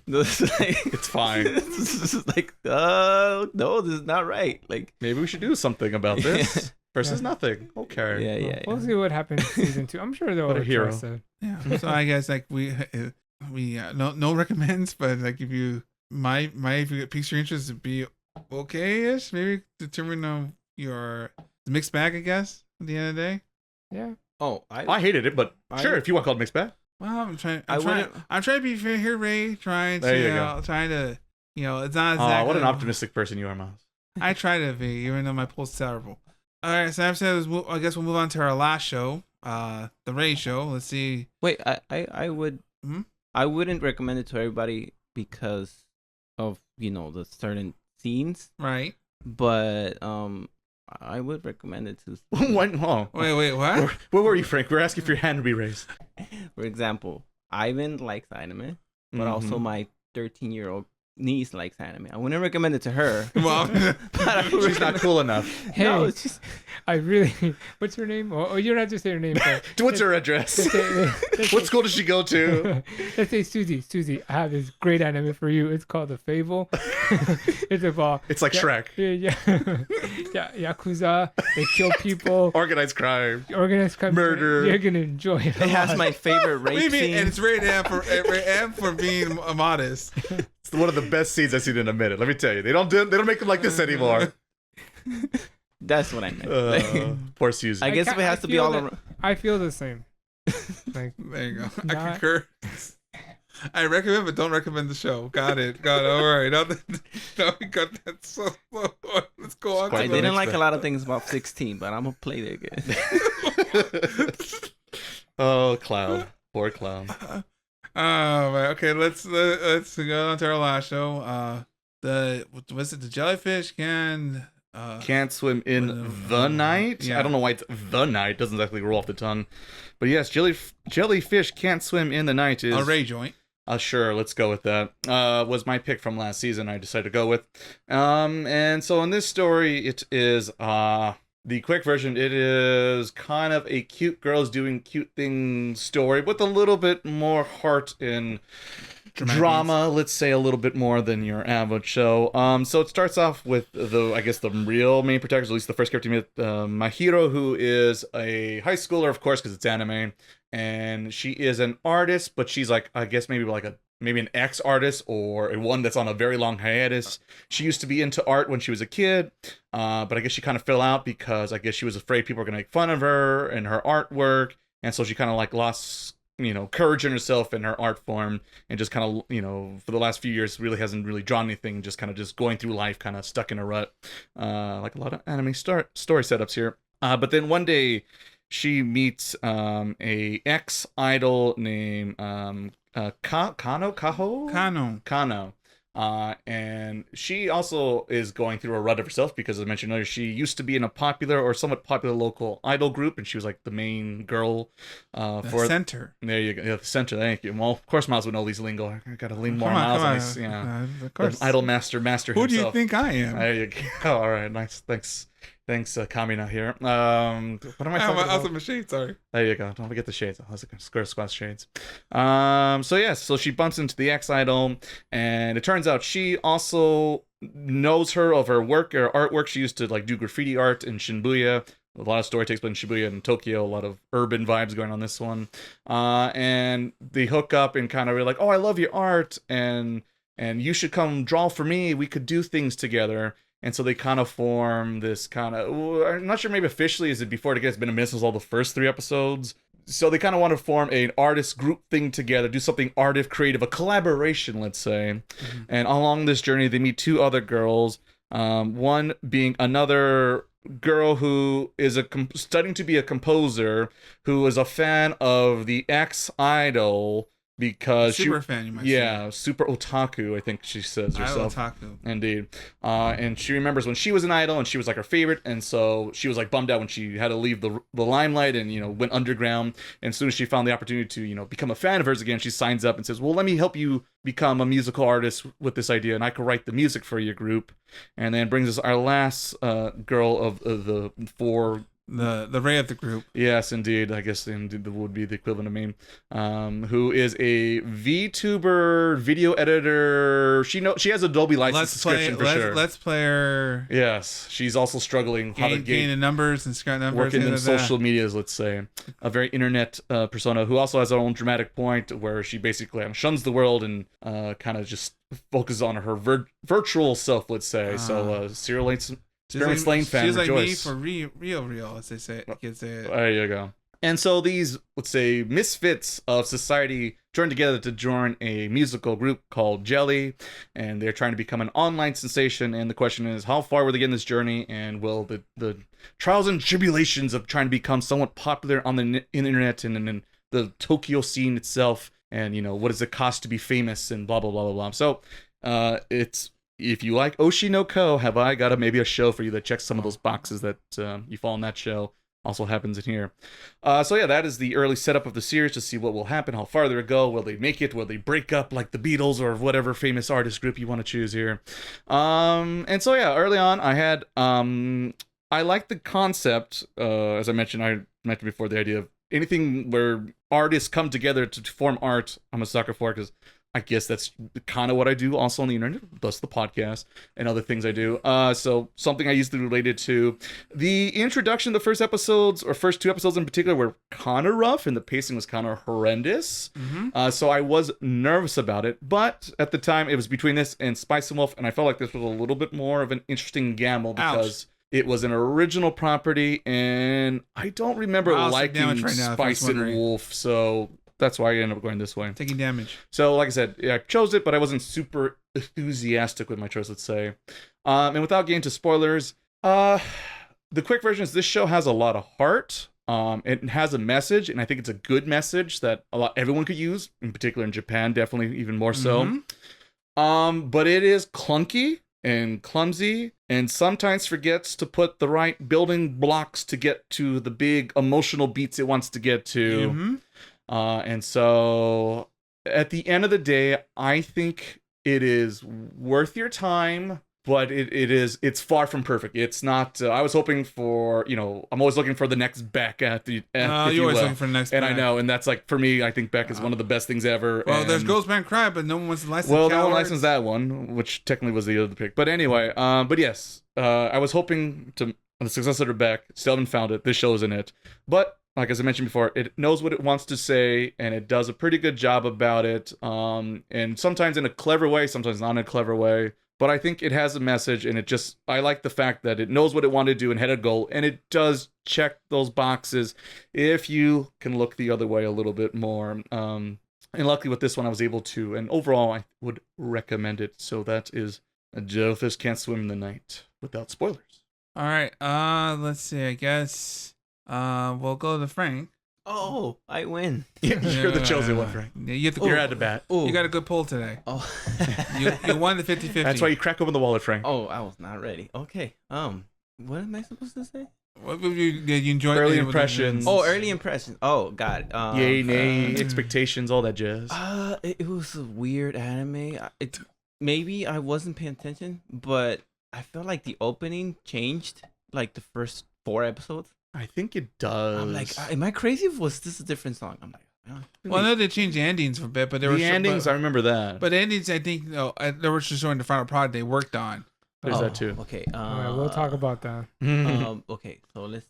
No, it's like, It's fine. it's like no, this is not right. Like Maybe we should do something about this. Versus nothing. Okay. yeah. We'll see what happens in season 2. I'm sure they'll What a hero. address it. Yeah. So I guess like we no recommends, but like if you if it piques your interest, it'd be okay-ish. Maybe determine your mixed bag. I guess at the end of the day. Yeah. Oh, I hated it, but sure, if you want to call it mixed bag. Well, I'm trying I wouldn't- to be fair here, Ray. Trying There you to go. trying to it's not Oh, exactly. what an optimistic person you are, Miles. I try to be, even though my poll's terrible. All right, so I guess we'll move on to our last show, the Ray show. Let's see. wait. I would Hmm? I wouldn't recommend it to everybody because of the certain scenes, Right. but I would recommend it to. What? Oh. Wait, what? What were you, Frank? We're asking for your hand to be raised. For example, Ivan likes anime, but Mm-hmm. also my 13-year-old niece likes anime. I wouldn't recommend it to her. Well, But I would She's not recommend- cool enough. Hey, No, it's just I really. What's your name? Oh, you don't have to say your name. But What's her address? let's What school does she go to? Let's say Susie, I have this great anime for you. It's called The Fable. It's about It's like Shrek. yeah, Yakuza. They kill people. Organized crime. Organized crime. Murder. You're gonna enjoy it. it has my favorite rape maybe, scene. and it's rated M for being modest. It's one of the best scenes I've seen in a minute. Let me tell you, they don't make them like this anymore. That's what I meant. Poor Susie. I guess if it has to be all around. I feel the same. Like There you go. I Not- concur. I recommend, but don't recommend the show. Got it. All right. Now we got that so low. Let's go on. Quite I To the didn't next like bit. a lot of things about 16, but I'm gonna play it again. Oh, Cloud. Poor Cloud. Oh, right. Okay. Let's go on to our last show. Was it the jellyfish can? Can't swim in the night. Yeah. I don't know why it's the night. Doesn't exactly roll off the tongue. But yes, jellyfish can't swim in the night is A Ray joint. Sure, let's go with that. Was my pick from last season. I decided to go with. And so in this story, it is the quick version. It is kind of a cute girls doing cute things story with a little bit more heart and drama. Let's say a little bit more than your average show. So it starts off with the real main protagonist, at least the first character you meet, Mahiro, who is a high schooler, of course, because it's anime. And she is an artist, but she's like, I guess maybe like a maybe an ex-artist or a one that's on a very long hiatus. She used to be into art when she was a kid, but I guess she kind of fell out because I guess she was afraid people were going to make fun of her and her artwork, and so she kind of like lost, courage in herself and her art form, and just kind of, for the last few years really hasn't really drawn anything, just kind of just going through life kind of stuck in a rut, like a lot of anime story setups here. But then one day she meets a ex-idol named Kano. And she also is going through a rut of herself because, as I mentioned earlier, she used to be in a popular or somewhat popular local idol group, and she was like the main girl for center. There you go, the center. Thank you. Well, of course, Miles would know these lingo. I gotta lean more Miles on these. Yeah, of course. The idol master Who himself. do you think I am? There you go. All right, nice. Thanks, Kamina here. What am I talking about? Also, my shades, sorry. There you go. Don't forget the shades. I was like square shades. So she bumps into the ex-idol, and it turns out she also knows her of her work or artwork. She used to like do graffiti art in Shibuya. A lot of story takes place in Shibuya and Tokyo. A lot of urban vibes going on this one. And they hook up and kind of like, oh, I love your art, and you should come draw for me. We could do things together. And so they kind of form this kind of, I'm not sure, maybe officially, is it before it gets been a miss as all the first 3 episodes? So they kind of want to form an artist group thing together, do something artive, creative, a collaboration, let's say. Mm-hmm. And along this journey, they meet 2 other girls, one being another girl who is studying to be a composer, who is a fan of the ex-idol, because super fan, you might say. Yeah, super otaku, I think she says herself. Otaku. Indeed. And she remembers when she was an idol and she was like her favorite, and so she was like bummed out when she had to leave the limelight and went underground. And as soon as she found the opportunity to become a fan of hers again, she signs up and says, well, let me help you become a musical artist with this idea, and I can write the music for your group. And then brings us our last girl of the 4. The Ray of the group. Yes, indeed. I guess that would be the equivalent of me. Who is a VTuber, video editor. She has Adobe license subscription for sure. Let's Player. Yes, she's also struggling gain the numbers and scrap numbers. Working in social medias, let's say. A very internet persona who also has her own dramatic point where she basically shuns the world and kind of just focuses on her virtual self, let's say. So Serial Experiment Lane fan, she's rejoice. Like me for real, as they say. Kids say it. There you go. And so these, let's say, misfits of society join together to join a musical group called Jelly, and they're trying to become an online sensation. And the question is, how far will they get in this journey, and will the trials and tribulations of trying to become somewhat popular on the internet and in the Tokyo scene itself, and what does it cost to be famous, and blah blah blah blah blah. So it's. If you like Oshi no Ko, have I got maybe a show for you that checks some of those boxes that you fall in that show. Also happens in here. So yeah, that is the early setup of the series to see what will happen, how far they'll go, will they make it, will they break up like the Beatles or whatever famous artist group you want to choose here. And so yeah, early on I had, I liked the concept, as I mentioned before, the idea of anything where artists come together to form art, I'm a sucker for, because I guess that's kind of what I do also on the internet, thus the podcast and other things I do. So something I used to relate it to. The introduction, the first 2 episodes in particular, were kind of rough, and the pacing was kind of horrendous. Mm-hmm. So I was nervous about it. But at the time, it was between this and Spice and Wolf, and I felt like this was a little bit more of an interesting gamble because it was an original property, and I don't remember liking Spice and Wolf, so that's why I ended up going this way. Taking damage. So, like I said, I chose it, but I wasn't super enthusiastic with my choice, let's say. And without getting into spoilers, the quick version is this show has a lot of heart. It has a message, and I think it's a good message that everyone could use, in particular in Japan, definitely even more so. Mm-hmm. But it is clunky and clumsy, and sometimes forgets to put the right building blocks to get to the big emotional beats it wants to get to. Mm-hmm. And so at the end of the day, I think it is worth your time, but it's far from perfect. It's not, I was hoping for, I'm always looking for the next Beck you're always looking for the next Beck. And I know, and that's like, for me, I think Beck is one of the best things ever. Well, there's Ghostman Cry, but no one wants to license no one licensed that one, which technically was the other pick. But anyway, but yes, I was hoping to, the successor to Beck, still haven't found it. This show is in it. But like as I mentioned before, it knows what it wants to say, and it does a pretty good job about it. And sometimes in a clever way, sometimes not in a clever way. But I think it has a message, and I like the fact that it knows what it wanted to do and had a goal, and it does check those boxes if you can look the other way a little bit more. And luckily with this one, I was able to, and overall, I would recommend it. So that is a Jellyfish Can't Swim in the Night without spoilers. All right. Let's see. I guess we'll go to Frank. Oh, I win. You're the chosen one, Frank. Yeah, you have to. You're at the bat. You got a good pull today. Oh. You won the 50-50. That's why you crack open the wallet, Frank. Oh, I was not ready. Okay. What am I supposed to say? What did you enjoy? Early impressions. Oh, early impressions. Oh, God. Yay, nay, expectations, all that jazz. It was a weird anime. Maybe I wasn't paying attention, but I felt like the opening changed like the first 4 episodes. I think it does. I'm like, am I crazy? Was this a different song? I'm like, well, I know they changed the endings for a bit, but they were endings. I remember that. But the endings, I think, they were just showing the final product they worked on. There's that too. Okay. Alright, we'll talk about that. Okay, so let's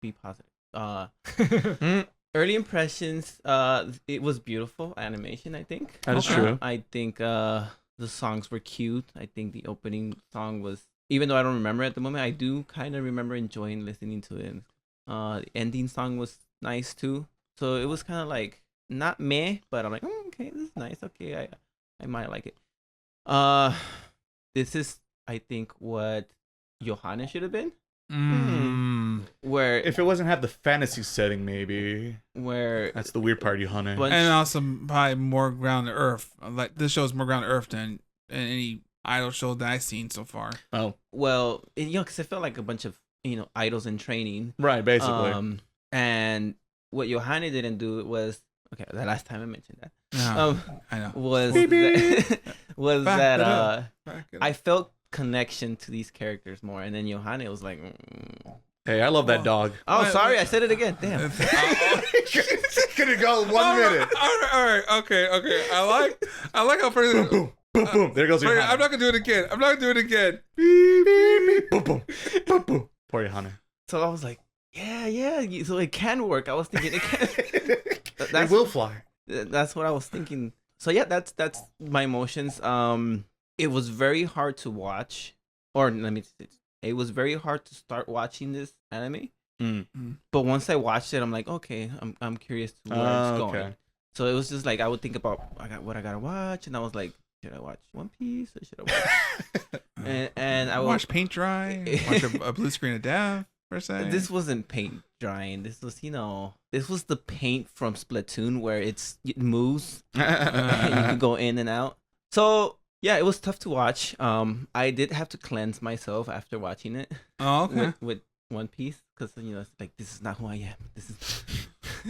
be positive. Early impressions. It was beautiful animation. I think that is true. I think the songs were cute. I think the opening song was, even though I don't remember at the moment, I do kind of remember enjoying listening to it. The ending song was nice too. So it was kind of like not meh, but I'm like, okay, this is nice. Okay, I might like it. This is, I think, what Johanna should have been. Where if it wasn't have the fantasy setting, maybe. Where that's the weird part, Johanna. And also probably more ground to earth. Like this show is more ground to earth than any idol show that I've seen so far. Oh well, because it felt like a bunch of idols in training. Right, basically. And what Johanna didn't do was, okay, the last time I mentioned that. I know. Was that I felt connection to these characters more, and then Johanna was like, hey, I love that dog. Oh, sorry, I said it again. Damn. Gonna go 1 minute. All right, okay. I like how boom, boom, boom, boom. There goes Johanna. I'm not gonna do it again. Beep, beep, beep. Boom, boom, boom, boom. Poor Johanna. So I was like, yeah. So it can work. I was thinking it can. It will fly. That's what I was thinking. So yeah, that's my emotions. It was very hard to watch, or let me say, it was very hard to start watching this anime. But once I watched it, I'm like, okay, I'm curious to where it's going. Okay. So it was just like I would think about what I gotta watch, and I was like, should I watch One Piece or should I watch? and I would watch paint dry, watch a blue screen of death per se. This wasn't paint drying. This was this was the paint from Splatoon where it moves and you can go in and out. So yeah, it was tough to watch. I did have to cleanse myself after watching it. Oh, okay. With One Piece, because it's like, this is not who I am. This is.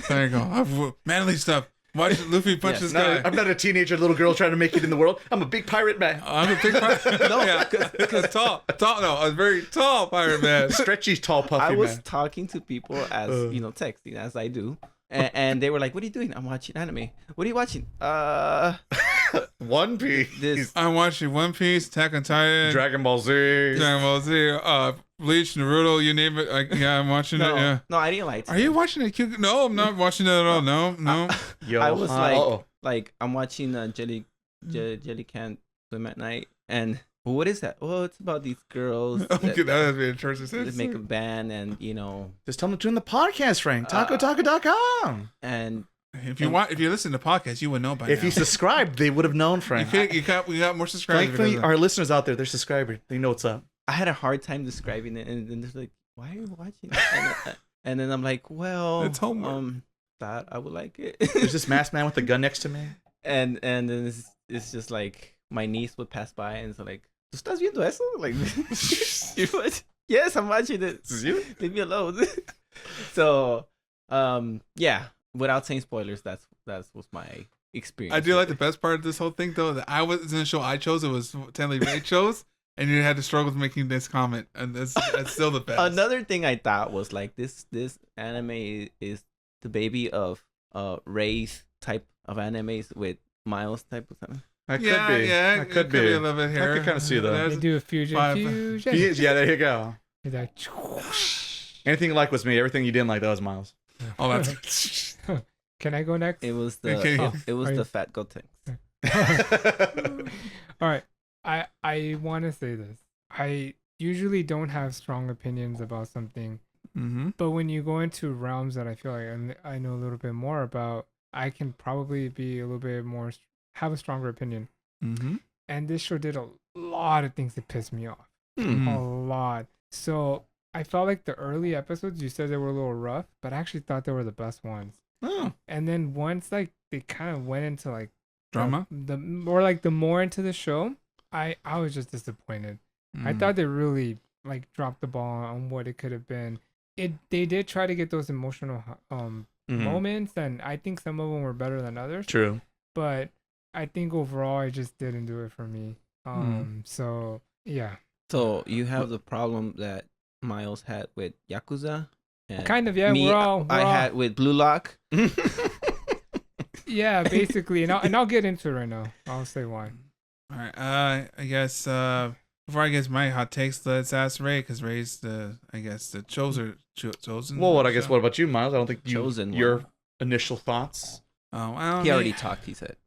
There you go. Manly stuff. Watch Luffy punch this guy. I'm not a teenager little girl trying to make it in the world. I'm a big pirate man. I'm a big pirate. No, yeah, because tall. No, a very tall pirate man. Stretchy, tall, puffy man. I was talking to people as texting as I do, and they were like, "What are you doing?" I'm watching anime. What are you watching? One Piece. I'm watching One Piece, Attack on Titan, Dragon Ball Z, Bleach, Naruto, you name it. I'm watching it. Yeah. No, I didn't like it. Are you watching it? No, I'm not watching it at all. No. I was like I'm watching Jelly Can't Swim at Night, and what is that? Oh, it's about these girls that has been interesting. They make a band, and just tell them to tune the podcast, Frank. TacoTaku.com. And if you listen to the podcast, you would know by now. If you subscribed, they would have known, Frank. We got more subscribers. Thankfully, our listeners out there, they're subscribers. They know what's up. I had a hard time describing it, and then they're like, "Why are you watching it?" And then I'm like, "Well, it's homework. Thought I would like it." There's this masked man with a gun next to me, and then it's just like my niece would pass by, and so like, "¿Tú estás viendo eso?" Like, you what? Yes, I'm watching it. This is you? Leave me alone. So, yeah. Without saying spoilers, that was my experience. I do like the best part of this whole thing though, that I wasn't in the show I chose. It was Tenley Ray chose, and you had to struggle with making this comment, and that's still the best. Another thing I thought was like this anime is the baby of Ray's type of animes with Miles type of something. That could be. Yeah, that could be a little bit here. I could kind of see that. They do a fusion. Yeah, there you go. Like, anything you like was me. Everything you didn't like, that was Miles. Oh, that's. Can I go next? It was the Okay. it was the fat goten. All right. I want to say this. I usually don't have strong opinions about something, Mm-hmm. but when you go into realms that I feel like I know a little bit more about, I can probably be a little bit more have a stronger opinion. Mm-hmm. And this show did a lot of things that pissed me off. Mm. A lot. So I felt like the early episodes, you said they were a little rough, but I actually thought they were the best ones. Oh. And then once like they kind of went into like Drama? the more like the more into the show, I was just disappointed. I thought they really like dropped the ball on what it could have been. They did try to get those emotional moments, and I think some of them were better than others. True. But I think overall, it just didn't do it for me. So yeah. So you have the problem that Miles had with Yakuza. And Kind of, yeah. Me, We're all had with Blue Lock. yeah, basically, and I'll get into it right now. I'll say why. All right. I guess before I get my hot takes, let's ask Ray because Ray's the chosen. Well, what about you, Miles? I don't think Chosen your one. initial thoughts. Oh, well, He already talked. He said.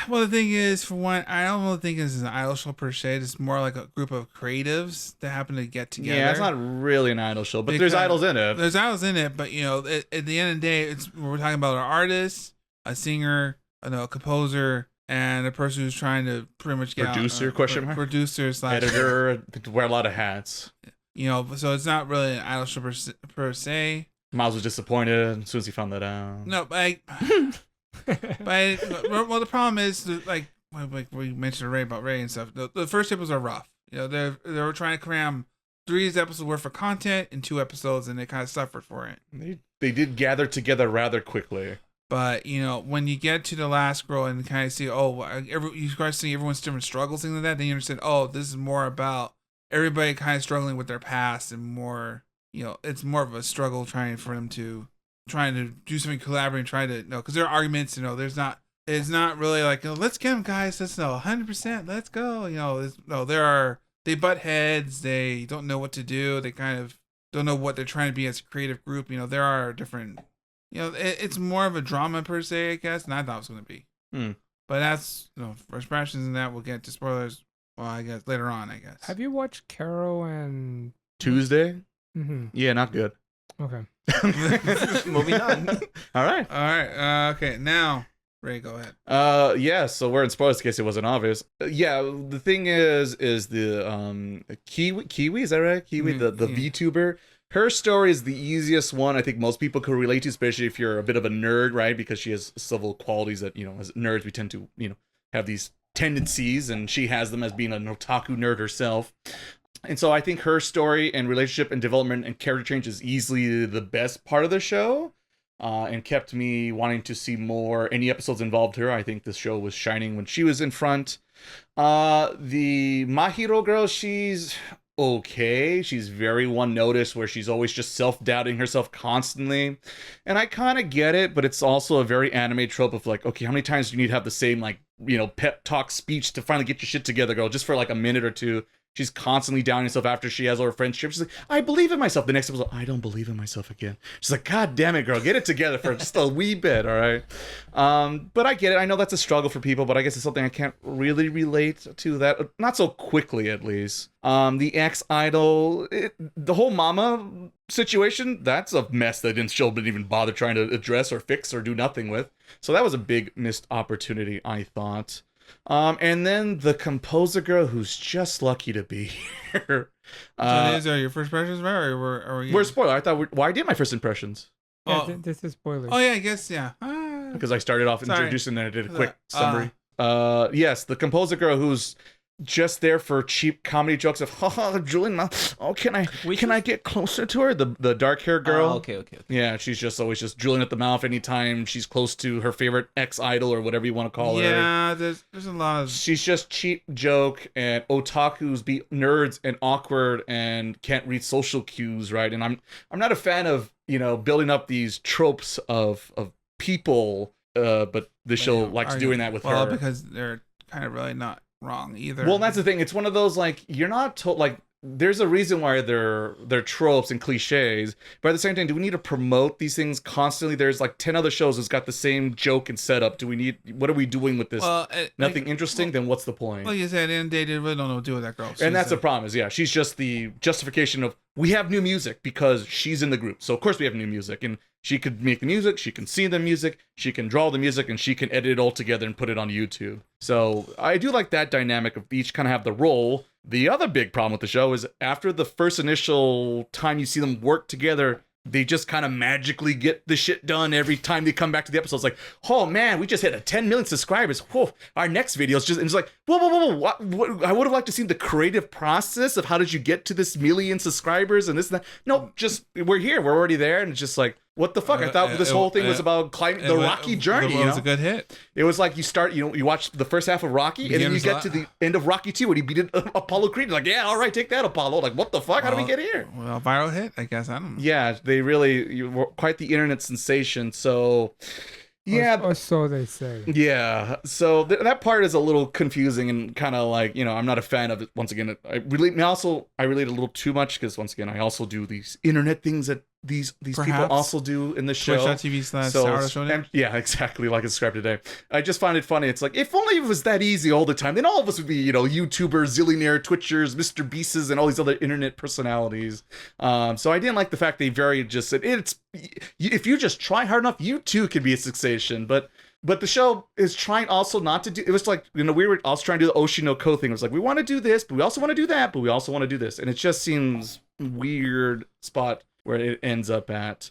Well, the thing is, for one, I don't really think it's an idol show per se. It's more like a group of creatives that happen to get together. Yeah, it's not really an idol show, but there's idols in it. There's idols in it, but at the end of the day, we're talking about an artist, a singer, a composer, and a person who's trying to pretty much get Producer, question mark? Producer / Editor, wear a lot of hats. So it's not really an idol show per se. Miles was disappointed as soon as he found that out. No, but well, the problem is like we mentioned about Ray and stuff. The first episodes are rough. They were trying to cram 3 episodes worth of content in 2 episodes, and they kind of suffered for it. They did gather together rather quickly. But when you get to the last girl and kind of see, you start seeing everyone's different struggles, things like that, then you understand, this is more about everybody kind of struggling with their past and more, it's more of a struggle trying to do something collaborating, trying to because there are arguments, it's not really like let's get them guys, let's 100%, let's go, they butt heads, they don't know what to do, they kind of don't know what they're trying to be as a creative group, there are different. It's more of a drama per se, I guess, than I thought it was going to be. But that's, first impressions, and that we'll get to spoilers, well, I guess, later on, I guess. Have you watched Carol and... Tuesday? Mm-hmm. Yeah, not good. Okay. Moving on. All right. Okay, now, Ray, go ahead. Yeah, so we're in spoilers in case it wasn't obvious. Yeah, the thing is the Kiwi, is that right? Kiwi, the VTuber. Her story is the easiest one I think most people could relate to, especially if you're a bit of a nerd, right? Because she has several qualities that, as nerds, we tend to, have these tendencies, and she has them as being an otaku nerd herself. And so I think her story and relationship and development and character change is easily the best part of the show, and kept me wanting to see more. Any episodes involved her, I think this show was shining when she was in front. The Mahiro girl, she's... okay, she's very one notice where she's always just self-doubting herself constantly, and I kind of get it, but it's also a very anime trope of like, okay, how many times do you need to have the same pep talk speech to finally get your shit together, girl, just for like a minute or two? She's constantly doubting herself after she has all her friendships. She's like, I believe in myself. The next episode, I don't believe in myself again. She's like, God damn it, girl, get it together for just a wee bit, all right? But I get it. I know that's a struggle for people, but I guess it's something I can't really relate to that. Not so quickly, at least. The ex-idol, the whole mama situation, that's a mess that show didn't even bother trying to address or fix or do nothing with. So that was a big missed opportunity, I thought. And then the composer girl, who's just lucky to be here. So these are your first impressions, right? Or are we? We're spoiler. I thought. Why did my first impressions? Yeah, this is spoilers. Oh yeah, I guess yeah. Because I started off introducing, and I did a quick summary. Yes, the composer girl who's just there for cheap comedy jokes of, haha, Julian, oh, can I get closer to her? The dark hair girl. Okay. Yeah, she's just always just drooling at the mouth anytime she's close to her favorite ex-idol or whatever you want to call her. Yeah, there's a lot of... She's just cheap joke, and otakus be nerds and awkward and can't read social cues, right? And I'm not a fan of, building up these tropes of people, but this show likes doing that with her. Well, because they're kind of really not wrong either. Well, that's the thing. It's one of those, like, you're not told, like, there's a reason why they're tropes and cliches, but at the same time, do we need to promote these things constantly? There's like 10 other shows that's got the same joke and setup. What are we doing with this? Nothing interesting, then what's the point? Well, you said in they really don't know what to do with that girl. And that's the problem is, she's just the justification of, we have new music because she's in the group. So of course we have new music, and she could make the music, she can see the music, she can draw the music, and she can edit it all together and put it on YouTube. So I do like that dynamic of each kind of have the role. The other big problem with the show is after the first initial time you see them work together, they just kind of magically get the shit done every time they come back to the episodes. Like, oh man, we just hit a 10 million subscribers. Whoa, our next video is just, and it's like, whoa, what? I would have liked to see the creative process of how did you get to this million subscribers and this and that. No, just, we're here, we're already there. And it's just like, what the fuck? I thought this whole thing was about climbing the Rocky journey. It was a good hit. It was like you watch the first half of Rocky, and then you get to the end of Rocky 2 when he beat Apollo Creed. Like, yeah, all right, take that, Apollo. Like, what the fuck? How did we get here? Well, viral hit, I guess. I don't know. Yeah, you were quite the internet sensation. So, yeah. Or so they say. Yeah. So that part is a little confusing and kind of like, I'm not a fan of it. Once again, I relate a little too much because once again, I also do these internet things that these people also do in the show. Twitch.tv/Sourdough. Yeah, exactly, like it's described today. I just find it funny. It's like, if only it was that easy all the time, then all of us would be, YouTubers, zillionaire, Twitchers, Mr. Beasts, and all these other internet personalities. So I didn't like the fact they just said, if you just try hard enough, you too could be a sensation. But the show is trying also not to do, it was like, we were also trying to do the Oshinoko thing. It was like, we want to do this, but we also want to do that, but we also want to do this. And it just seems weird spot where it ends up at.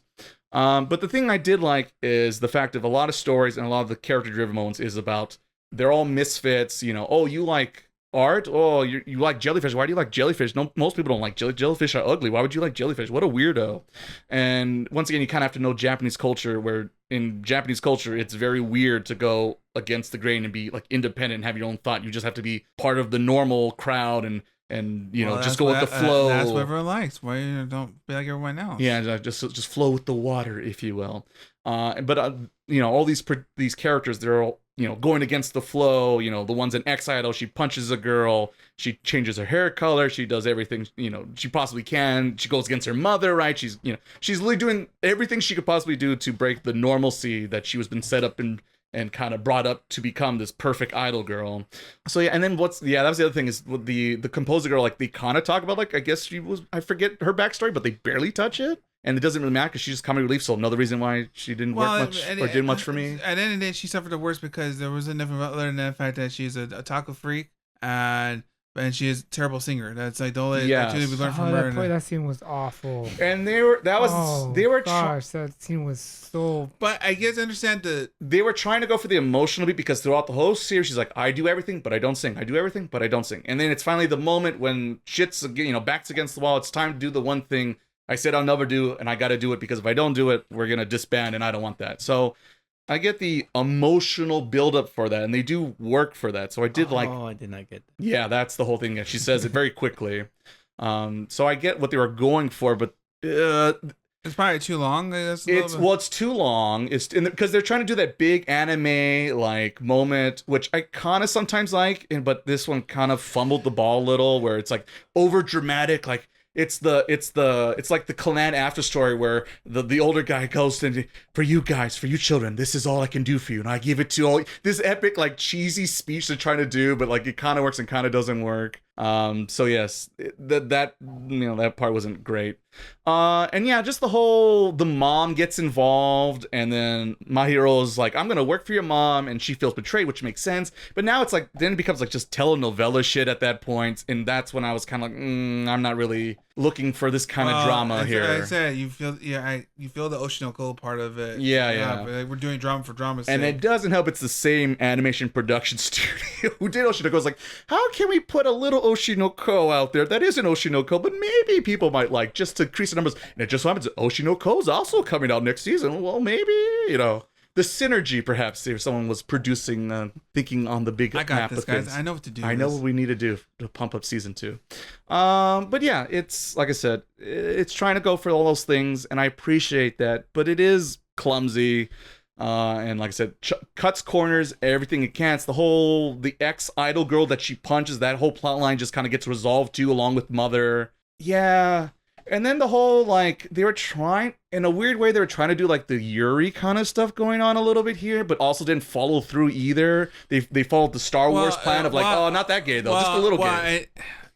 But the thing I did like is the fact of a lot of stories and a lot of the character-driven moments is about, they're all misfits, oh, you like art? Oh, you like jellyfish. Why do you like jellyfish? No, most people don't like jellyfish are ugly. Why would you like jellyfish? What a weirdo. And once again, you kind of have to know Japanese culture, where in Japanese culture, it's very weird to go against the grain and be like independent and have your own thought. You just have to be part of the normal crowd and just go with the flow. That's what everyone likes. Why don't be like everyone else? Yeah, just flow with the water, if you will. But all these characters, they're all going against the flow. The ones in Exile, she punches a girl, she changes her hair color, she does everything she possibly can. She goes against her mother, right? She's literally doing everything she could possibly do to break the normalcy that she was been set up and kind of brought up to become this perfect idol girl. So yeah, and then that was the other thing is the composer girl, like they kind of talk about, like, I guess I forget her backstory, but they barely touch it. And it doesn't really matter because she's just comedy relief, so another reason why she didn't work much or did much for me. At the end of the day, she suffered the worst because there wasn't nothing other than the fact that she's a taco freak and she is a terrible singer. That's like the only opportunity we learned from her. That scene was awful. And that scene was so. But I guess I understand they were trying to go for the emotional beat because throughout the whole series, she's like, I do everything, but I don't sing. I do everything, but I don't sing. And then it's finally the moment when shit's backs against the wall. It's time to do the one thing I said I'll never do, and I got to do it because if I don't do it, we're gonna disband, and I don't want that. So I get the emotional buildup for that, and they do work for that. So I did I did not get that. Yeah, that's the whole thing. She says it very quickly. So I get what they were going for, but it's probably too long. It's too long. It's because they're trying to do that big anime like moment, which I kind of sometimes like, but this one kind of fumbled the ball a little, where it's like over dramatic, like. It's like the clan after story where the older guy goes to, for you guys, for you children, this is all I can do for you, and I give it to all this epic like cheesy speech they're trying to do, but like it kind of works and kind of doesn't work. So yes, that part wasn't great. And yeah, just the mom gets involved, and then Mahiro's like, I'm gonna work for your mom, and she feels betrayed, which makes sense. But now it's like, then it becomes like just telenovela shit at that point, and that's when I was kind of like, I'm not really looking for this kind of drama here. Like I said, you feel the Oshinoko part of it. Yeah. Like we're doing drama for drama's sake. And it doesn't help it's the same animation production studio who did Oshinoko. It's like, how can we put a little Oshinoko out there that isn't Oshinoko, but maybe people might like, just to increase the numbers. And it just happens Oshinoko's also coming out next season. Well, maybe, the synergy, perhaps, if someone was producing, thinking on the big map. I got this, guys. I know what to do. I know what we need to do to pump up season 2. But yeah, it's, like I said, it's trying to go for all those things, and I appreciate that, but it is clumsy. And like I said, cuts corners, everything it can. It's the ex-idol girl that she punches, that whole plot line just kind of gets resolved too, along with Mother. Yeah. And then the whole, like, they were trying to do, like, the Yuri kind of stuff going on a little bit here, but also didn't follow through either. They followed the Star Wars plan of, like, not that gay, though, just a little gay.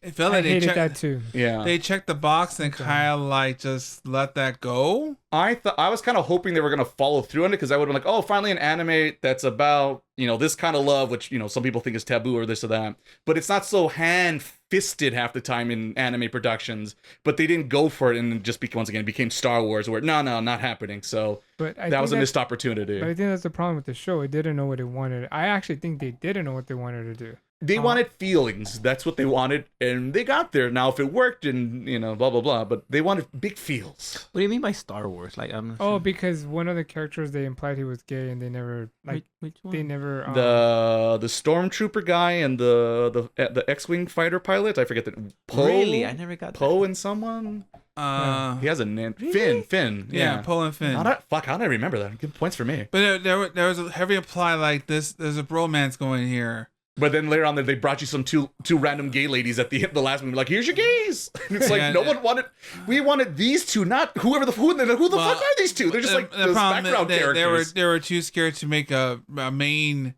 It felt like I hated that too. Yeah. They checked the box and kind of, like, just let that go. I was kind of hoping they were going to follow through on it, because I would have been like, oh, finally an anime that's about, this kind of love, which, some people think is taboo or this or that. But it's not so hand-fisted half the time in anime productions. But they didn't go for it, and just once again, it became Star Wars, where, no, not happening. So that was a missed opportunity. But I think that's the problem with the show. It didn't know what it wanted. I actually think they didn't know what they wanted to do. They wanted feelings. That's what they wanted, and they got there. Now, if it worked, and blah blah blah, but they wanted big feels. What do you mean by Star Wars? Like, I'm not sure. Because one of the characters, they implied he was gay, and they never which one? they never The stormtrooper guy and the X-wing fighter pilot. I forget the Poe. Really, I never got Poe that. and someone. He has a name. Really? Finn. Yeah, Poe and Finn. How did I remember that? Good points for me. But there was a heavy apply like this. There's a bromance going here. But then later on, they brought you some two random gay ladies at the last movie. Like, here's your gays. And it's like no one wanted. We wanted these two, not who the fuck are these two? They're just like the background characters. They were too scared to make a main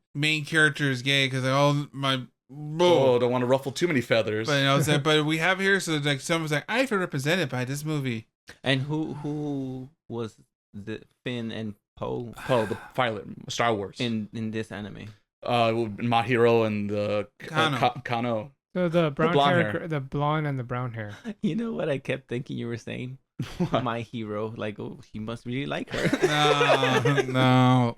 character is gay because don't want to ruffle too many feathers. But but we have here, so like someone's like, I feel represented by this movie. And who was the Finn and Poe? Poe, the pilot, Star Wars in this anime. Mahiro and the Kano. So the blonde hair. the blonde and the brown hair. You know what I kept thinking you were saying? My hero. Like, oh, he must really like her. No.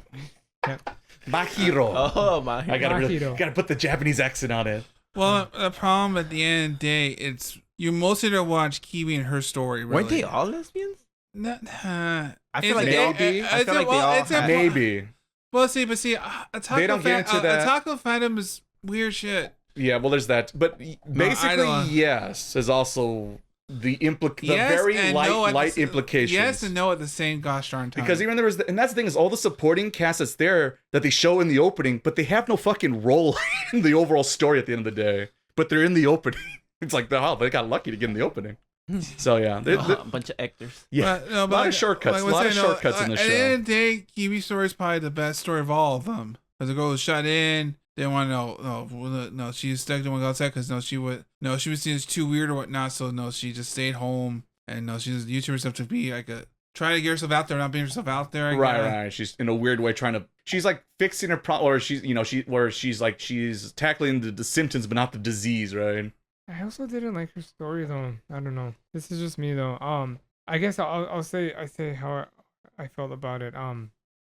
Mahiro. Oh, my hero. I gotta put the Japanese accent on it. Well, the problem at the end of the day, it's you mostly don't watch Kiwi and her story. Really. Weren't they all lesbians? I feel like they all be. I feel like they all had. Maybe. Well, see, Otaku they don't get into that. Otaku fandom is weird shit. Yeah, well, there's that. But basically, yes, is also the very light implications. Yes and no at the same gosh darn time. Because even there was, and that's the thing is, all the supporting cast that's there that they show in the opening, but they have no fucking role in the overall story at the end of the day. But they're in the opening. It's like, they got lucky to get in the opening. So yeah, a bunch of actors. Yeah, a lot of shortcuts. In the show. At the end of the day, Kiwi story is probably the best story of all of them. Because the girl was shut in. They didn't want to no, she stuck to one outside because she was seen as too weird or whatnot. So no, she just stayed home and she just YouTubed herself to be like try to get herself out there, not being herself out there. Right. She's in a weird way she's like fixing her problem, or she's tackling the symptoms but not the disease, right? I also didn't like her story though. I don't know. This is just me though. I guess I'll say how I felt about it.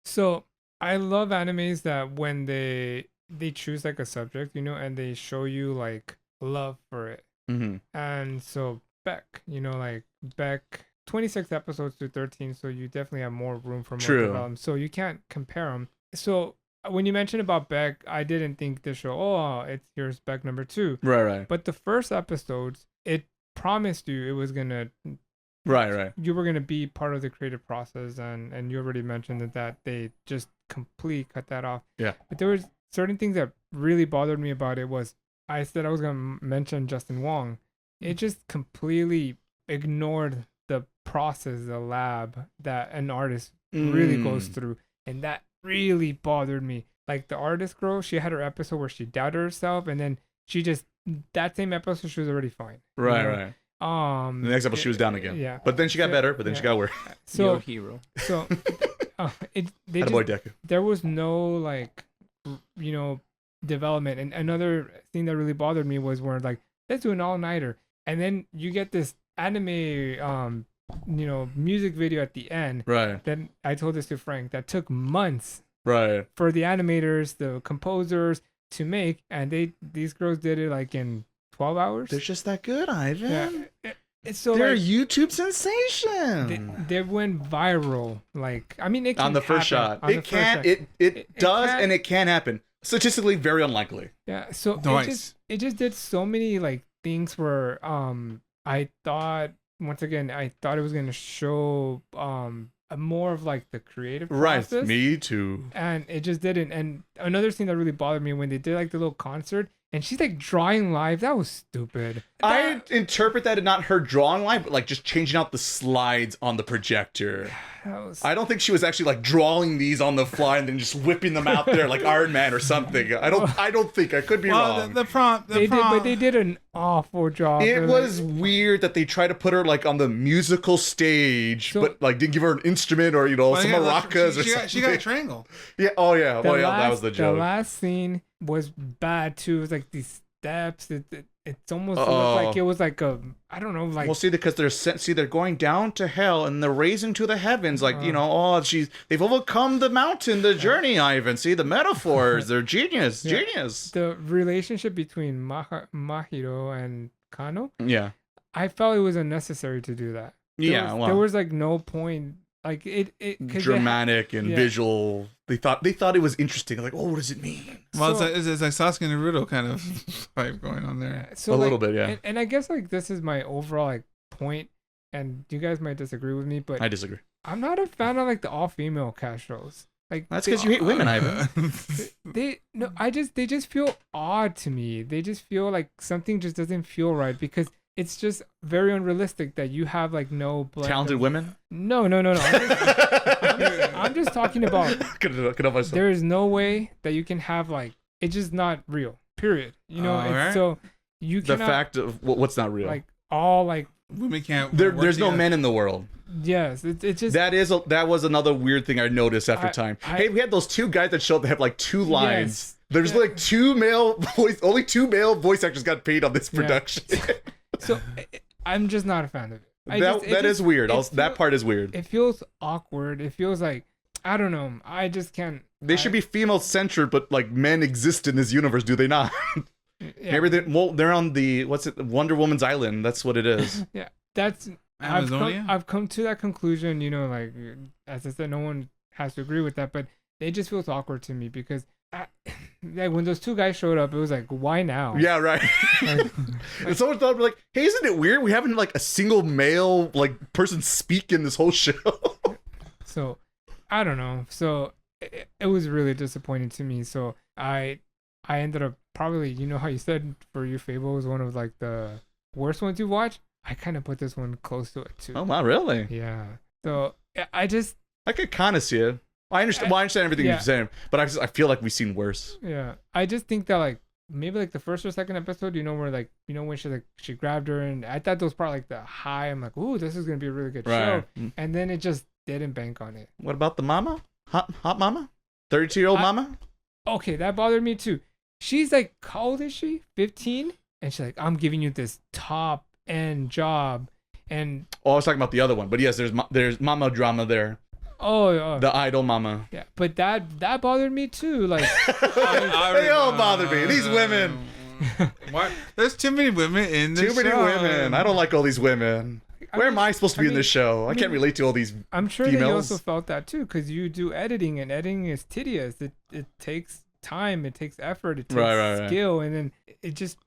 So I love animes that when they choose like a subject, and they show you like love for it. Mm-hmm. And so Beck, like Beck, 26 episodes to 13, so you definitely have more room for more development. So you can't compare them. So when you mentioned about Beck, I didn't think the show, here's Beck number 2. Right. But the first episodes, it promised you it was gonna Right. you were gonna be part of the creative process, and you already mentioned that they just completely cut that off. Yeah. But there was certain things that really bothered me about it. Was I said I was gonna mention Justin Wong. It just completely ignored the process, the lab that an artist really goes through, and that really bothered me. Like the artist girl, she had her episode where she doubted herself, and then that same episode she was already fine. Right. The next episode she was down again. Yeah. But then she got better. But then she got worse. So your hero. So Deku. There was no development. And another thing that really bothered me was where like, let's do an all-nighter, and then you get this anime music video at the end. Right. Then I told this to Frank that took months. Right. For the animators, the composers to make, and these girls did it like in 12 hours. They're just that good, Ivan. Yeah. It's so they're a YouTube sensation. They went viral. Like, I mean, it can on the first shot. It does, and it can happen. Statistically, very unlikely. Yeah. So nice. it just did so many like things where I thought it was gonna show more of like the creative Right, process. me too. And it just didn't. And another thing that really bothered me when they did like the little concert and she's like drawing live, that was stupid. I interpret that as not her drawing live, but like just changing out the slides on the projector. I don't think she was actually like drawing these on the fly and then just whipping them out there like Iron Man or something. I don't think. I could be wrong. But they did an awful job. It was weird that they tried to put her like on the musical stage, but like didn't give her an instrument or some maracas or something. She got a triangle. Yeah. Oh yeah. Well, yeah. That was the joke. The last scene was bad too. It was like these steps. It's almost looked like it was like a, I don't know, like. Well, see, because they're going down to hell and they're raising to the heavens, like they've overcome the mountain, the journey. Ivan, see the metaphors. They're genius. The relationship between Mahiro and Kano. Yeah. I felt it was unnecessary to do that. There was like no point. Like it dramatic and visual. They thought it was interesting. Like, oh, what does it mean? Well, it's like Sasuke and Naruto kind of vibe going on there. So little bit, yeah. And I guess like this is my overall like point, and you guys might disagree with me, but I disagree. I'm not a fan of like the all-female cast shows. Like that's because you hate women, Ivan. they just feel odd to me. They just feel like something just doesn't feel right because it's just very unrealistic that you have like no talented women. No. I'm just talking about. There is no way that you can have like it's just not real. Period. Right. So you the cannot, fact of what's not real. Like all like women can't. There's no men in the world. Yes, it's just that was another weird thing I noticed after time. Hey, we had those two guys that showed up that have like two lines. Yes. There's like only two male voice actors got paid on this production. Yeah. So I'm just not a fan of it. That is weird. That part is weird. It feels awkward. It feels like I don't know. I just can't. They should be female centered, but like men exist in this universe, do they not? Yeah. Maybe they're on the Wonder Woman's island. That's what it is. Yeah, that's Amazonia. I've come to that conclusion. Like as I said, no one has to agree with that, but it just feels awkward to me because. Like when those two guys showed up, it was like, why now? Yeah, right. And someone thought, like, hey, isn't it weird? We haven't like a single male like person speak in this whole show. So, I don't know. So it was really disappointing to me. So I ended up probably, how you said for you, Fable was one of like the worst ones you watch. I kind of put this one close to it too. Oh wow, really? Yeah. So I could kind of see it. I understand. I understand everything you're saying, but I feel like we've seen worse. Yeah, I just think that like maybe like the first or second episode, where like when she grabbed her, and I thought those part like the high. I'm like, ooh, this is gonna be a really good show, and then it just didn't bank on it. What about the mama? Hot mama? 32-year-old mama? Okay, that bothered me too. She's like, how old is she? 15, and she's like, I'm giving you this top end job, and I was talking about the other one, but yes, there's mama drama there. Oh, the idol mama. Yeah, but that bothered me too. Like they all bother me. These women. What? There's too many women in this show. Too many women. I don't like all these women. Where am I supposed to be in this show? I can't relate to all these. I'm sure females. They also felt that too, because you do editing, and editing is tedious. It takes time. It takes effort. It takes skill, and then it just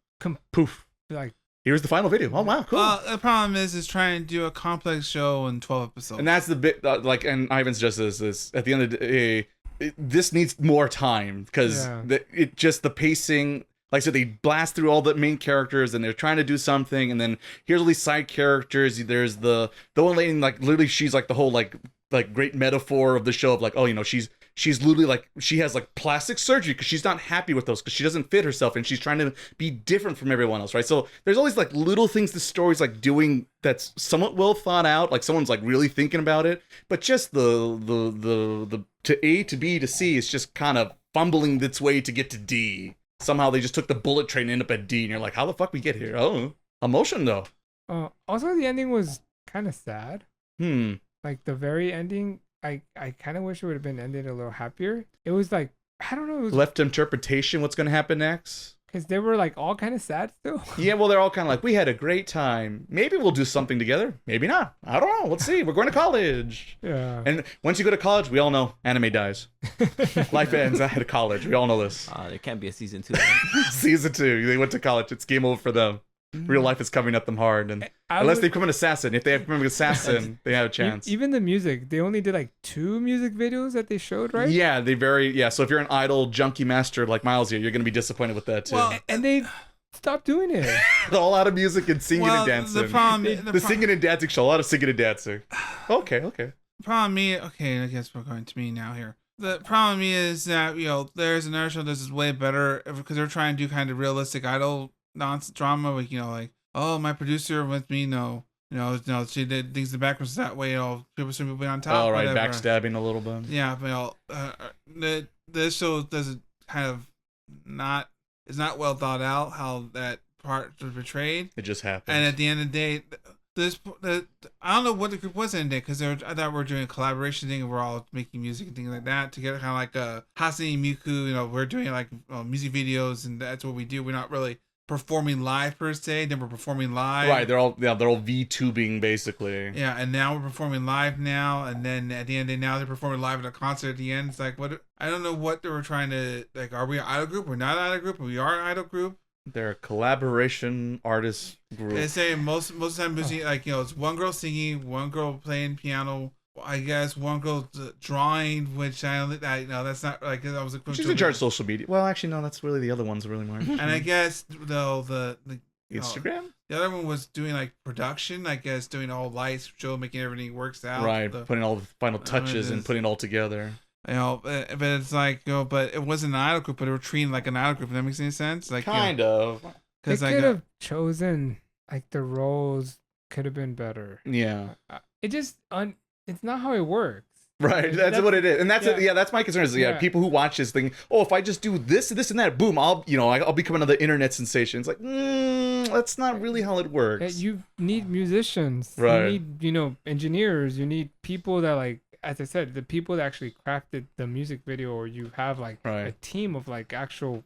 poof. Like. Here's the final video. Oh wow, cool. Well, the problem is trying to do a complex show in 12 episodes. And that's the bit, and Ivan's just this. At the end of the day, this needs more time because the pacing. Like I said, they blast through all the main characters and they're trying to do something, and then here's all these side characters. There's the one lady, like literally, she's like the whole like great metaphor of the show of like, oh, she's literally like, she has like plastic surgery because she's not happy with those because she doesn't fit herself and she's trying to be different from everyone else, right? So there's always like little things the story's like doing that's somewhat well thought out, like someone's like really thinking about it, but just the to A to B to C is just kind of fumbling its way to get to D. Somehow they just took the bullet train and ended up at D, and you're like, how the fuck we get here? Oh, emotion though. Also the ending was kind of sad. Like the very ending, I kind of wish it would have been ended a little happier. It was like, I don't know. It was left interpretation what's going to happen next. Because they were like all kind of sad still. Yeah, well, they're all kind of like, we had a great time. Maybe we'll do something together. Maybe not. I don't know. Let's see. We're going to college. Yeah. And once you go to college, we all know anime dies. Life ends at college. We all know this. There can't be a season 2. Season 2. They went to college. It's game over for them. real life is coming at them hard, and unless they become an assassin. If they become an assassin, they have a chance. Even the music, they only did like 2 music videos that they showed, right? Yeah, So if you're an idol junkie master like Miles here, you're gonna be disappointed with that too. Well, and they stopped doing it. All out of music and singing and dancing. The singing and dancing show. A lot of singing and dancing. Okay. Okay, I guess we're going to me now here. The problem is that, there's another show that's way better because they're trying to do kind of realistic idol nonsense drama, like, oh, my producer with me, she did things in the background that way, people should be on top. Oh, right, whatever. backstabbing a little bit. Yeah, but this show doesn't kind of it's not well thought out how that part was portrayed. It just happened. And at the end of the day, I don't know what the group was in there because I thought we were doing a collaboration thing and we're all making music and things like that together, kind of like Hasani and Miku. We're doing like music videos and that's what we do. We're not really performing live per se. Then we're performing live. Right, they're all VTubing basically. Yeah, and now we're performing live now, and then at the end of the day, now they're performing live at a concert at the end. It's like what I don't know what they were trying to like. Are we an idol group? We're not an idol group. We are an idol group. They're a collaboration artist group. They say most of the time, it's one girl singing, one girl playing piano. I guess one girl drawing, which I that's not like that was She's in charge of social media. Well, actually, no, that's really the other one's really more. And I guess though the Instagram. The other one was doing like production. I guess doing all lights show, making everything works out. Right, putting all the final touches and putting it all together. But it's like, but it wasn't an idol group, but they were treating like an idol group. If that makes any sense? Like kind of. They could have chosen like the roles could have been better. Yeah. It just it's not how it works. Right, that's what it is, and that's that's my concern. Is people who watch this think, oh, if I just do this, and that, boom, I'll become another internet sensation. It's like, that's not really how it works. You need musicians, right? You need engineers. You need people that like, as I said, the people that actually crafted the music video, or you have like a team of like actual,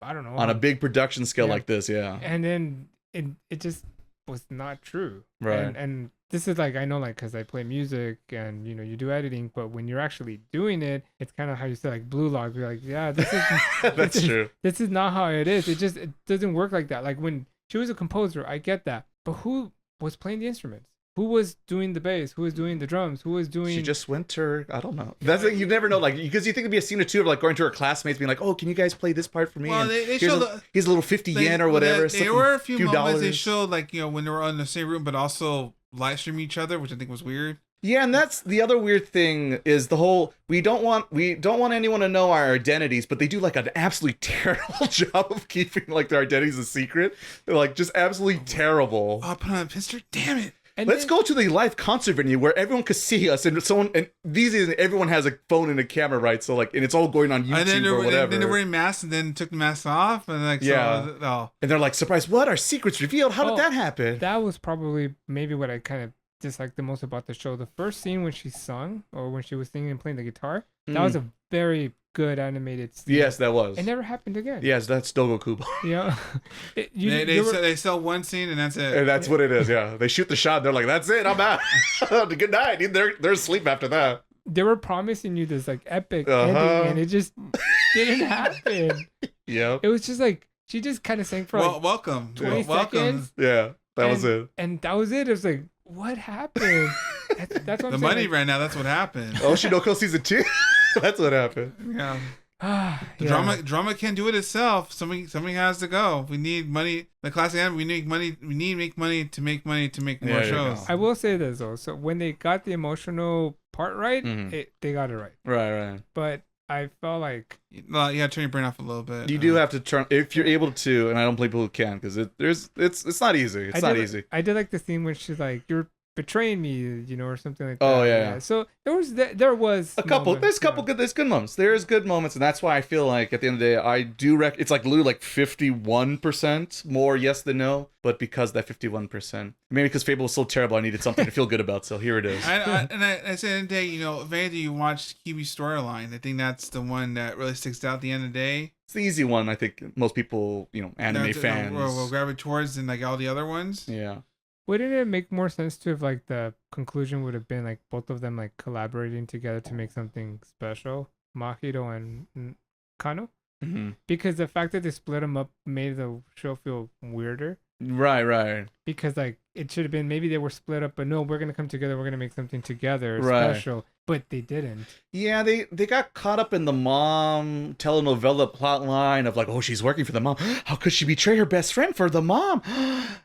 I don't know, on a big production scale like this, And then it just was not true, right? And this is like, I know, like, because I play music and you do editing, but when you're actually doing it, it's kind of how you say like blue log. You're like, yeah, this is that's true. This is not how it is. It doesn't work like that. Like when she was a composer, I get that, but who was playing the instruments? Who was doing the bass? Who was doing the drums? Who was doing? She just went to her. I don't know. That's you never know. Like because you think it'd be a scene or two of like going to her classmates, being like, "Oh, can you guys play this part for me?" Well, they showed here's a little 50 yen or whatever. There were a few moments dollars. they showed like when they were in the same room, but also live stream each other, which I think was weird. Yeah, and that's the other weird thing is the whole we don't want anyone to know our identities, but they do like an absolutely terrible job of keeping like their identities a secret. They're like just absolutely terrible. Oh, put on a picture. Damn it. Let's go to the live concert venue where everyone can see us, and these days everyone has a phone and a camera, right? So like, and it's all going on YouTube or whatever. And then they're wearing masks, and then took the masks off, and like, and they're like, surprised, what? Our secrets revealed? How did that happen? That was probably maybe what I kind of disliked the most about the show. The first scene when she sung, or when she was singing and playing the guitar, that was a very good animated scene. Yes, that was. It never happened again. Yes, that's Dogo Kubo. Yeah. They sell one scene and that's it. And that's what it is, yeah. They shoot the shot, they're like, that's it, I'm out. Good night. They're asleep after that. They were promising you this like epic ending, and it just didn't happen. Yeah. It was just like, she just kind of sang for like welcome. 20 seconds. Yeah, that was it. And that was it. It was like, what happened? That's what the I'm money saying. ran out. That's what happened. Shinoko season 2. That's what happened. Yeah. Drama can't do it itself. Somebody has to go. We need money. The classic end. We need money. We need to make money to make money to make more shows. I will say this though. So when they got the emotional part right, they got it right. Right. But I felt like you gotta turn your brain off a little bit. You do have to turn if you're able to, and I don't blame people who can because it's not easy. It's not easy. I did like the scene when she's like, "You're betraying me," or something like that. Oh yeah. So there was a couple. There's good moments. There's good moments, and that's why I feel like at the end of the day, I do it's like literally like 51% more yes than no, but because that 51%, maybe because Fable was so terrible, I needed something to feel good about. So here it is. I said in the day, if anything, you watch Kiwi's storyline. I think that's the one that really sticks out at the end of the day. It's the easy one. I think most people, anime fans will gravitate towards than like all the other ones. Yeah. Wouldn't it make more sense to if like the conclusion would have been like both of them like collaborating together to make something special, Mahito and Kano? Mm-hmm. Because the fact that they split them up made the show feel weirder. Right. Because like it should have been maybe they were split up, but no, we're gonna come together. We're gonna make something together special. But they didn't. Yeah, they got caught up in the mom telenovela plot line of like, oh, she's working for the mom. How could she betray her best friend for the mom?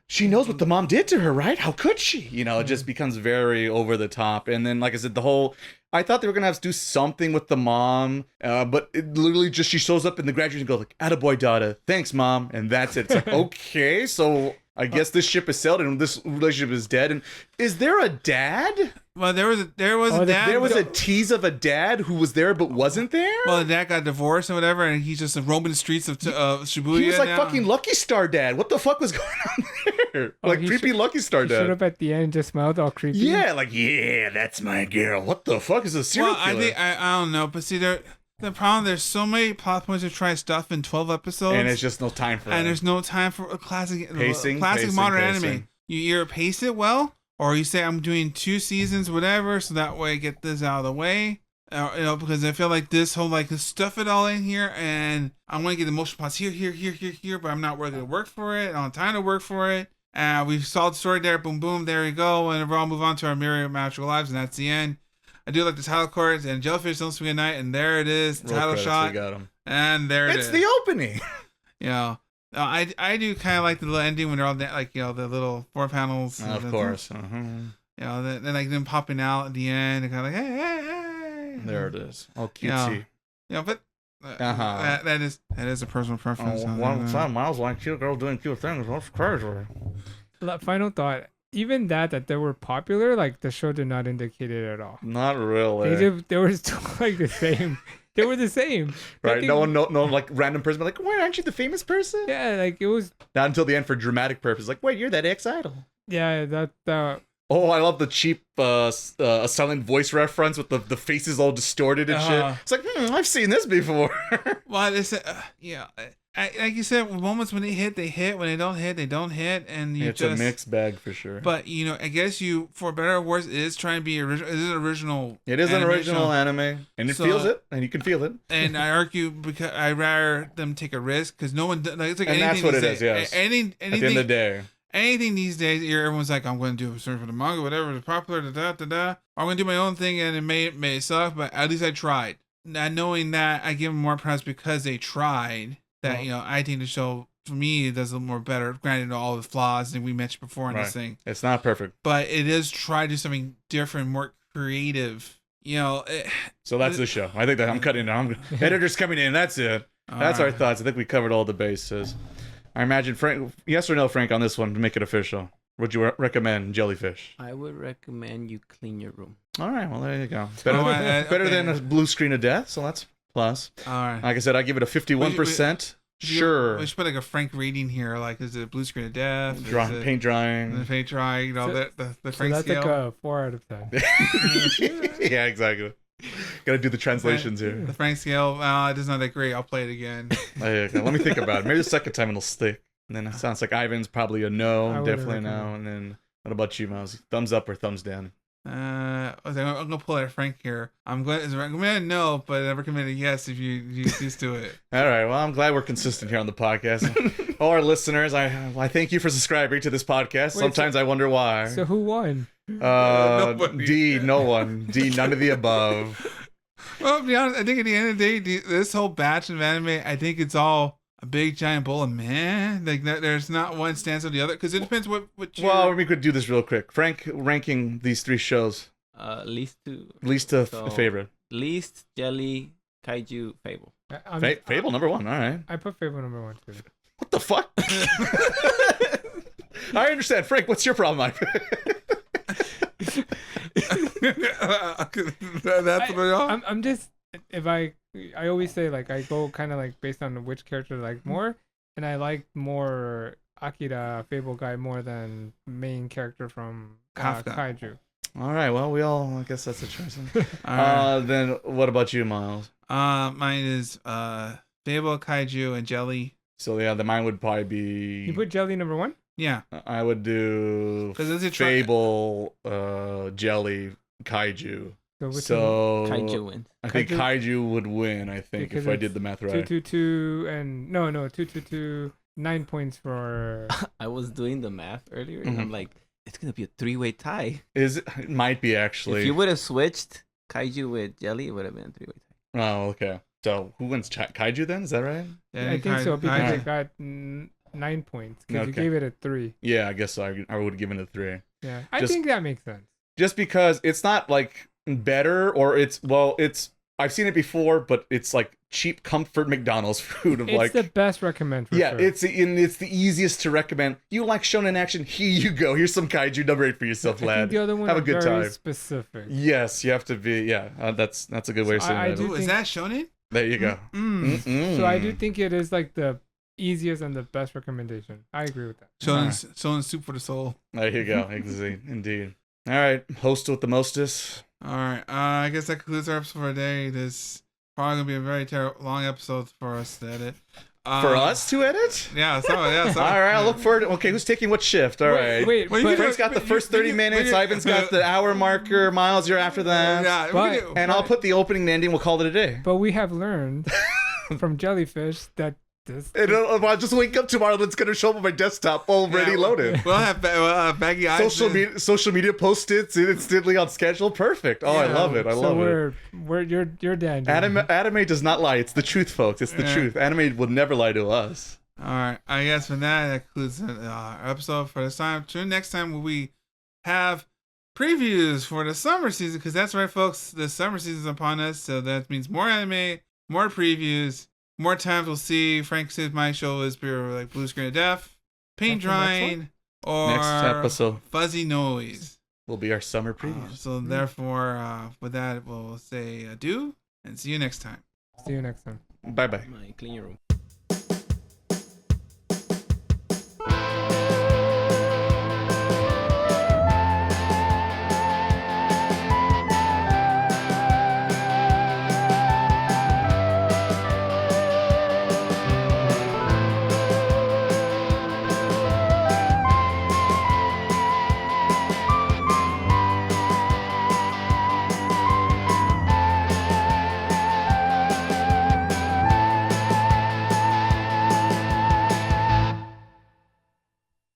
She knows what the mom did to her, right? How could she? You know, it just becomes very over the top. And then, like I said, I thought they were gonna have to do something with the mom, but it literally just she shows up in the graduation and goes like, "Attaboy, daughter, thanks, mom," and that's it. It's like, okay, so I guess this ship is sailed and this relationship is dead. And is there a dad? Well, there was a dad. There was a tease of a dad who was there but wasn't there. Well, the dad got divorced and whatever, and he's just roaming the streets of Shibuya. He was like now. fucking Lucky Star dad. What the fuck was going on there? Like creepy Lucky Star dad. Showed up at the end, just smiled all creepy. Yeah, like that's my girl. What the fuck is a serial killer? I think I don't know, but see the problem. There's so many plot points to try stuff in 12 episodes, and there's just no time for it. And there's no time for a classic pacing, modern anime. You either pace it well, or you say I'm doing 2 seasons, whatever, so that way I get this out of the way. Because I feel like this whole like stuff it all in here, and I want to get the emotional plots here, but I'm not worthy to work for it. I don't have time to work for it. We solved the story there, boom, boom, there we go, and we'll all move on to our myriad magical lives, and that's the end. I do like the title cards, and Jellyfish Don't Swing at Night, and there it is, title shot, we got 'em. And there it is. It's the opening. You know, I do kind of like the little ending when they're all like, the little 4 panels. Of course. Then like them popping out at the end, and kind of like, hey. There it is. Oh, cutesy. But that is a personal preference. One time, Miles like cute girl doing cute things. That's crazy. Final thought. Even that they were popular, like the show did not indicate it at all. Not really. They were still like the same. They were the same. Right. No like random person like, why aren't you the famous person? Yeah, like it was not until the end for dramatic purpose. Like, wait, you're that ex-idol. Yeah, that. Oh, I love the cheap silent voice reference with the faces all distorted and shit. It's like, I've seen this before. Well, they said, like you said, moments when they hit, they hit. When they don't hit, they don't hit. And it's a mixed bag for sure. But, I guess for better or worse, it is trying to be original. It is an original. It is an original anime. And it feels it. And you can feel it. And I argue because I'd rather them take a risk because no one, like, it's like and anything. That's what it is, yes. Anything, at the end of the day. Anything these days, everyone's like, I'm going to do a search for the manga, whatever is popular, I'm going to do my own thing, and it may suck, but at least I tried. Not knowing that, I give them more props because they tried. That, I think the show, for me, does a little more better. Granted, all the flaws that we mentioned before in this thing. It's not perfect. But it is try to do something different, more creative. So that's the show. I think that I'm cutting it. Editors coming in, that's it. That's our thoughts. I think we covered all the bases. I imagine, Frank, yes or no, Frank, on this one to make it official. Would you recommend Jellyfish? I would recommend you clean your room. All right, well, there you go. Better than a blue screen of death, so that's plus. All right. Like I said, I give it a 51%. Sure. We should put like a Frank rating here. Like, is it blue screen of death? Paint drying. Paint drying. The Frank that's scale. Like a 4 out of 10. Yeah, exactly. Gotta do the translations here. The Frank scale, it is not that great. I'll play it again. Okay, let me think about it. Maybe the second time it'll stick. And then it sounds like Ivan's probably a no, definitely a no. And then what about you, Miles? Thumbs up or thumbs down? I'm gonna pull out a Frank here. I'm glad it's recommended no, but I recommend a yes if you used to it. All right. Well, I'm glad we're consistent here on the podcast. All our listeners, I thank you for subscribing to this podcast. Sometimes I wonder why. So who won? D, no one. D, none of the above. Well, to be honest, I think at the end of the day, this whole batch of anime, I think it's all a big giant bowl of man. Like, there's not one stance or the other because it depends what. Well, we could do this real quick. Frank, ranking these 3 shows. Least to favorite. Least, Jelly, Kaiju, Fable. Fable number 1. All right. I put Fable number 1 too. What the fuck? I understand, Frank. What's your problem, Mike? I'm just, if I always say, like, I go kind of like based on which character I like more, and I like more Akira Fable guy more than main character from Kaiju. All right, well, I guess that's a choice. Then what about you, Miles? Mine is Fable, Kaiju, and Jelly. So yeah, mine would probably be. You put Jelly number 1? Yeah. I would do Fable, Jelly, Kaiju. So Kaiju wins. I think Kaiju would win, if I did the math right. 222 and no 222 9 points for. I was doing the math earlier, and I'm like, it's gonna be a 3-way tie. It might be actually. If you would have switched Kaiju with Jelly, it would have been a 3-way tie. Oh, okay. So who wins? Kaiju then? Is that right? Yeah, I think so because Kaiju. it got 9 points because you Okay. gave it a 3. Yeah, I guess so. I would have given it a 3. Yeah, I Just- think that makes sense. Just because it's not like better or it's I've seen it before, but it's like cheap comfort McDonald's food of It's like. the best recommend for Yeah, sure. it's the easiest to recommend. You like shonen action? Here you go. Here's some kaiju number 8 for yourself, I lad. think the other one Have a are good very time. specific. Yes, you have to be. Yeah, that's a good way of So saying I that. do Ooh, is think- that shonen? There you go. Mm-mm. So I do think it is like the easiest and the best recommendation. I agree with that. Shonen soup for the soul. There you go. Indeed. All right, host with the mostest. All right. I guess that concludes our episode for today. This probably gonna be a very long episode for us to edit. For us to edit? Yeah. So All right, I look forward to. Okay, who's taking what shift? All right. Wait, Well, you but, Frank's got the first 30 minutes. Ivan's got the hour marker. Miles, you're after that. Yeah. But- And I'll put the opening and ending. We'll call it a day. but we have learned from Jellyfish that this. And I'll just wake up tomorrow and it's going to show up on my desktop already Yeah, loaded. We'll have baggy eyes. Social media post-its instantly on schedule. Perfect. Oh, I Yeah. love it. I so love it. you're Dan. Anime does not lie. It's the truth, folks. It's the Yeah. truth. Anime will never lie to us. All right. I guess for that concludes our episode for this time. Tune next time when we have previews for the summer season, because that's right, folks. The summer season is upon us, so that means more anime, more previews, more times we'll see. Frank says my show is like Blue Screen of Death, Paint That's the next Drying, or Next episode Fuzzy Noise. will be our summer previews. So therefore, with that, we'll say adieu and see you next time. See you next time. Bye-bye. My clean your room.